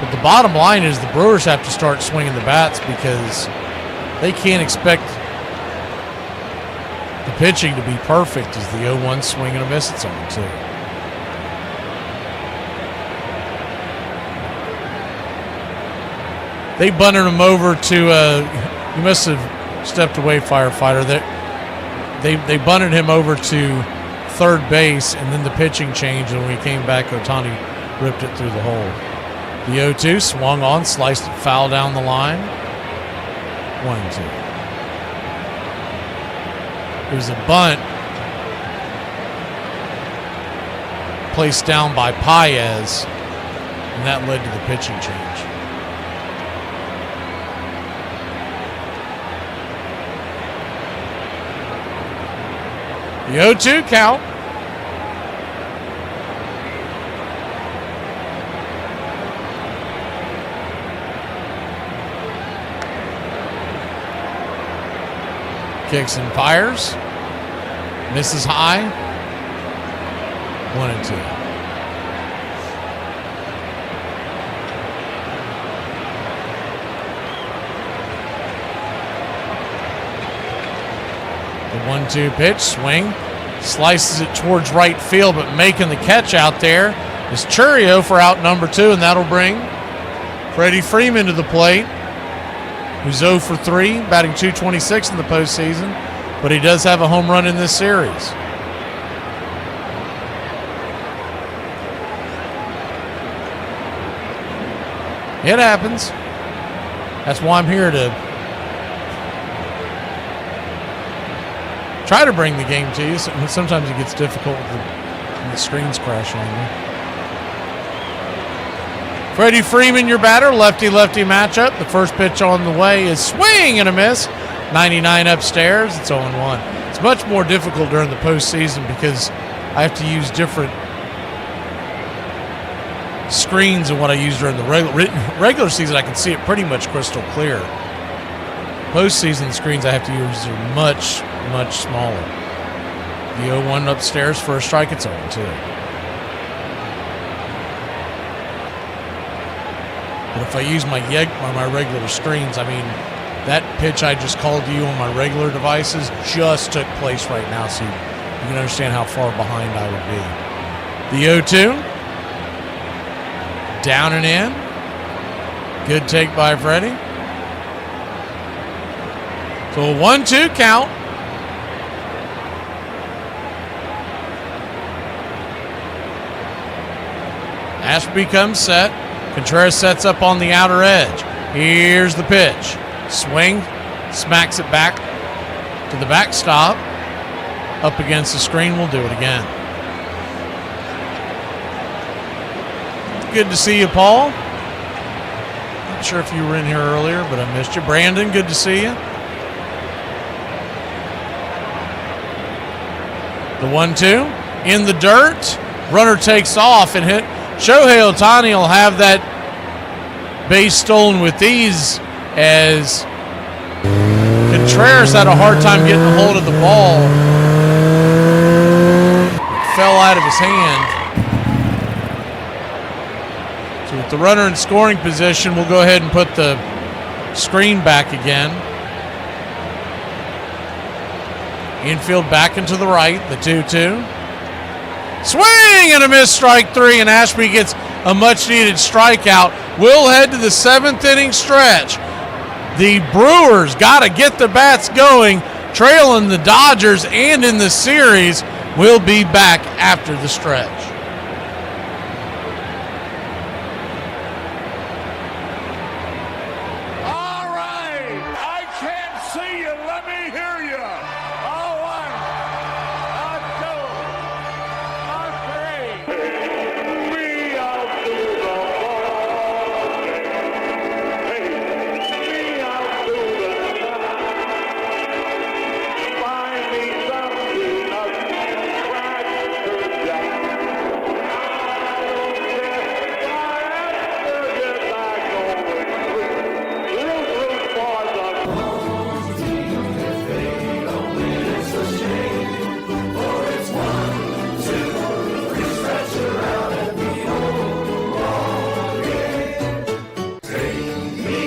But the bottom line is the Brewers have to start swinging the bats because they can't expect the pitching to be perfect as the 0-1 swing and a miss. It's 0-2. They bunted him over to, you must have stepped away, firefighter. They bunted him over to third base, and then the pitching changed, and when he came back, Ohtani ripped it through the hole. The 0-2 swung on, sliced it foul down the line. 1-2. It was a bunt placed down by Paez, and that led to the pitching change. The 0-2 count. Kicks and fires. Misses high. 1-2. The 1-2 pitch, swing, slices it towards right field, but making the catch out there is Churio for out number 2, and that'll bring Freddie Freeman to the plate, who's 0 for 3, batting .226 in the postseason, but he does have a home run in this series. It happens. That's why I'm here to try to bring the game to you. Sometimes it gets difficult when the screens crash on you. Freddie Freeman, your batter, lefty-lefty matchup. The first pitch on the way is swing and a miss. 99 upstairs. It's 0-1. It's much more difficult during the postseason because I have to use different screens than what I use during the regular season. I can see it pretty much crystal clear. Postseason screens I have to use are much, much smaller. The 0-1 upstairs for a strike. It's 0-2. But if I use my regular screens, I mean, that pitch I just called to you on my regular devices just took place right now, so you can understand how far behind I would be. The 0-2. Down and in. Good take by Freddie. So a 1-2 count. Ashby comes set. Contreras sets up on the outer edge. Here's the pitch. Swing, smacks it back to the backstop. Up against the screen, we'll do it again. Good to see you, Paul. Not sure if you were in here earlier, but I missed you. Brandon, good to see you. The 1-2 in the dirt. Runner takes off and hit. Shohei Ohtani will have that base stolen with ease, as Contreras had a hard time getting a hold of the ball. It fell out of his hand. So with the runner in scoring position, we'll go ahead and put the screen back again. Infield back into the right, the 2-2. Swing and a miss, strike three, and Ashby gets a much-needed strikeout. We'll head to the 7th inning stretch. The Brewers got to get the bats going, trailing the Dodgers and in the series. We'll be back after the stretch. All right, I can't see you. Let me hear you. A 1, a 2, a 3. We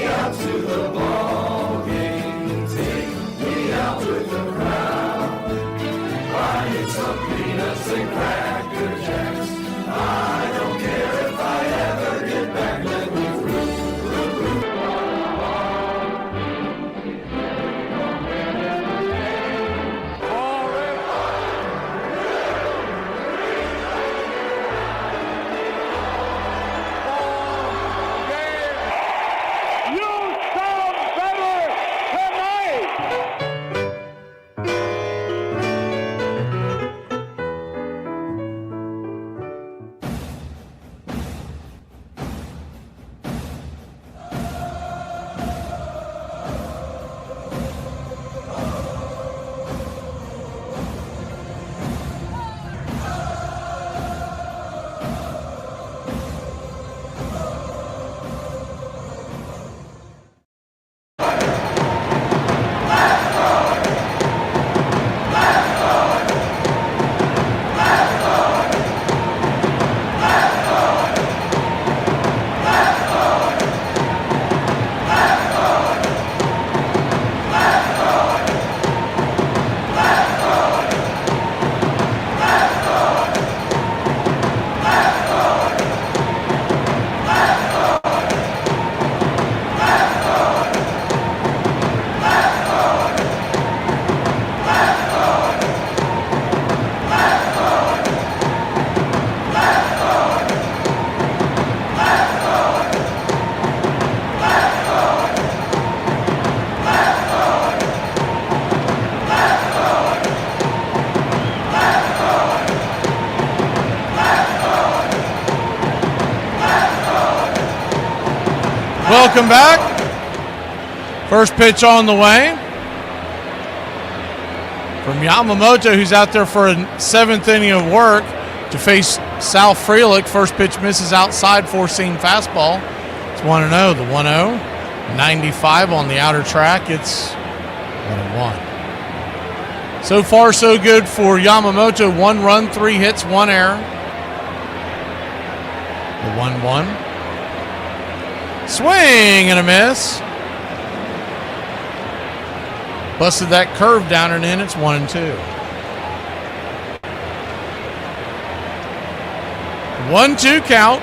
out to the ball game. Me out to the sky. Find me something up and crack Jack. I don't care if I have to get back on the street. Root for the Welcome back. First pitch on the way from Yamamoto, who's out there for a 7th inning of work to face Sal Frelick. First pitch misses outside, four-seam fastball. It's 1-0. The 1-0, 95 on the outer track. It's 1-1. So far, so good for Yamamoto. 1 run, 3 hits, 1 error. The 1-1. Swing and a miss. Busted that curve down and in. It's 1-2. 1-2 count.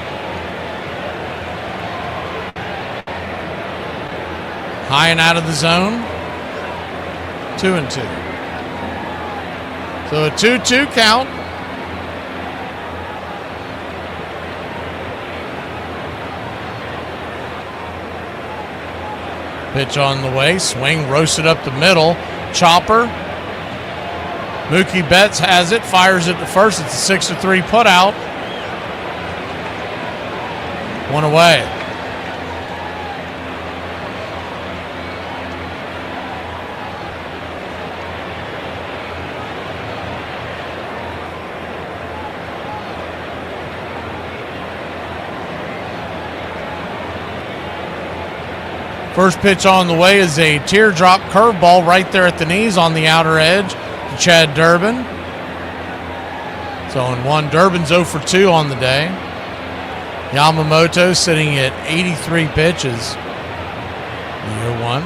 High and out of the zone. 2-2. So a 2-2 count. Pitch on the way. Swing roasted up the middle. Chopper. Mookie Betts has it. Fires it to first. It's a 6-3 putout. One away. First pitch on the way is a teardrop curveball right there at the knees on the outer edge to Chad Durbin. So in one, Durbin's 0 for 2 on the day. Yamamoto sitting at 83 pitches. Year one.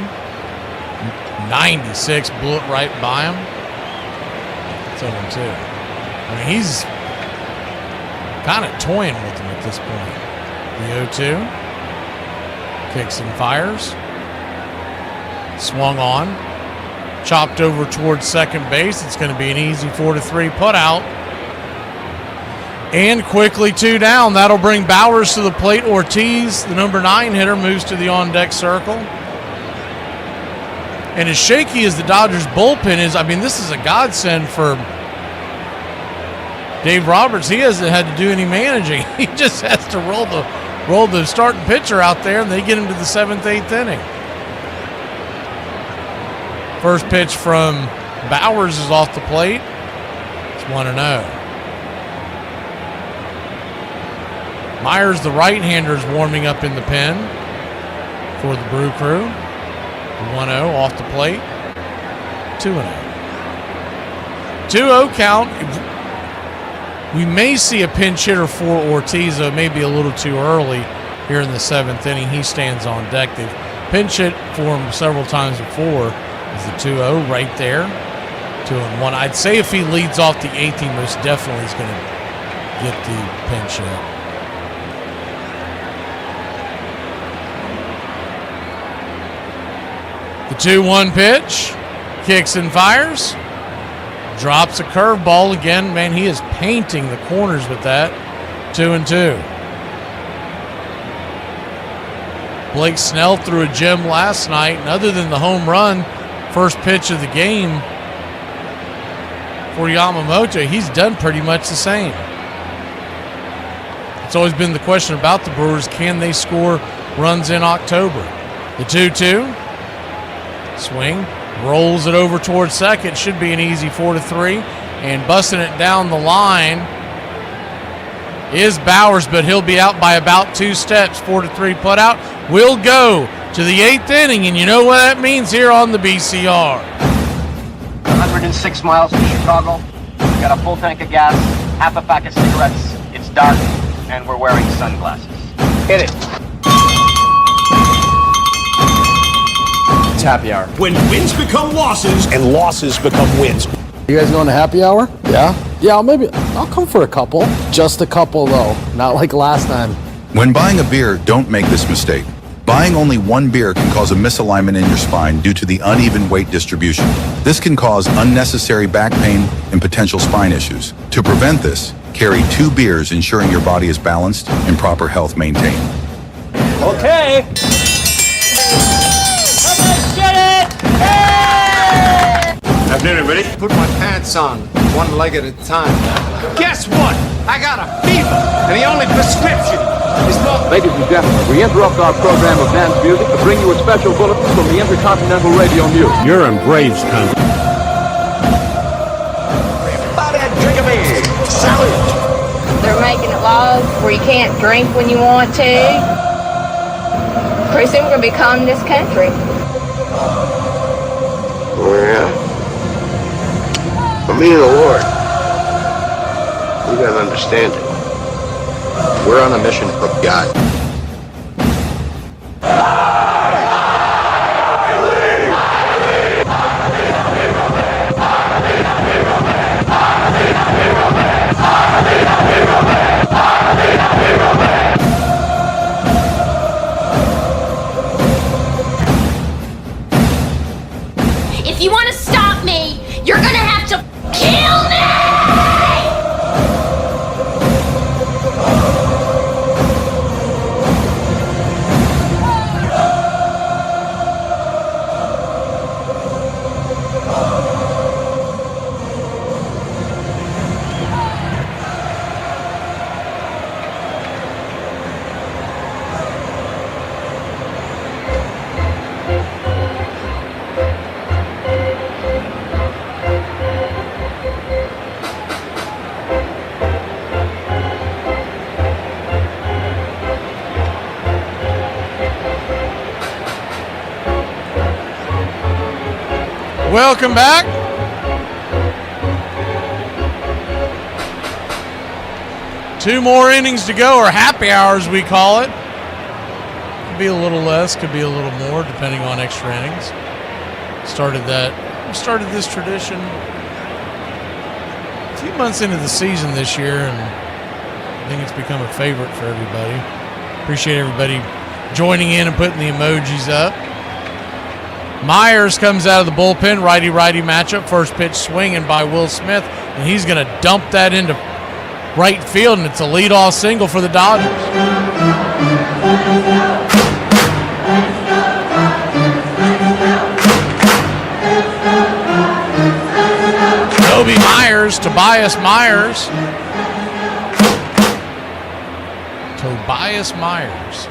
96, blew it right by him. It's 0 2. I mean, he's kind of toying with him at this point. The 0-2. Kicks and fires. Swung on. Chopped over towards second base. It's going to be an easy 4-3 putout. And quickly 2 down. That'll bring Bowers to the plate. Ortiz, the number 9 hitter, moves to the on-deck circle. And as shaky as the Dodgers bullpen is, I mean, this is a godsend for Dave Roberts. He hasn't had to do any managing. He just has to roll the starting pitcher out there, and they get him to the 7th, 8th inning. First pitch from Bowers is off the plate. It's 1-0. Myers, the right-hander, is warming up in the pen for the Brew Crew. 1-0 off the plate. 2-0. 2-0 count. We may see a pinch hitter for Ortiz, though maybe a little too early here in the 7th inning. He stands on deck. They've pinch hit for him several times before. Is the 2-0 right there. 2-1. I'd say if he leads off the 8th, he most definitely is going to get the pinch hit. The 2-1 pitch. Kicks and fires. Drops a curveball again. Man, he is painting the corners with that. 2-2. Blake Snell threw a gem last night, and other than the home run, first pitch of the game for Yamamoto, he's done pretty much the same. It's always been the question about the Brewers, can they score runs in October? The 2-2. Swing. Rolls it over towards second. Should be an easy 4-3. And busting it down the line is Bowers, but he'll be out by about 2 steps. 4-3 putout. We'll go to the 8th inning, and you know what that means here on the BCR. 106 miles to Chicago. We got a full tank of gas, half a pack of cigarettes. It's dark, and we're wearing sunglasses. Hit it. Happy hour. When wins become losses and losses become wins. You guys going to happy hour? Yeah, I'll come for a couple. Just a couple though, not like last time. When buying a beer, don't make this mistake. Buying only one beer can cause a misalignment in your spine due to the uneven weight distribution. This can cause unnecessary back pain and potential spine issues. To prevent this, carry 2 beers, ensuring your body is balanced and proper health maintained. Okay. Afternoon, everybody. Put my pants on, one leg at a time. Guess what? I got a fever, and the only prescription is more. Ladies and gentlemen, we interrupt our program of dance music to bring you a special bulletin from the Intercontinental Radio News. You're in Braves country. Everybody drink a beer. Salute. They're making it laws where you can't drink when you want to. Pretty soon we're going to be calling this country. Yeah. For me and the Lord, you gotta understand it. We're on a mission from God. If you want to stop me, you're gonna have to kill me! Welcome back. Two more innings to go, or happy hour as we call it. Could be a little less, could be a little more, depending on extra innings. Started this tradition a few months into the season this year, and I think it's become a favorite for everybody. Appreciate everybody joining in and putting the emojis up. Myers comes out of the bullpen, righty-righty matchup. First pitch swinging by Will Smith, and he's going to dump that into right field, and it's a leadoff single for the Dodgers. Toby Myers, Tobias Myers. Tobias Myers.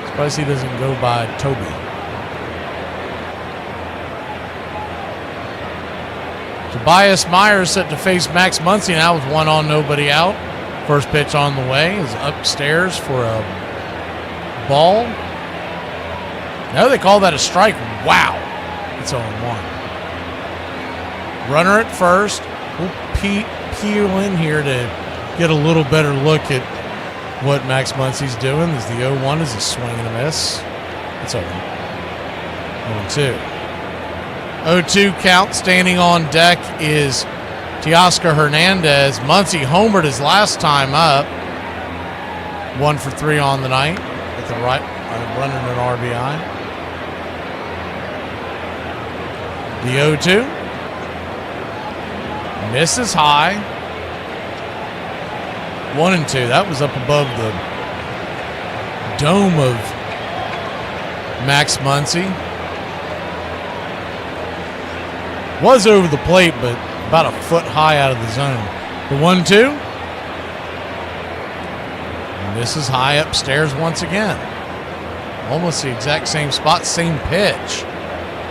Surprised he doesn't go by Toby. Tobias Myers set to face Max Muncy now with one on, nobody out. First pitch on the way is upstairs for a ball. Now they call that a strike. Wow. It's 0-1. Runner at first. We'll peel in here to get a little better look at what Max Muncy's doing. As the 0-1 is a swing and a miss. It's 0-2. 0-2 count. Standing on deck is Teoscar Hernandez. Muncy homered his last time up. 1 for 3 on the night with the right running an RBI. The 0-2 misses high. 1-2. That was up above the dome of Max Muncy. Was over the plate, but about a foot high out of the zone. The 1-2. Misses high upstairs once again. Almost the exact same spot, same pitch.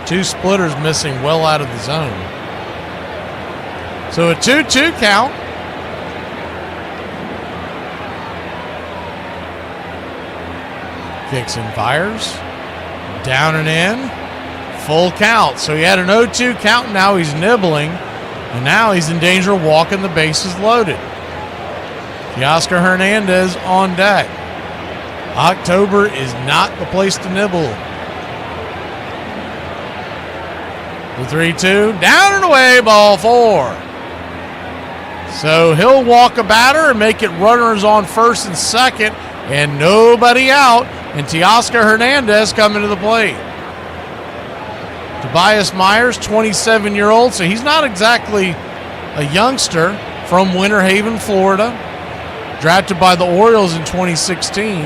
Two splitters missing well out of the zone. So a 2-2 count. Kicks and fires. Down and in. Full count. So he had an 0-2 count, and now he's nibbling. And now he's in danger of walking the bases loaded. Teoscar Hernandez on deck. October is not the place to nibble. The 3-2. Down and away, ball 4. So he'll walk a batter and make it runners on first and second, and nobody out. And Teoscar Hernandez coming to the plate. Tobias Myers, 27-year-old, so he's not exactly a youngster, from Winter Haven, Florida. Drafted by the Orioles in 2016.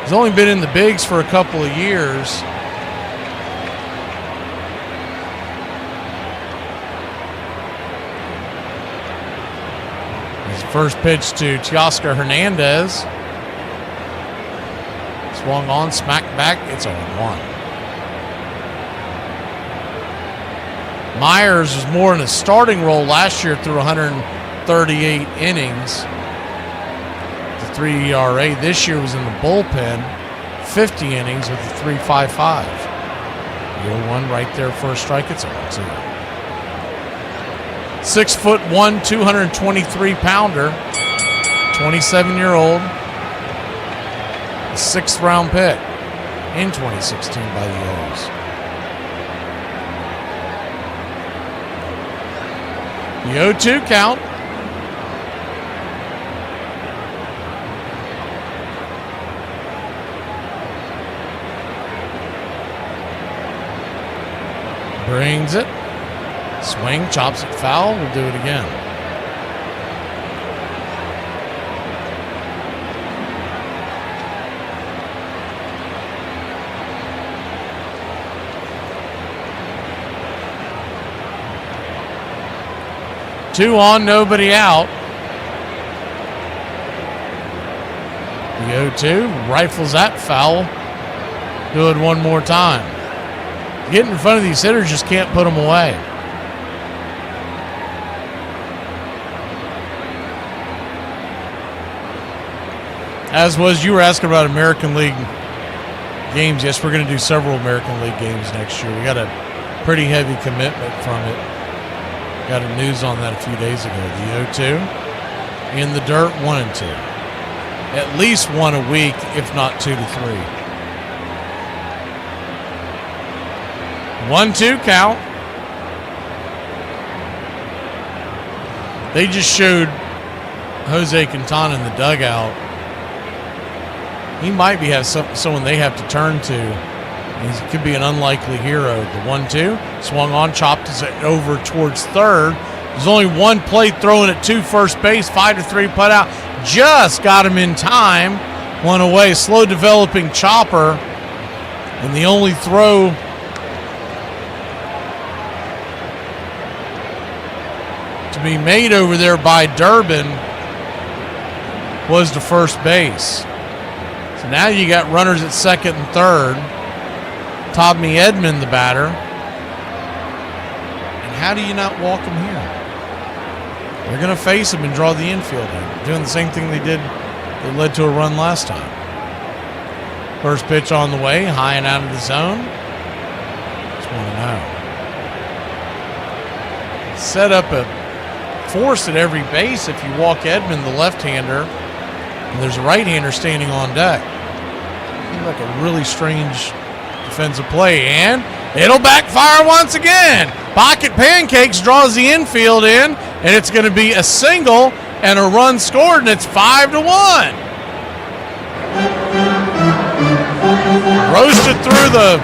He's only been in the bigs for a couple of years. His first pitch to Teoscar Hernandez. Swung on, smacked back. It's 0-1. Myers was more in a starting role last year through 138 innings. The 3 ERA this year was in the bullpen, 50 innings with a 3.55. 0-1 right there for a strike. It's 0-2. 6'1", 223-pounder, 27-year-old. A 6th round pick in 2016 by the O's. The 0-2 count. Brings it. Swing, chops it foul. We'll do it again. Two on, nobody out. The 0-2 rifles that foul. Do it one more time. Getting in front of these hitters, just can't put them away. As was, you were asking about American League games. Yes, we're going to do several American League games next year. We got a pretty heavy commitment from it. Got a news on that a few days ago. The 0-2 in the dirt, 1-2. At least one a week, if not 2 to 3. 1-2 count. They just showed Jose Quintana in the dugout. He might have someone they have to turn to. He could be an unlikely hero. The 1-2 swung on, chopped it over towards third. There's only one play throwing at 2 first base, 5-3 put out. Just got him in time. One away, slow developing chopper. And the only throw to be made over there by Durbin was to first base. So now you got runners at second and third. Tommy Edman, the batter. And how do you not walk him here? They're going to face him and draw the infield in. Doing the same thing they did that led to a run last time. First pitch on the way, high and out of the zone. It's 1-0. Set up a force at every base if you walk Edman, the left-hander, and there's a right-hander standing on deck. Seems like a really strange defensive play, and it'll backfire once again. Pocket Pancakes draws the infield in, and it's going to be a single and a run scored, and it's 5-1. Roasted through the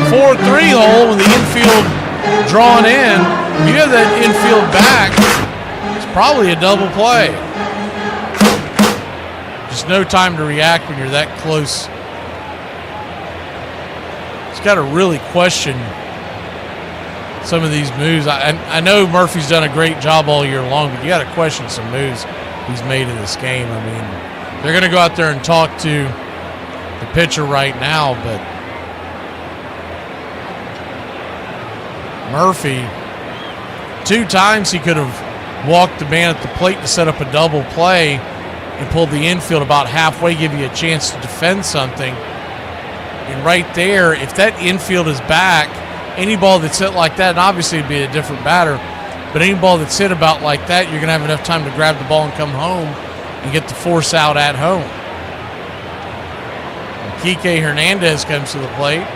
4-3 hole with the infield drawn in. If you have that infield back, it's probably a double play. Just no time to react when you're that close. Got to really question some of these moves. I know Murphy's done a great job all year long, but you got to question some moves he's made in this game. I mean, they're going to go out there and talk to the pitcher right now, but Murphy, 2 times he could have walked the man at the plate to set up a double play and pulled the infield about halfway, give you a chance to defend something. And right there, if that infield is back, any ball that's hit like that, and obviously it'd be a different batter, but any ball that's hit about like that, you're going to have enough time to grab the ball and come home and get the force out at home. Kike Hernandez comes to the plate.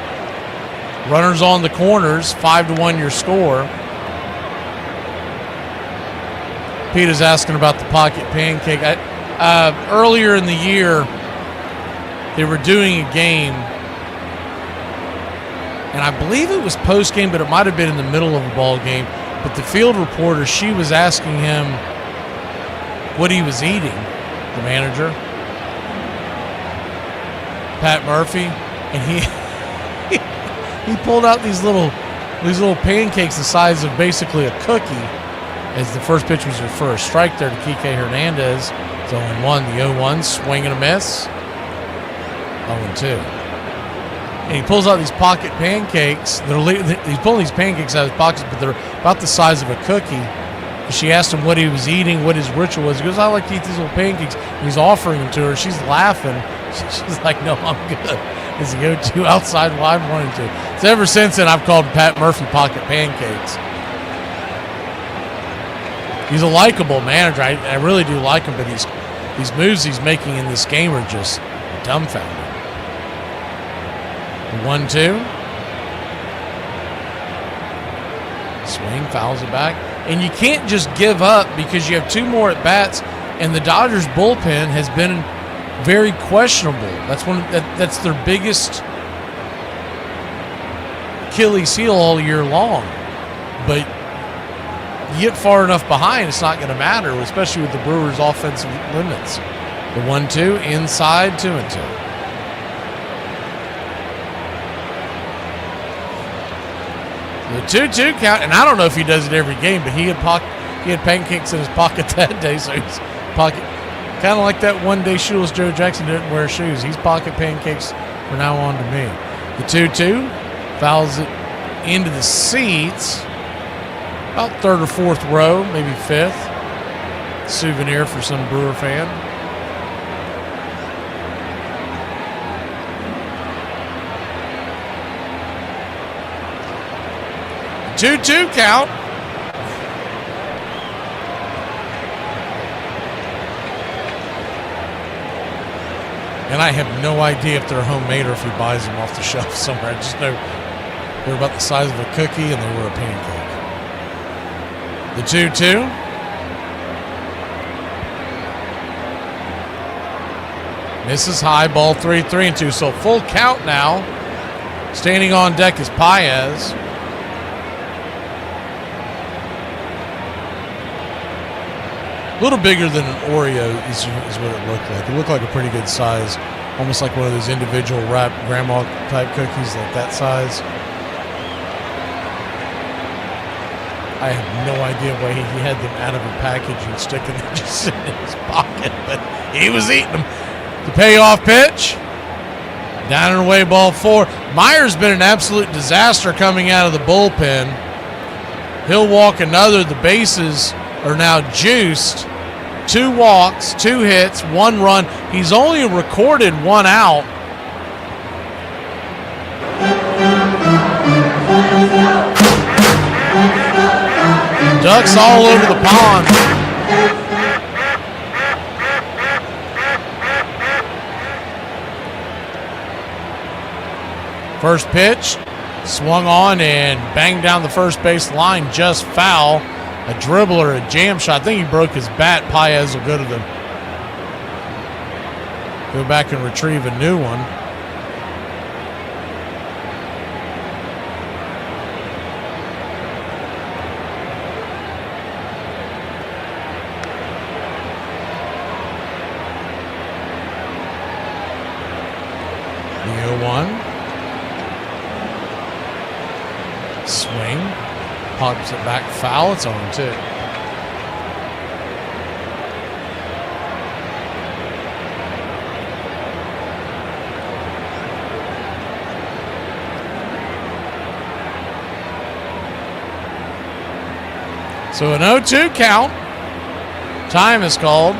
Runners on the corners, 5-1 your score. Pete is asking about the pocket pancake. Earlier in the year, they were doing a game, and I believe it was post-game, but it might have been in the middle of a ball game. But the field reporter, she was asking him what he was eating, the manager, Pat Murphy, and he pulled out these little pancakes the size of basically a cookie, as the first pitch was for a strike there to Kike Hernandez. It's 0-1, the 0-1, swing and a miss, 0-2. And he pulls out these pocket pancakes. He's pulling these pancakes out of his pockets, but they're about the size of a cookie. She asked him what he was eating, what his ritual was. He goes, I like to eat these little pancakes. And he's offering them to her. She's laughing. She's like, no, I'm good. As he go to outside wide 1-2. So ever since then, I've called Pat Murphy pocket pancakes. He's a likable manager. I really do like him, but these moves he's making in this game are just dumbfounding. 1-2. Swing, fouls it back. And you can't just give up because you have 2 more at bats, and the Dodgers bullpen has been very questionable. That's their biggest Achilles heel all year long. But you get far enough behind, it's not going to matter, especially with the Brewers' offensive limits. The 1-2, inside, 2-2. The 2-2 count, and I don't know if he does it every game, but he had pancakes in his pocket that day, so he's pocket, kind of like that one day shoeless Joe Jackson didn't wear shoes. He's pocket pancakes from now on to me. The 2-2 fouls it into the seats, about 3rd or 4th row, maybe 5th. Souvenir for some Brewer fan. 2-2 count. And I have no idea if they're homemade or if he buys them off the shelf somewhere. I just know they're about the size of a cookie and they were a pancake. The 2-2. Misses high, ball 3-2. So full count now. Standing on deck is Paez. A little bigger than an Oreo is what it looked like. It looked like a pretty good size. Almost like one of those individual wrap grandma type cookies, like that size. I have no idea why he had them out of a package and sticking them just sitting in his pocket, but he was eating them. The payoff pitch. Down and away, ball 4. Meyer's been an absolute disaster coming out of the bullpen. He'll walk another. The bases are now juiced. 2 walks, 2 hits, 1 run. He's only recorded 1 out. Ducks all over the pond. First pitch, swung on and banged down the first base line, just foul. A dribbler, a jam shot. I think he broke his bat. Paez will go back and retrieve a new one. The 0-1. Swing. Pops it back foul. It's on 2. So an 0-2 count. Time is called.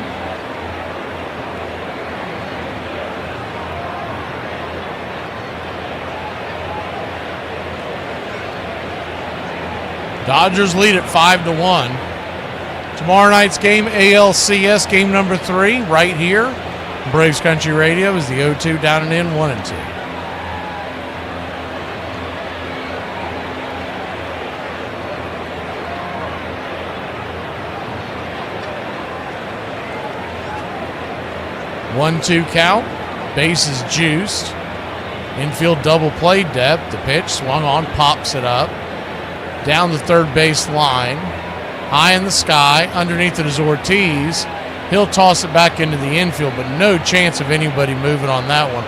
Dodgers lead at 5-1. Tomorrow night's game, ALCS game number 3, right here. Braves Country Radio is the 0-2 down and in, 1-2. One-two count. Bases juiced. Infield double play depth. The pitch swung on, pops it up. Down the third base line, high in the sky, underneath it is Ortiz. He'll toss it back into the infield, but no chance of anybody moving on that one.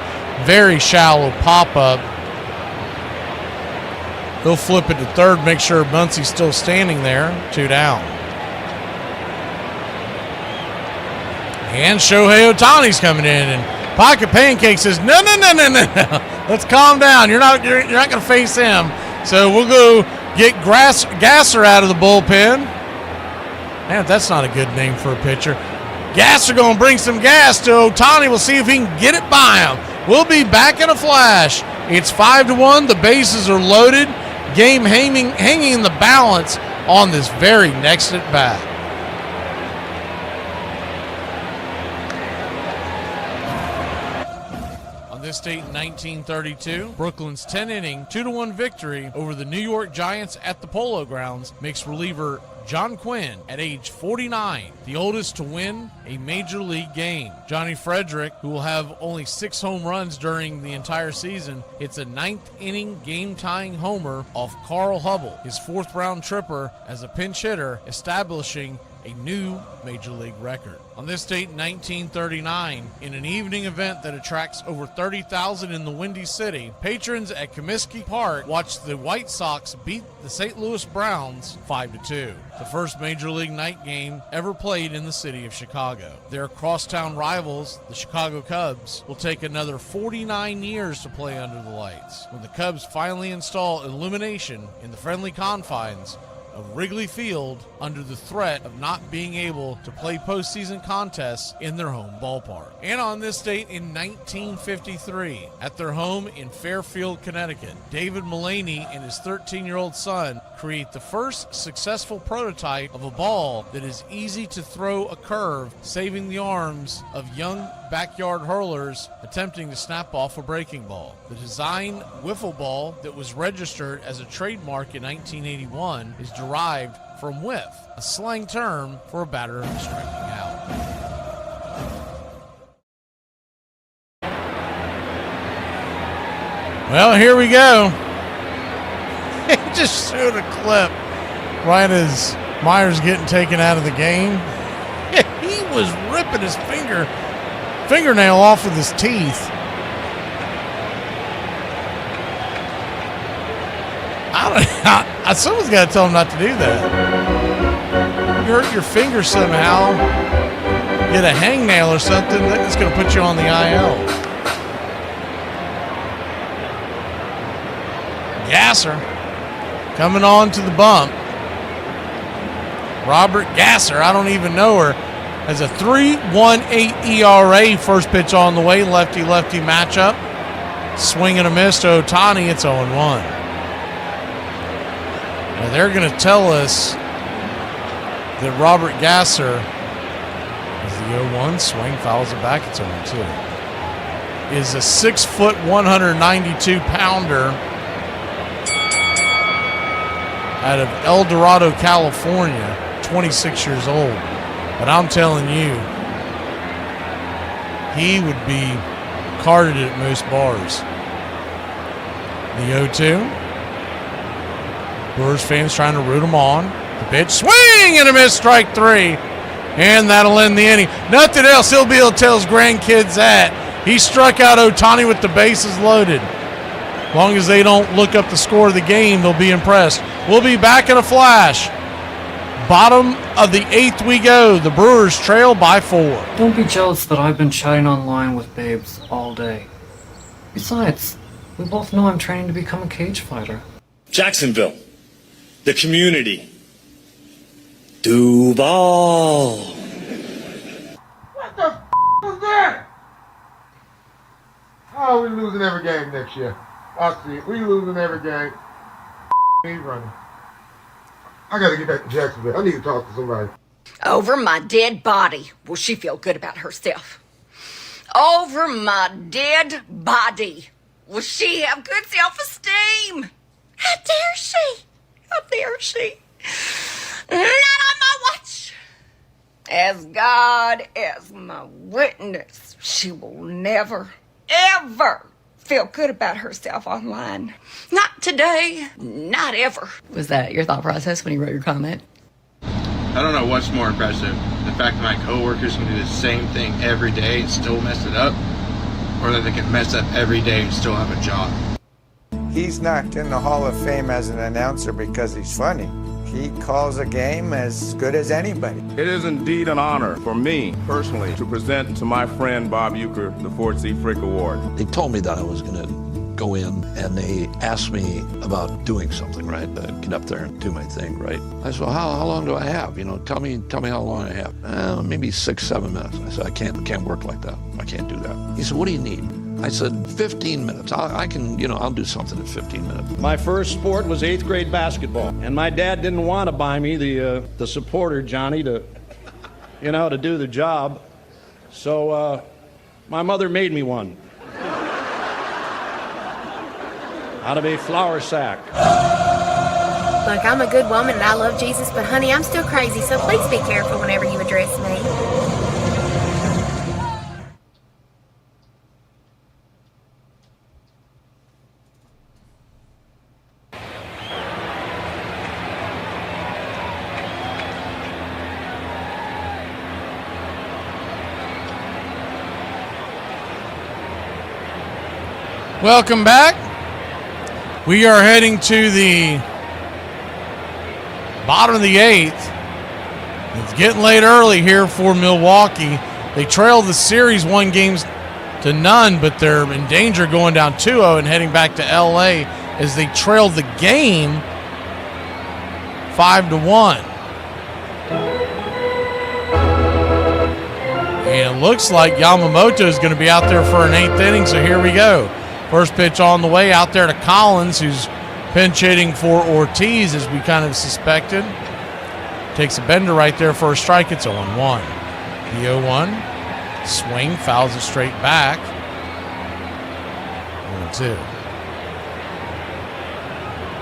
Very shallow pop-up. He'll flip it to third, make sure Muncie's still standing there. 2 down. And Shohei Ohtani's coming in, and Pocket Pancake says, no. Let's calm down. You're not going to face him. So we'll go get Gasser out of the bullpen. Man, that's not a good name for a pitcher. Gasser going to bring some gas to Ohtani. We'll see if he can get it by him. We'll be back in a flash. It's 5-1. The bases are loaded. Game hanging in the balance on this very next at bat. This date in 1932, Brooklyn's 10-inning, 2-1 victory over the New York Giants at the Polo Grounds makes reliever John Quinn, at age 49, the oldest to win a major league game. Johnny Frederick, who will have only 6 home runs during the entire season, hits a 9th-inning game-tying homer off Carl Hubble, his 4th-round tripper as a pinch hitter, establishing a new major league record. On this date in 1939, in an evening event that attracts over 30,000 in the Windy City, patrons at Comiskey Park watched the White Sox beat the St. Louis Browns 5-2, the first major league night game ever played in the city of Chicago. Their crosstown rivals, the Chicago Cubs, will take another 49 years to play under the lights. When the Cubs finally install illumination in the friendly confines, of Wrigley Field under the threat of not being able to play postseason contests in their home ballpark. And on this date in 1953, at their home in Fairfield, Connecticut, David Mulaney and his 13-year-old son create the first successful prototype of a ball that is easy to throw a curve, saving the arms of young backyard hurlers attempting to snap off a breaking ball. The design wiffle ball that was registered as a trademark in 1981 is derived from whiff, a slang term for a batter striking out. Well, here we go. He just showed a clip right as Myers getting taken out of the game. He was ripping his fingernail off with his teeth. Someone's got to tell him not to do that. You hurt your finger somehow, get a hangnail or something, that's going to put you on the IL. Gasser coming on to the bump. Robert Gasser, I don't even know her, has a 3.18 ERA. First pitch on the way, lefty-lefty matchup. Swing and a miss to Ohtani. It's 0-1. Now they're going to tell us that Robert Gasser is the 0-1. Swing, fouls it back. It's 0-2. Is a 6-foot, 192-pounder out of El Dorado, California, 26 years old. But I'm telling you, he would be carded at most bars. The 0-2. Brewers fans trying to root him on. The pitch, swing and a miss, strike three. And that'll end the inning. Nothing else he'll be able to tell his grandkids that. He struck out Ohtani with the bases loaded. As long as they don't look up the score of the game, they'll be impressed. We'll be back in a flash. Bottom of the 8th we go. The Brewers trail by 4. Don't be jealous that I've been chatting online with babes all day. Besides, we both know I'm training to become a cage fighter. Jacksonville. The community. Duval. What the was that? Oh, we're losing every game next year. I see it. We losing every game. He's running. I gotta get back to Jacksonville. I need to talk to somebody. Over my dead body. Will she feel good about herself? Over my dead body. Will she have good self-esteem? How dare she? How dare she? Not on my watch. As God is my witness, she will never, ever feel good about herself online. Not today, not ever. Was that your thought process when you wrote your comment? I don't know what's more impressive, the fact that my coworkers can do the same thing every day and still mess it up, or that they can mess up every day and still have a job. He's not in the Hall of Fame as an announcer because he's funny. He calls a game as good as anybody. It is indeed an honor for me, personally, to present to my friend Bob Uecker the Ford C. Frick Award. They told me that I was going to go in, and they asked me about doing something, right? Get up there and do my thing, right? I said, well, how long do I have? You know, tell me how long I have. Maybe 6-7 minutes. I said, I can't work like that. I can't do that. He said, what do you need? I said, 15 minutes. I can, I'll do something in 15 minutes. My first sport was 8th grade basketball, and my dad didn't want to buy me the supporter, Johnny, to do the job. So my mother made me one out of a flour sack. Look, I'm a good woman and I love Jesus, but honey, I'm still crazy, so please be careful whenever you address me. Welcome back. We are heading to the bottom of the 8th. It's getting late early here for Milwaukee. They trail the series 1-0, but they're in danger going down 2-0 and heading back to LA as they trail the game 5-1. And it looks like Yamamoto is going to be out there for an 8th inning, so here we go. First pitch on the way out there to Collins, who's pinch hitting for Ortiz, as we kind of suspected. Takes a bender right there for a strike. It's 0-1. The 0-1. Swing, fouls it straight back. 1-2.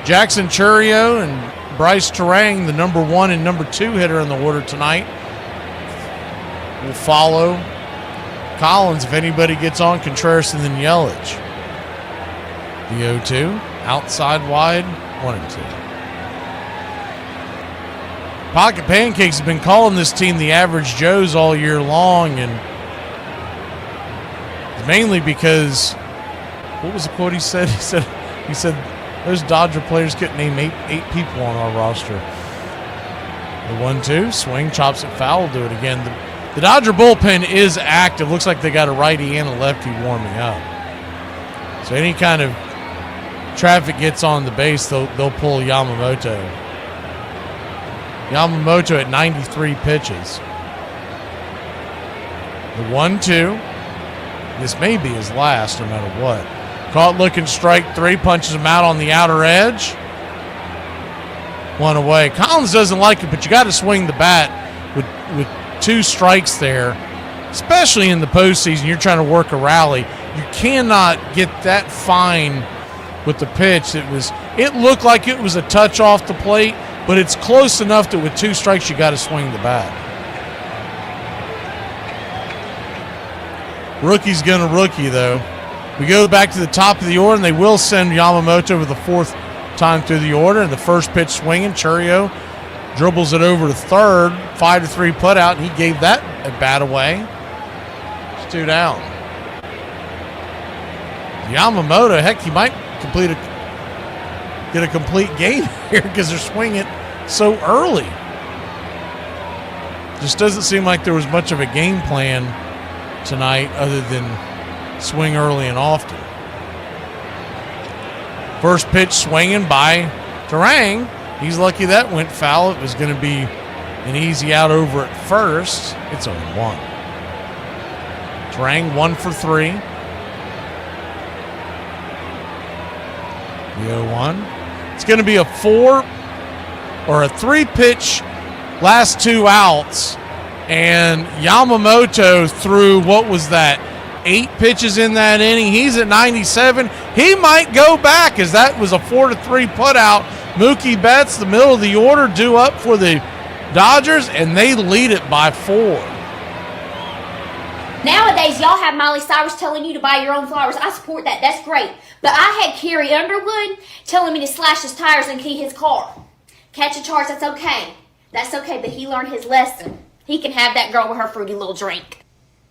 Jackson Churio and Bryce Terang, the number 1 and number 2 hitter in the order tonight, will follow Collins. If anybody gets on, Contreras and then Yelich. The 0-2. Outside wide, 1-2. Pocket Pancakes have been calling this team the Average Joes all year long, and mainly because, what was the quote he said? He said those Dodger players couldn't name eight people on our roster. The 1-2, swing, chops it foul, will do it again. The Dodger bullpen is active. Looks like they got a righty and a lefty warming up. So any kind of traffic gets on the base, they'll pull Yamamoto. Yamamoto at 93 pitches. The 1-2. This may be his last, no matter what. Caught looking, strike 3, punches him out on the outer edge. 1 away. Collins doesn't like it, but you got to swing the bat with 2 strikes there, especially in the postseason. You're trying to work a rally. You cannot get that fine with the pitch. It looked like it was a touch off the plate, but it's close enough that with 2 strikes, you got to swing the bat. Rookie's going to rookie, though. We go back to the top of the order, and they will send Yamamoto for the 4th time through the order. And the first pitch swinging, Churio dribbles it over to third, 5-3 putout, and he gave that at bat away. It's 2 down. Yamamoto, heck, he might get a complete game here because they're swinging so early. Just doesn't seem like there was much of a game plan tonight other than swing early and often. First pitch swinging by Terang. He's lucky that went foul. It was going to be an easy out over at first. It's 0-1. Terang 1 for 3. The 0-1. It's going to be a 3 pitch last 2 outs. And Yamamoto threw, what was that, 8 pitches in that inning. He's at 97. He might go back, as that was a 4-3 putout. Mookie Betts, the middle of the order, due up for the Dodgers, and they lead it by 4. Nowadays, y'all have Miley Cyrus telling you to buy your own flowers. I support that. That's great. But I had Carrie Underwood telling me to slash his tires and key his car. Catch a charge, that's okay. That's okay, but he learned his lesson. He can have that girl with her fruity little drink.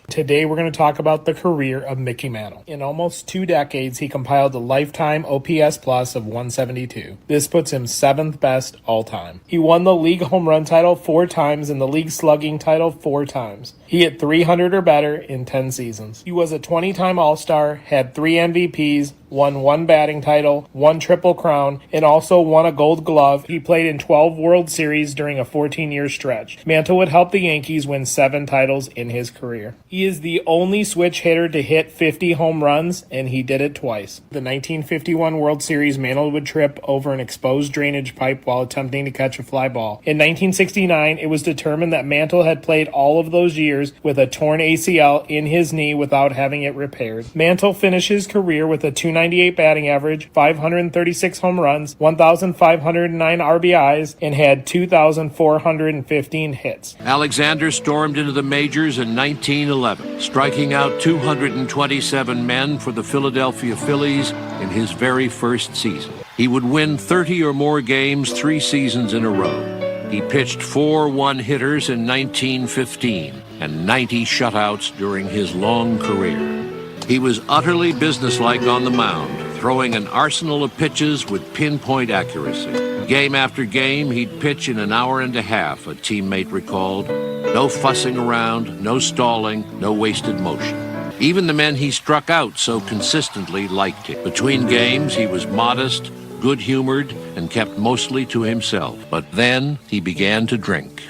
Today we're going to talk about the career of Mickey Mantle. In almost 2 decades, he compiled a lifetime OPS plus of 172. This puts him 7th best all time. He won the league home run title 4 times and the league slugging title 4 times. He hit 300 or better in 10 seasons. He was a 20-time All-Star, had 3 MVPs, won 1 batting title, 1 Triple Crown, and also won a Gold Glove. He played in 12 World Series during a 14-year stretch. Mantle would help the Yankees win 7 titles in his career. He is the only switch hitter to hit 50 home runs, and he did it twice. The 1951 World Series, Mantle would trip over an exposed drainage pipe while attempting to catch a fly ball. In 1969, it was determined that Mantle had played all of those years with a torn ACL in his knee without having it repaired. Mantle finished his career with a .298 batting average, 536 home runs, 1,509 RBIs, and had 2,415 hits. Alexander stormed into the majors in 1911, striking out 227 men for the Philadelphia Phillies in his very first season. He would win 30 or more games 3 seasons in a row. He pitched 4 one-hitters in 1915 and 90 shutouts during his long career. He was utterly businesslike on the mound, throwing an arsenal of pitches with pinpoint accuracy. Game after game, he'd pitch in an hour and a half, a teammate recalled. No fussing around, no stalling, no wasted motion. Even the men he struck out so consistently liked him. Between games, he was modest, good-humored, and kept mostly to himself. But then he began to drink.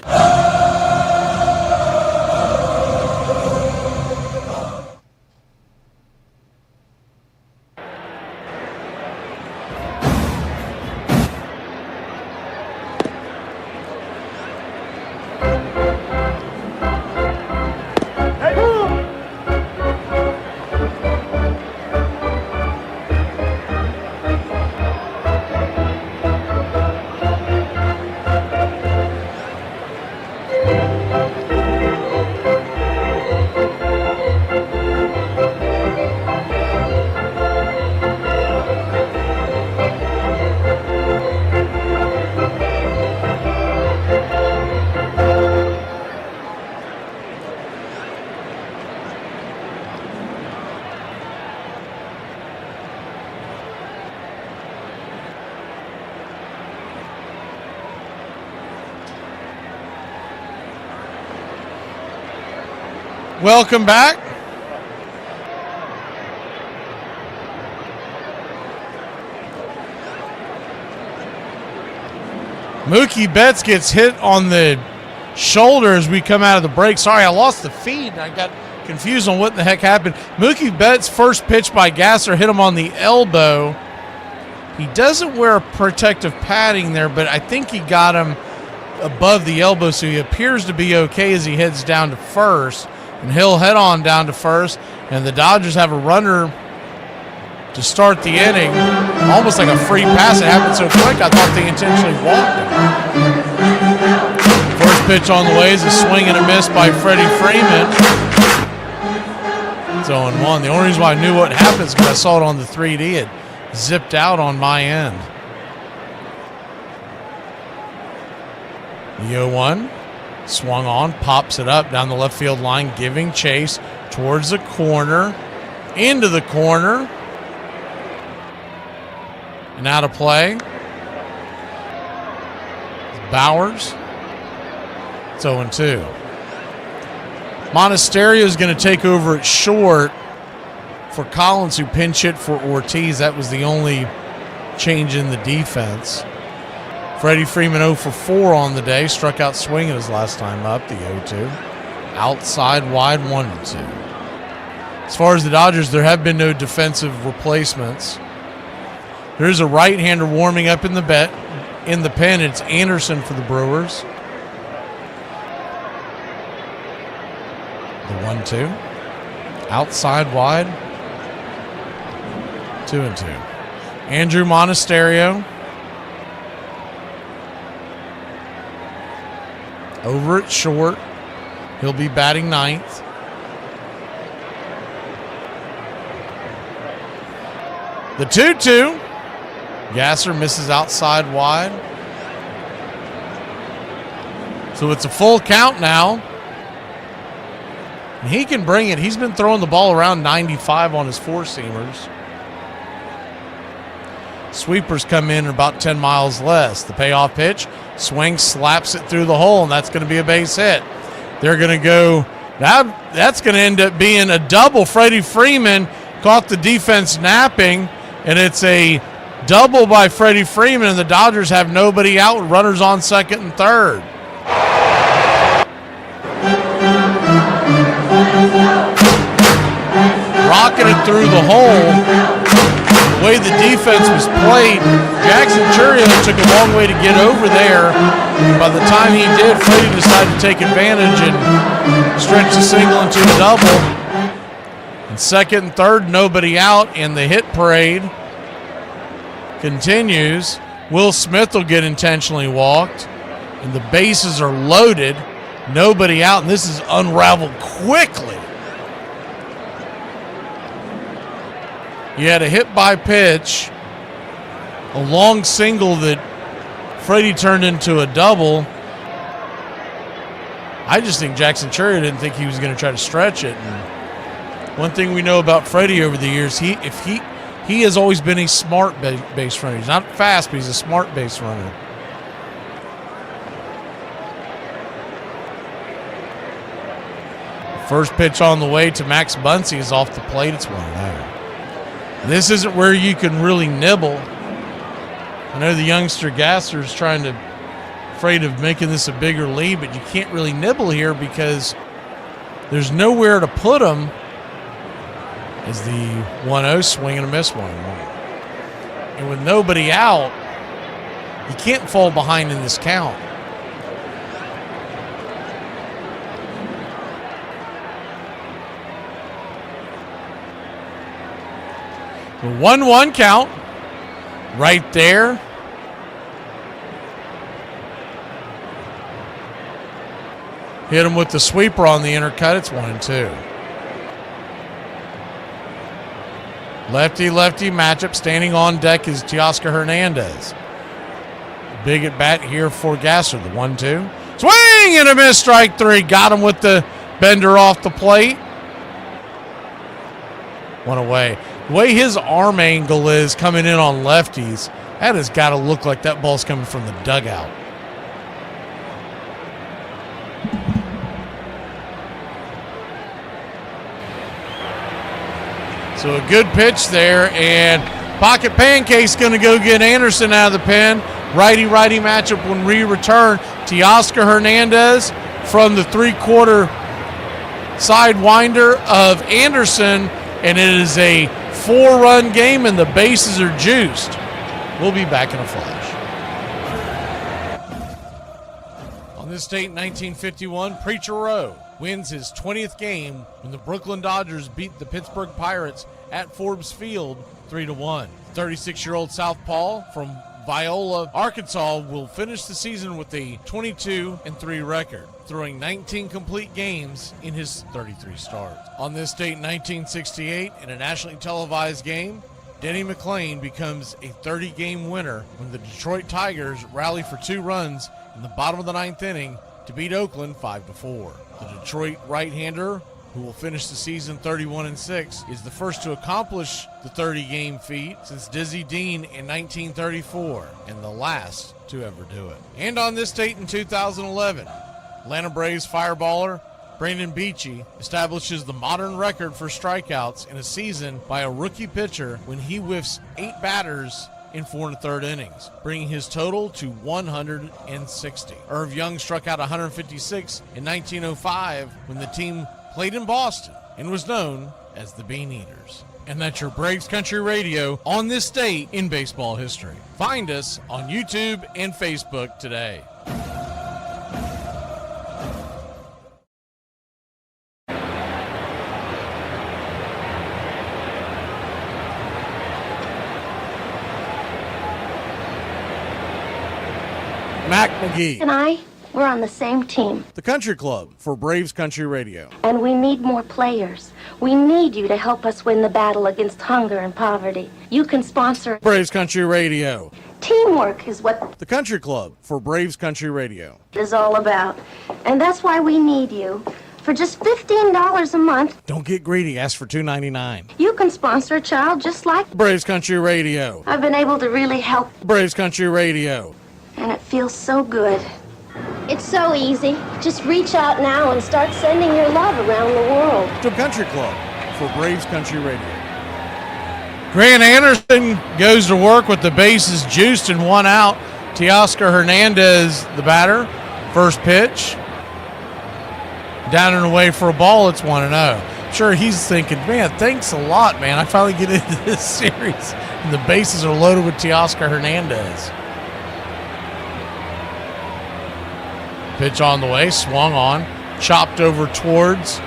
Welcome back. Mookie Betts gets hit on the shoulder as we come out of the break. Sorry, I lost the feed. I got confused on what the heck happened. Mookie Betts' first pitch by Gasser hit him on the elbow. He doesn't wear protective padding there, but I think he got him above the elbow, so he appears to be okay as he heads down to first. And he'll head on down to first, and the Dodgers have a runner to start the inning. Almost like a free pass. It happened so quick, I thought they intentionally walked him. First pitch on the way is a swing and a miss by Freddie Freeman. It's 0-1. The only reason why I knew what happened is because I saw it on the 3D. It zipped out on my end. The 0-1. Swung on, pops it up down the left field line, giving chase towards the corner, into the corner, and out of play. Bowers. It's 0-2. Monasterio is going to take over at short for Collins, who pinch hit for Ortiz. That was the only change in the defense. Freddie Freeman 0 for 4 on the day. Struck out swinging his last time up, the 0-2. Outside wide 1-2. As far as the Dodgers, there have been no defensive replacements. There's a right-hander warming up in the pen. It's Anderson for the Brewers. The 1-2. Outside wide. 2-2. Andrew Monasterio. Over at short. He'll be batting ninth. The 2-2. Gasser misses outside wide. So it's a full count now. And he can bring it. He's been throwing the ball around 95 on his four-seamers. Sweepers come in about 10 miles less. The payoff pitch, swing, slaps it through the hole, and that's going to be a base hit. They're going to go, that's going to end up being a double. Freddie Freeman caught the defense napping, and it's a double by Freddie Freeman, and the Dodgers have nobody out with runners on second and third. Rocking it through the hole. The way the defense was played, Jackson Churio took a long way to get over there. By the time he did, Freddie decided to take advantage and stretch the single into a double. And second and third, nobody out, and the hit parade continues. Will Smith will get intentionally walked, and the bases are loaded. Nobody out, and this is unraveled quickly. You had a hit by pitch, a long single that Freddie turned into a double. I just think Jackson Churio didn't think he was going to try to stretch it. And one thing we know about Freddie over the years, he has always been a smart base runner. He's not fast, but he's a smart base runner. First pitch on the way to Max Muncy is off the plate. It's 1-0. This isn't where you can really nibble. I know the youngster Gasser's afraid of making this a bigger lead, but you can't really nibble here because there's nowhere to put him as the 1-0 swing and a miss 1-1. And with nobody out, you can't fall behind in this count. The 1-1 count right there. Hit him with the sweeper on the inner cut. It's 1-2. Lefty-lefty matchup. Standing on deck is Teoscar Hernandez. Big at bat here for Gasser. The 1-2. Swing and a miss, strike 3. Got him with the bender off the plate. One away. The way his arm angle is coming in on lefties, that has got to look like that ball's coming from the dugout. So a good pitch there, and Pocket Pancake's going to go get Anderson out of the pen. Righty-righty matchup when we return. Teoscar Hernandez from the three-quarter sidewinder of Anderson, and it is a 4-run game, and the bases are juiced. We'll be back in a flash. On this date in 1951, Preacher Rowe wins his 20th game when the Brooklyn Dodgers beat the Pittsburgh Pirates at Forbes Field 3-1. 36-year-old southpaw from Viola, Arkansas will finish the season with a 22-3 record, throwing 19 complete games in his 33 starts. On this date in 1968, in a nationally televised game, Denny McLain becomes a 30-game winner when the Detroit Tigers rally for 2 runs in the bottom of the 9th inning to beat Oakland 5-4. The Detroit right-hander, who will finish the season 31-6, is the first to accomplish the 30-game feat since Dizzy Dean in 1934, and the last to ever do it. And on this date in 2011, Atlanta Braves fireballer Brandon Beachy establishes the modern record for strikeouts in a season by a rookie pitcher when he whiffs 8 batters in 4 1/3 innings, bringing his total to 160. Irv Young struck out 156 in 1905 when the team played in Boston and was known as the Bean Eaters. And that's your Braves Country Radio on this date in baseball history. Find us on YouTube and Facebook today. Mac McGee and I, we're on the same team. The Country Club for Braves Country Radio. And we need more players. We need you to help us win the battle against hunger and poverty. You can sponsor Braves Country Radio. Teamwork is what The Country Club for Braves Country Radio is all about. And that's why we need you. For just $15 a month, Don't get greedy. Ask for $2.99. you can sponsor a child just like Braves Country Radio. I've been able to really help, Braves Country Radio. and it feels so good. It's so easy. Just reach out now and start sending your love around the world. The Country Club for Braves Country Radio. Grant Anderson goes to work with the bases juiced and 1 out. Teoscar Hernandez, the batter. First pitch. Down and away for a ball. It's 1-0. I'm sure he's thinking, man, thanks a lot, man. I finally get into this series. And the bases are loaded with Teoscar Hernandez. Pitch on the way, swung on, chopped over towards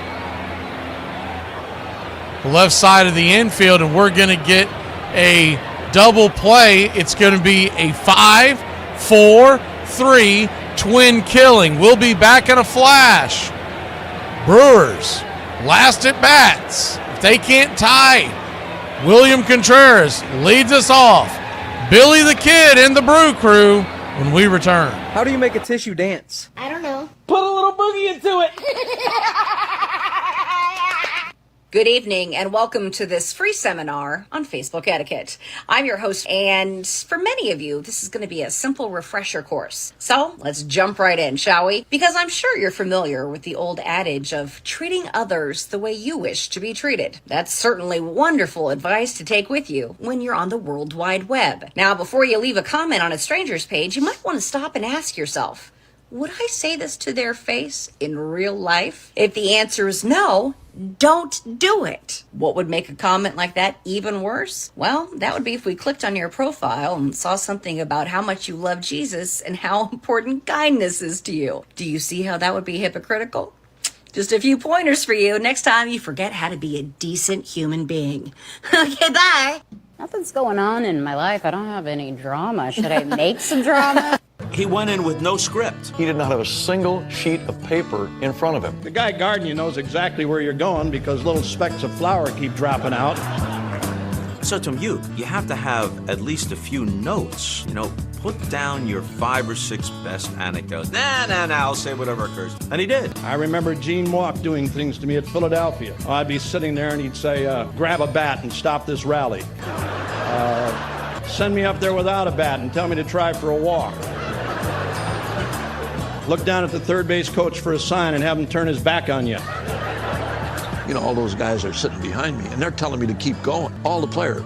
the left side of the infield, and we're going to get a double play. It's going to be a 5-4-3 twin killing. We'll be back in a flash. Brewers, last at bats. If they can't tie, William Contreras leads us off. Billy the Kid and the Brew Crew when we return. How do you make a tissue dance? I don't know. Put a little boogie into it. Good evening and welcome to this free seminar on Facebook etiquette. I'm your host, and for many of you, this is going to be a simple refresher course. So let's jump right in, shall we? Because I'm sure you're familiar with the old adage of treating others the way you wish to be treated. That's certainly wonderful advice to take with you when you're on the World Wide Web. Now, before you leave a comment on a stranger's page, you might want to stop and ask yourself, would I say this to their face in real life? If the answer is no, don't do it. What would make a comment like that even worse? Well, that would be if we clicked on your profile and saw something about how much you love Jesus and how important kindness is to you. Do you see how that would be hypocritical? Just a few pointers for you next time you forget how to be a decent human being. Okay, bye. Nothing's going on in my life. I don't have any drama. Should I make some drama? He went in with no script. He did not have a single sheet of paper in front of him. The guy guarding you knows exactly where you're going because little specks of flour keep dropping out. So, Tom, you have to have at least a few notes. Put down your 5 or 6 best anecdotes. Nah, I'll say whatever occurs. And he did. I remember Gene Walk doing things to me at Philadelphia. I'd be sitting there and he'd say, grab a bat and stop this rally. Send me up there without a bat and tell me to try for a walk. Look down at the third base coach for a sign and have him turn his back on you. All those guys are sitting behind me, and they're telling me to keep going. All the players.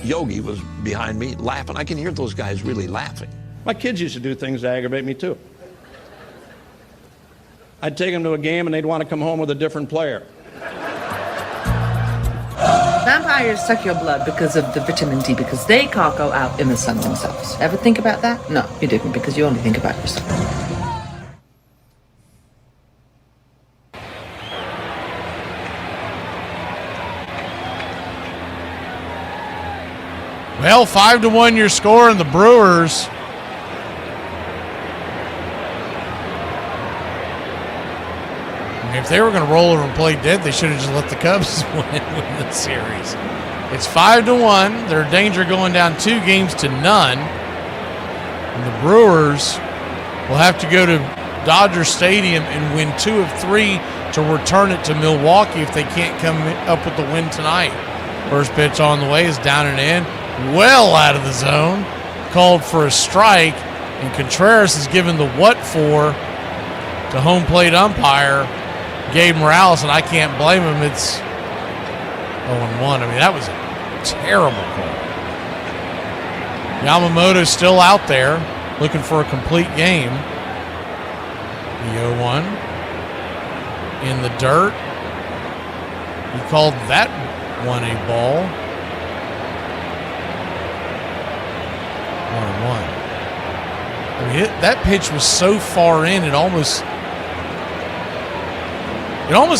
Yogi was behind me laughing. I can hear those guys really laughing. My kids used to do things that aggravate me, too. I'd take them to a game, and they'd want to come home with a different player. Vampires suck your blood because of the vitamin D, because they can't go out in the sun themselves. Ever think about that? No, you didn't, because you only think about yourself. Well, 5-1 your score, and the Brewers if they were going to roll over and play dead, they should have just let the Cubs win the series. It's 5-1. They're in danger going down 2-0. And the Brewers will have to go to Dodger Stadium and win 2 of 3 to return it to Milwaukee if they can't come up with the win tonight. First pitch on the way is down and in. Well out of the zone, called for a strike, and Contreras is given the what for to home plate umpire Gabe Morales, and I can't blame him. It's 0-1. I mean, that was a terrible call. Yamamoto's still out there looking for a complete game. The 0-1 in the dirt. He called that one a ball. 1-1. I mean, that pitch was so far in, it almost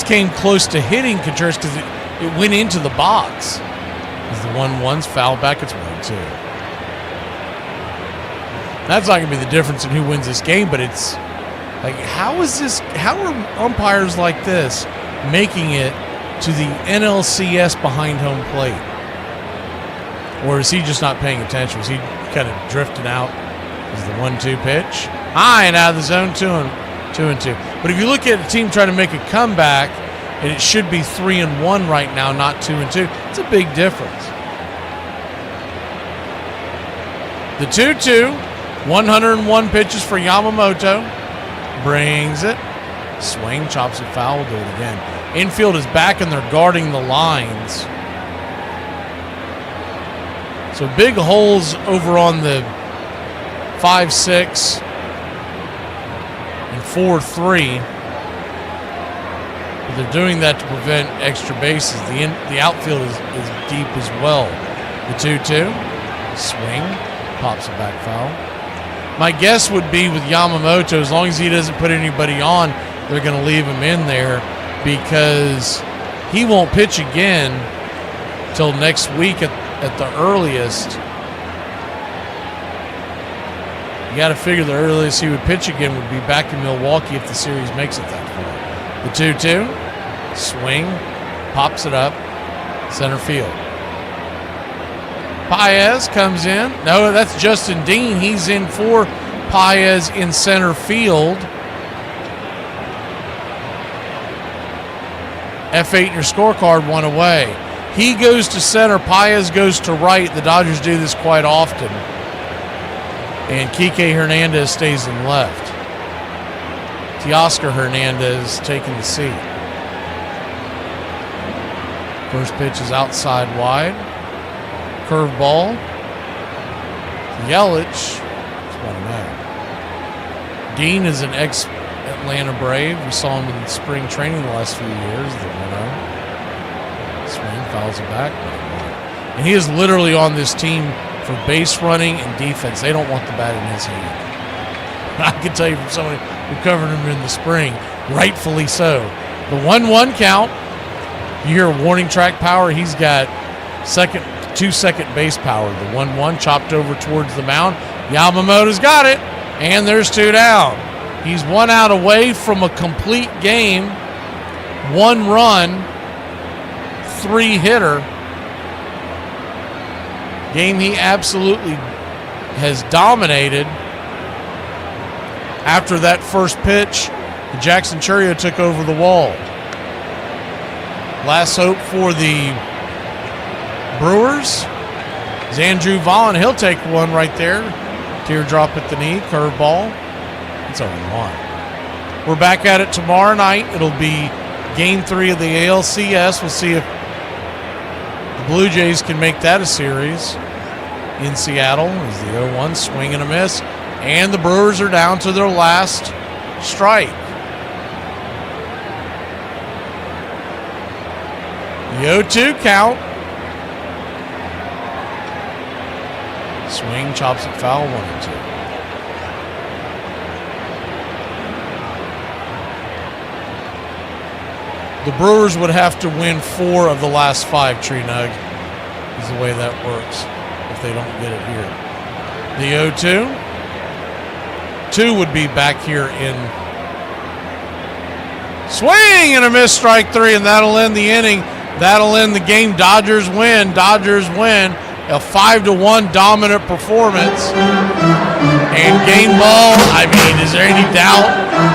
came close to hitting Contreras because it went into the box. As the 1-1's fouled back, it's 1-2. That's not going to be the difference in who wins this game, but it's like, how are umpires like this making it to the NLCS behind home plate? Or is he just not paying attention? Was he kind of drifting out? Is the 1-2 pitch high and out of the zone, 2-2. But if you look at a team trying to make a comeback, and it should be 3-1 right now, not 2-2, it's a big difference. The 2-2, 101 pitches for Yamamoto, brings it, swing, chops it foul, we'll do it again. Infield is back and they're guarding the lines. So big holes over on the 5-6 and 4-3. But they're doing that to prevent extra bases. The outfield is deep as well. The 2-2, swing, pops it back foul. My guess would be with Yamamoto, as long as he doesn't put anybody on, they're going to leave him in there because he won't pitch again till next week at the earliest. You got to figure the earliest he would pitch again would be back in Milwaukee if the series makes it that far. The 2-2, swing, pops it up, center field. Paez comes in. No, that's Justin Dean. He's in for Paez in center field. F8 in your scorecard, 1 away. He goes to center, Paez goes to right. The Dodgers do this quite often. And Kike Hernandez stays in left. Teoscar Hernandez taking the seat. First pitch is outside wide. Curve ball. Yelich. It's 1-0. Dean is an ex-Atlanta Brave. We saw him in spring training the last few years. The 1-0. Swing, fouls it back. And he is literally on this team for base running and defense. They don't want the bat in his hand. I can tell you from someone who covered him in the spring, rightfully so. The 1-1 count. You hear warning track power. He's got two-second base power. The 1-1 chopped over towards the mound. Yamamoto's got it, and there's 2 down. He's 1 out away from a complete game. 1 run, 3 hitter. Game he absolutely has dominated. After that first pitch, Jackson Chourio took over the wall. Last hope for the Brewers is Andrew Vaughn. He'll take one right there. Teardrop at the knee, curveball. It's 0-1. We're back at it tomorrow night. It'll be Game 3 of the ALCS. We'll see if the Blue Jays can make that a series in Seattle. Is the 0-1 swing and a miss. And the Brewers are down to their last strike. The 0-2 count. Swing, chops it foul, 1-2. The Brewers would have to win 4 of the last 5, Tree Nug, is the way that works if they don't get it here. The 0-2. 2 would be back here in. Swing and a miss, strike 3, and that'll end the inning. That'll end the game. Dodgers win. Dodgers win. A 5-1 dominant performance. And game ball, I mean, is there any doubt?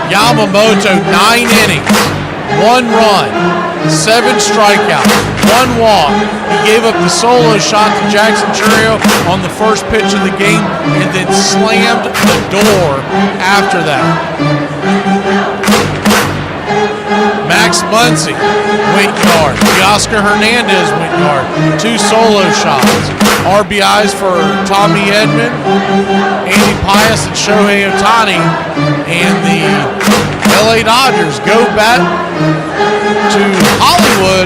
Yamamoto, 9 innings, 1 run, 7 strikeouts, 1 walk. He gave up the solo shot to Jackson Chourio on the first pitch of the game and then slammed the door after that. Max Muncy went yard. Teoscar Hernandez went yard. 2 solo shots. RBIs for Tommy Edman, Andy Paez, and Shohei Ohtani. And the LA Dodgers go back to Hollywood,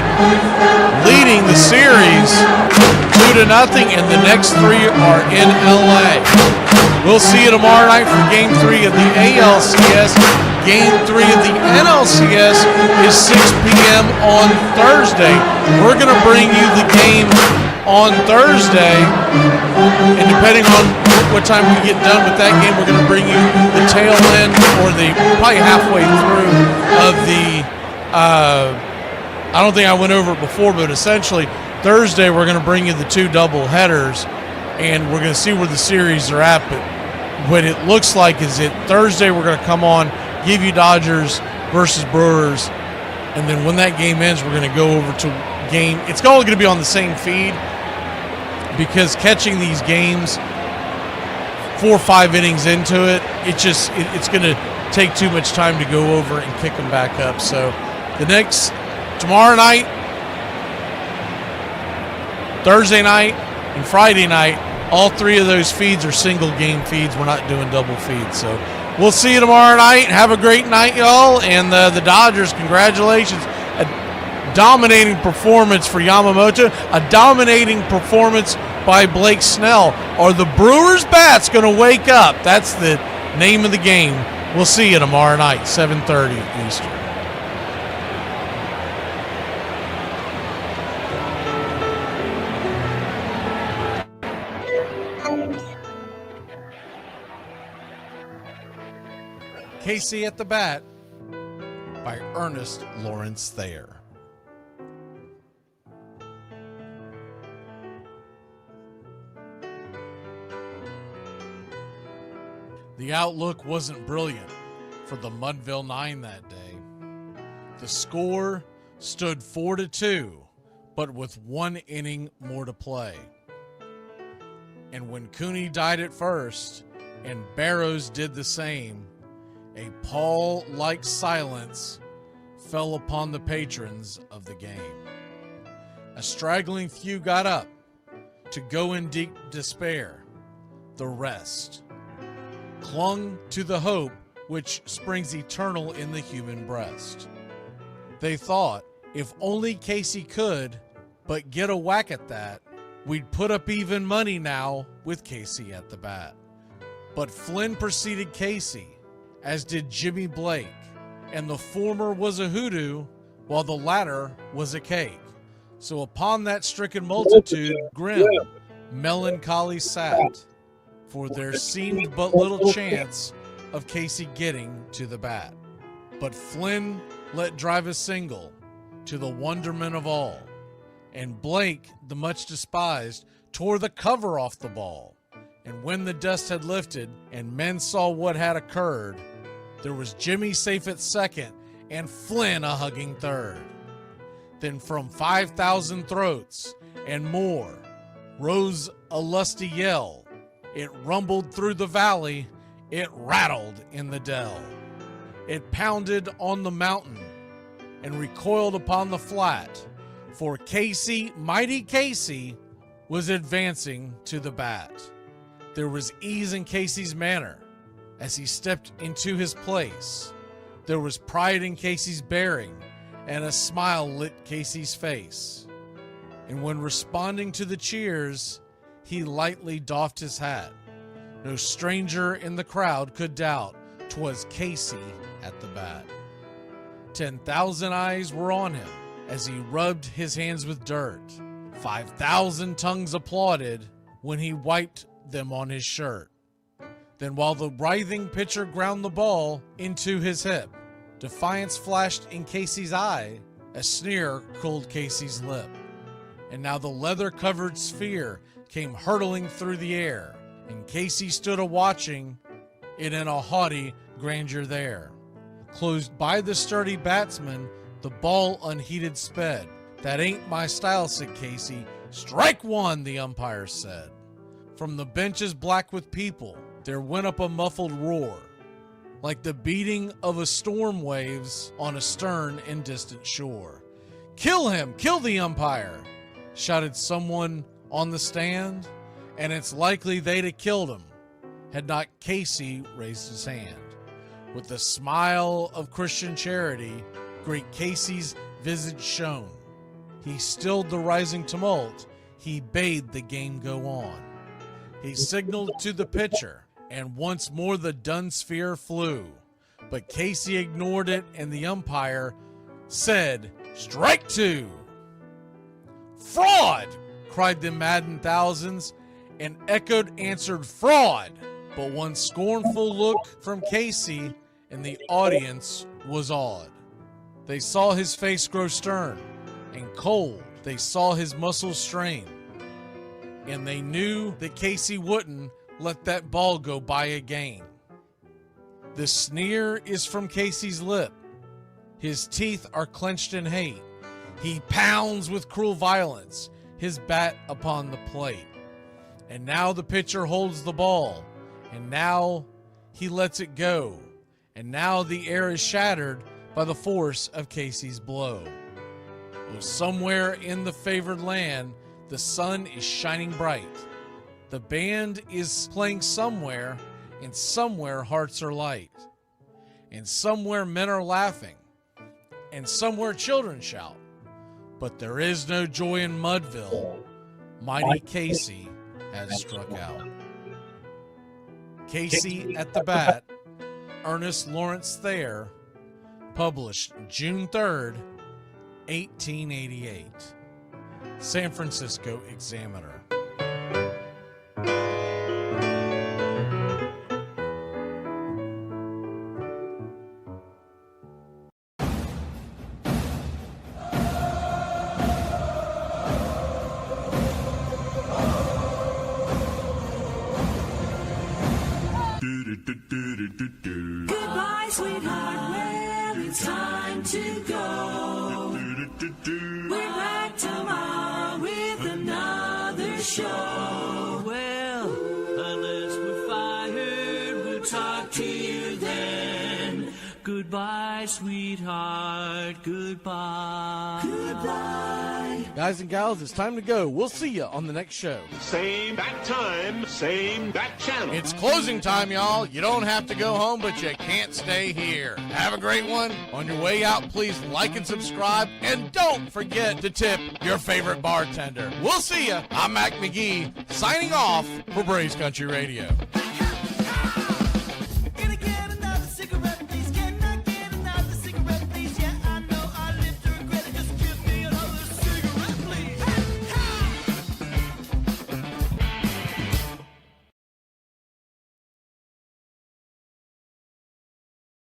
leading the series 2-0, and the next 3 are in LA. We'll see you tomorrow night for Game 3 of the ALCS. Game 3 of the NLCS is 6 p.m. on Thursday. We're going to bring you the game on Thursday, and depending on what time we get done with that game, we're going to bring you the tail end, or the probably halfway through of the I don't think I went over it before, but essentially Thursday we're going to bring you the 2 double headers, and we're going to see where the series are at. But what it looks like is that Thursday we're going to come on, give you Dodgers versus Brewers, and then when that game ends, we're going to go over to game. It's only going to be on the same feed, because catching these games 4 or 5 innings into it, it's going to take too much time to go over and kick them back up. So tomorrow night, Thursday night, and Friday night, all 3 of those feeds are single game feeds. We're not doing double feeds. So we'll see you tomorrow night. Have a great night, y'all. And the Dodgers, congratulations. A dominating performance for Yamamoto. A dominating performance by Blake Snell. Are the Brewers' bats going to wake up? That's the name of the game. We'll see you tomorrow night, 7:30 Eastern. Casey at the Bat by Ernest Lawrence Thayer. The outlook wasn't brilliant for the Mudville Nine that day. The score stood 4-2, but with 1 inning more to play. And when Cooney died at first, and Barrows did the same, a pall-like silence fell upon the patrons of the game. A straggling few got up to go in deep despair. The rest clung to the hope which springs eternal in the human breast. They thought, if only Casey could but get a whack at that, we'd put up even money now with Casey at the bat. But Flynn preceded Casey, as did Jimmy Blake, and the former was a hoodoo, while the latter was a cake. So upon that stricken multitude, grim, melancholy sat, for there seemed but little chance of Casey getting to the bat. But Flynn let drive a single, to the wonderment of all, and Blake, the much despised, tore the cover off the ball. And when the dust had lifted and men saw what had occurred, there was Jimmy safe at second and Flynn a hugging third. Then from 5,000 throats and more rose a lusty yell. It rumbled through the valley, it rattled in the dell. It pounded on the mountain and recoiled upon the flat, for Casey, mighty Casey, was advancing to the bat. There was ease in Casey's manner as he stepped into his place. There was pride in Casey's bearing, and a smile lit Casey's face. And when responding to the cheers, he lightly doffed his hat. No stranger in the crowd could doubt 'twas Casey at the bat. 10,000 eyes were on him as he rubbed his hands with dirt. 5,000 tongues applauded when he wiped them on his shirt. Then while the writhing pitcher ground the ball into his hip, defiance flashed in Casey's eye, a sneer curled Casey's lip. And now the leather-covered sphere came hurtling through the air, and Casey stood a-watching it in a haughty grandeur there. Closed by the sturdy batsman, the ball unheeded sped. That ain't my style, said Casey. Strike one, the umpire said. From the benches black with people, there went up a muffled roar, like the beating of a storm waves on a stern and distant shore. Kill him! Kill the umpire! Shouted someone on the stand, and it's likely they'd have killed him had not Casey raised his hand. With a smile of Christian charity, great Casey's visage shone. He stilled the rising tumult, he bade the game go on. He signaled to the pitcher, and once more the dun sphere flew. But Casey ignored it, and the umpire said, "Strike two!" "Fraud!" cried the maddened thousands, and echoed answered, "Fraud!" But one scornful look from Casey, and the audience was awed. They saw his face grow stern and cold. They saw his muscles strain. And they knew that Casey wouldn't let that ball go by again. The sneer is from Casey's lip. His teeth are clenched in hate. He pounds with cruel violence his bat upon the plate. And now the pitcher holds the ball, and now he lets it go. And now the air is shattered by the force of Casey's blow. Oh, somewhere in the favored land, the sun is shining bright. The band is playing somewhere, and somewhere hearts are light. And somewhere men are laughing, and somewhere children shout. But there is no joy in Mudville. Mighty Casey has struck out. Casey at the Bat, Ernest Lawrence Thayer, published June 3rd, 1888. San Francisco Examiner. Goodbye, sweetheart. Well, it's time to go. We're back tomorrow with another show. Well, unless we're fired, we'll talk to you then. Goodbye, sweetheart. Goodbye. Goodbye. Guys and gals, it's time to go. We'll see you on the next show. Same bat time, same bat channel. It's closing time, y'all. You don't have to go home, but you can't stay here. Have a great one. On your way out, please like and subscribe. And don't forget to tip your favorite bartender. We'll see you. I'm Mac McGee, signing off for Braves Country Radio.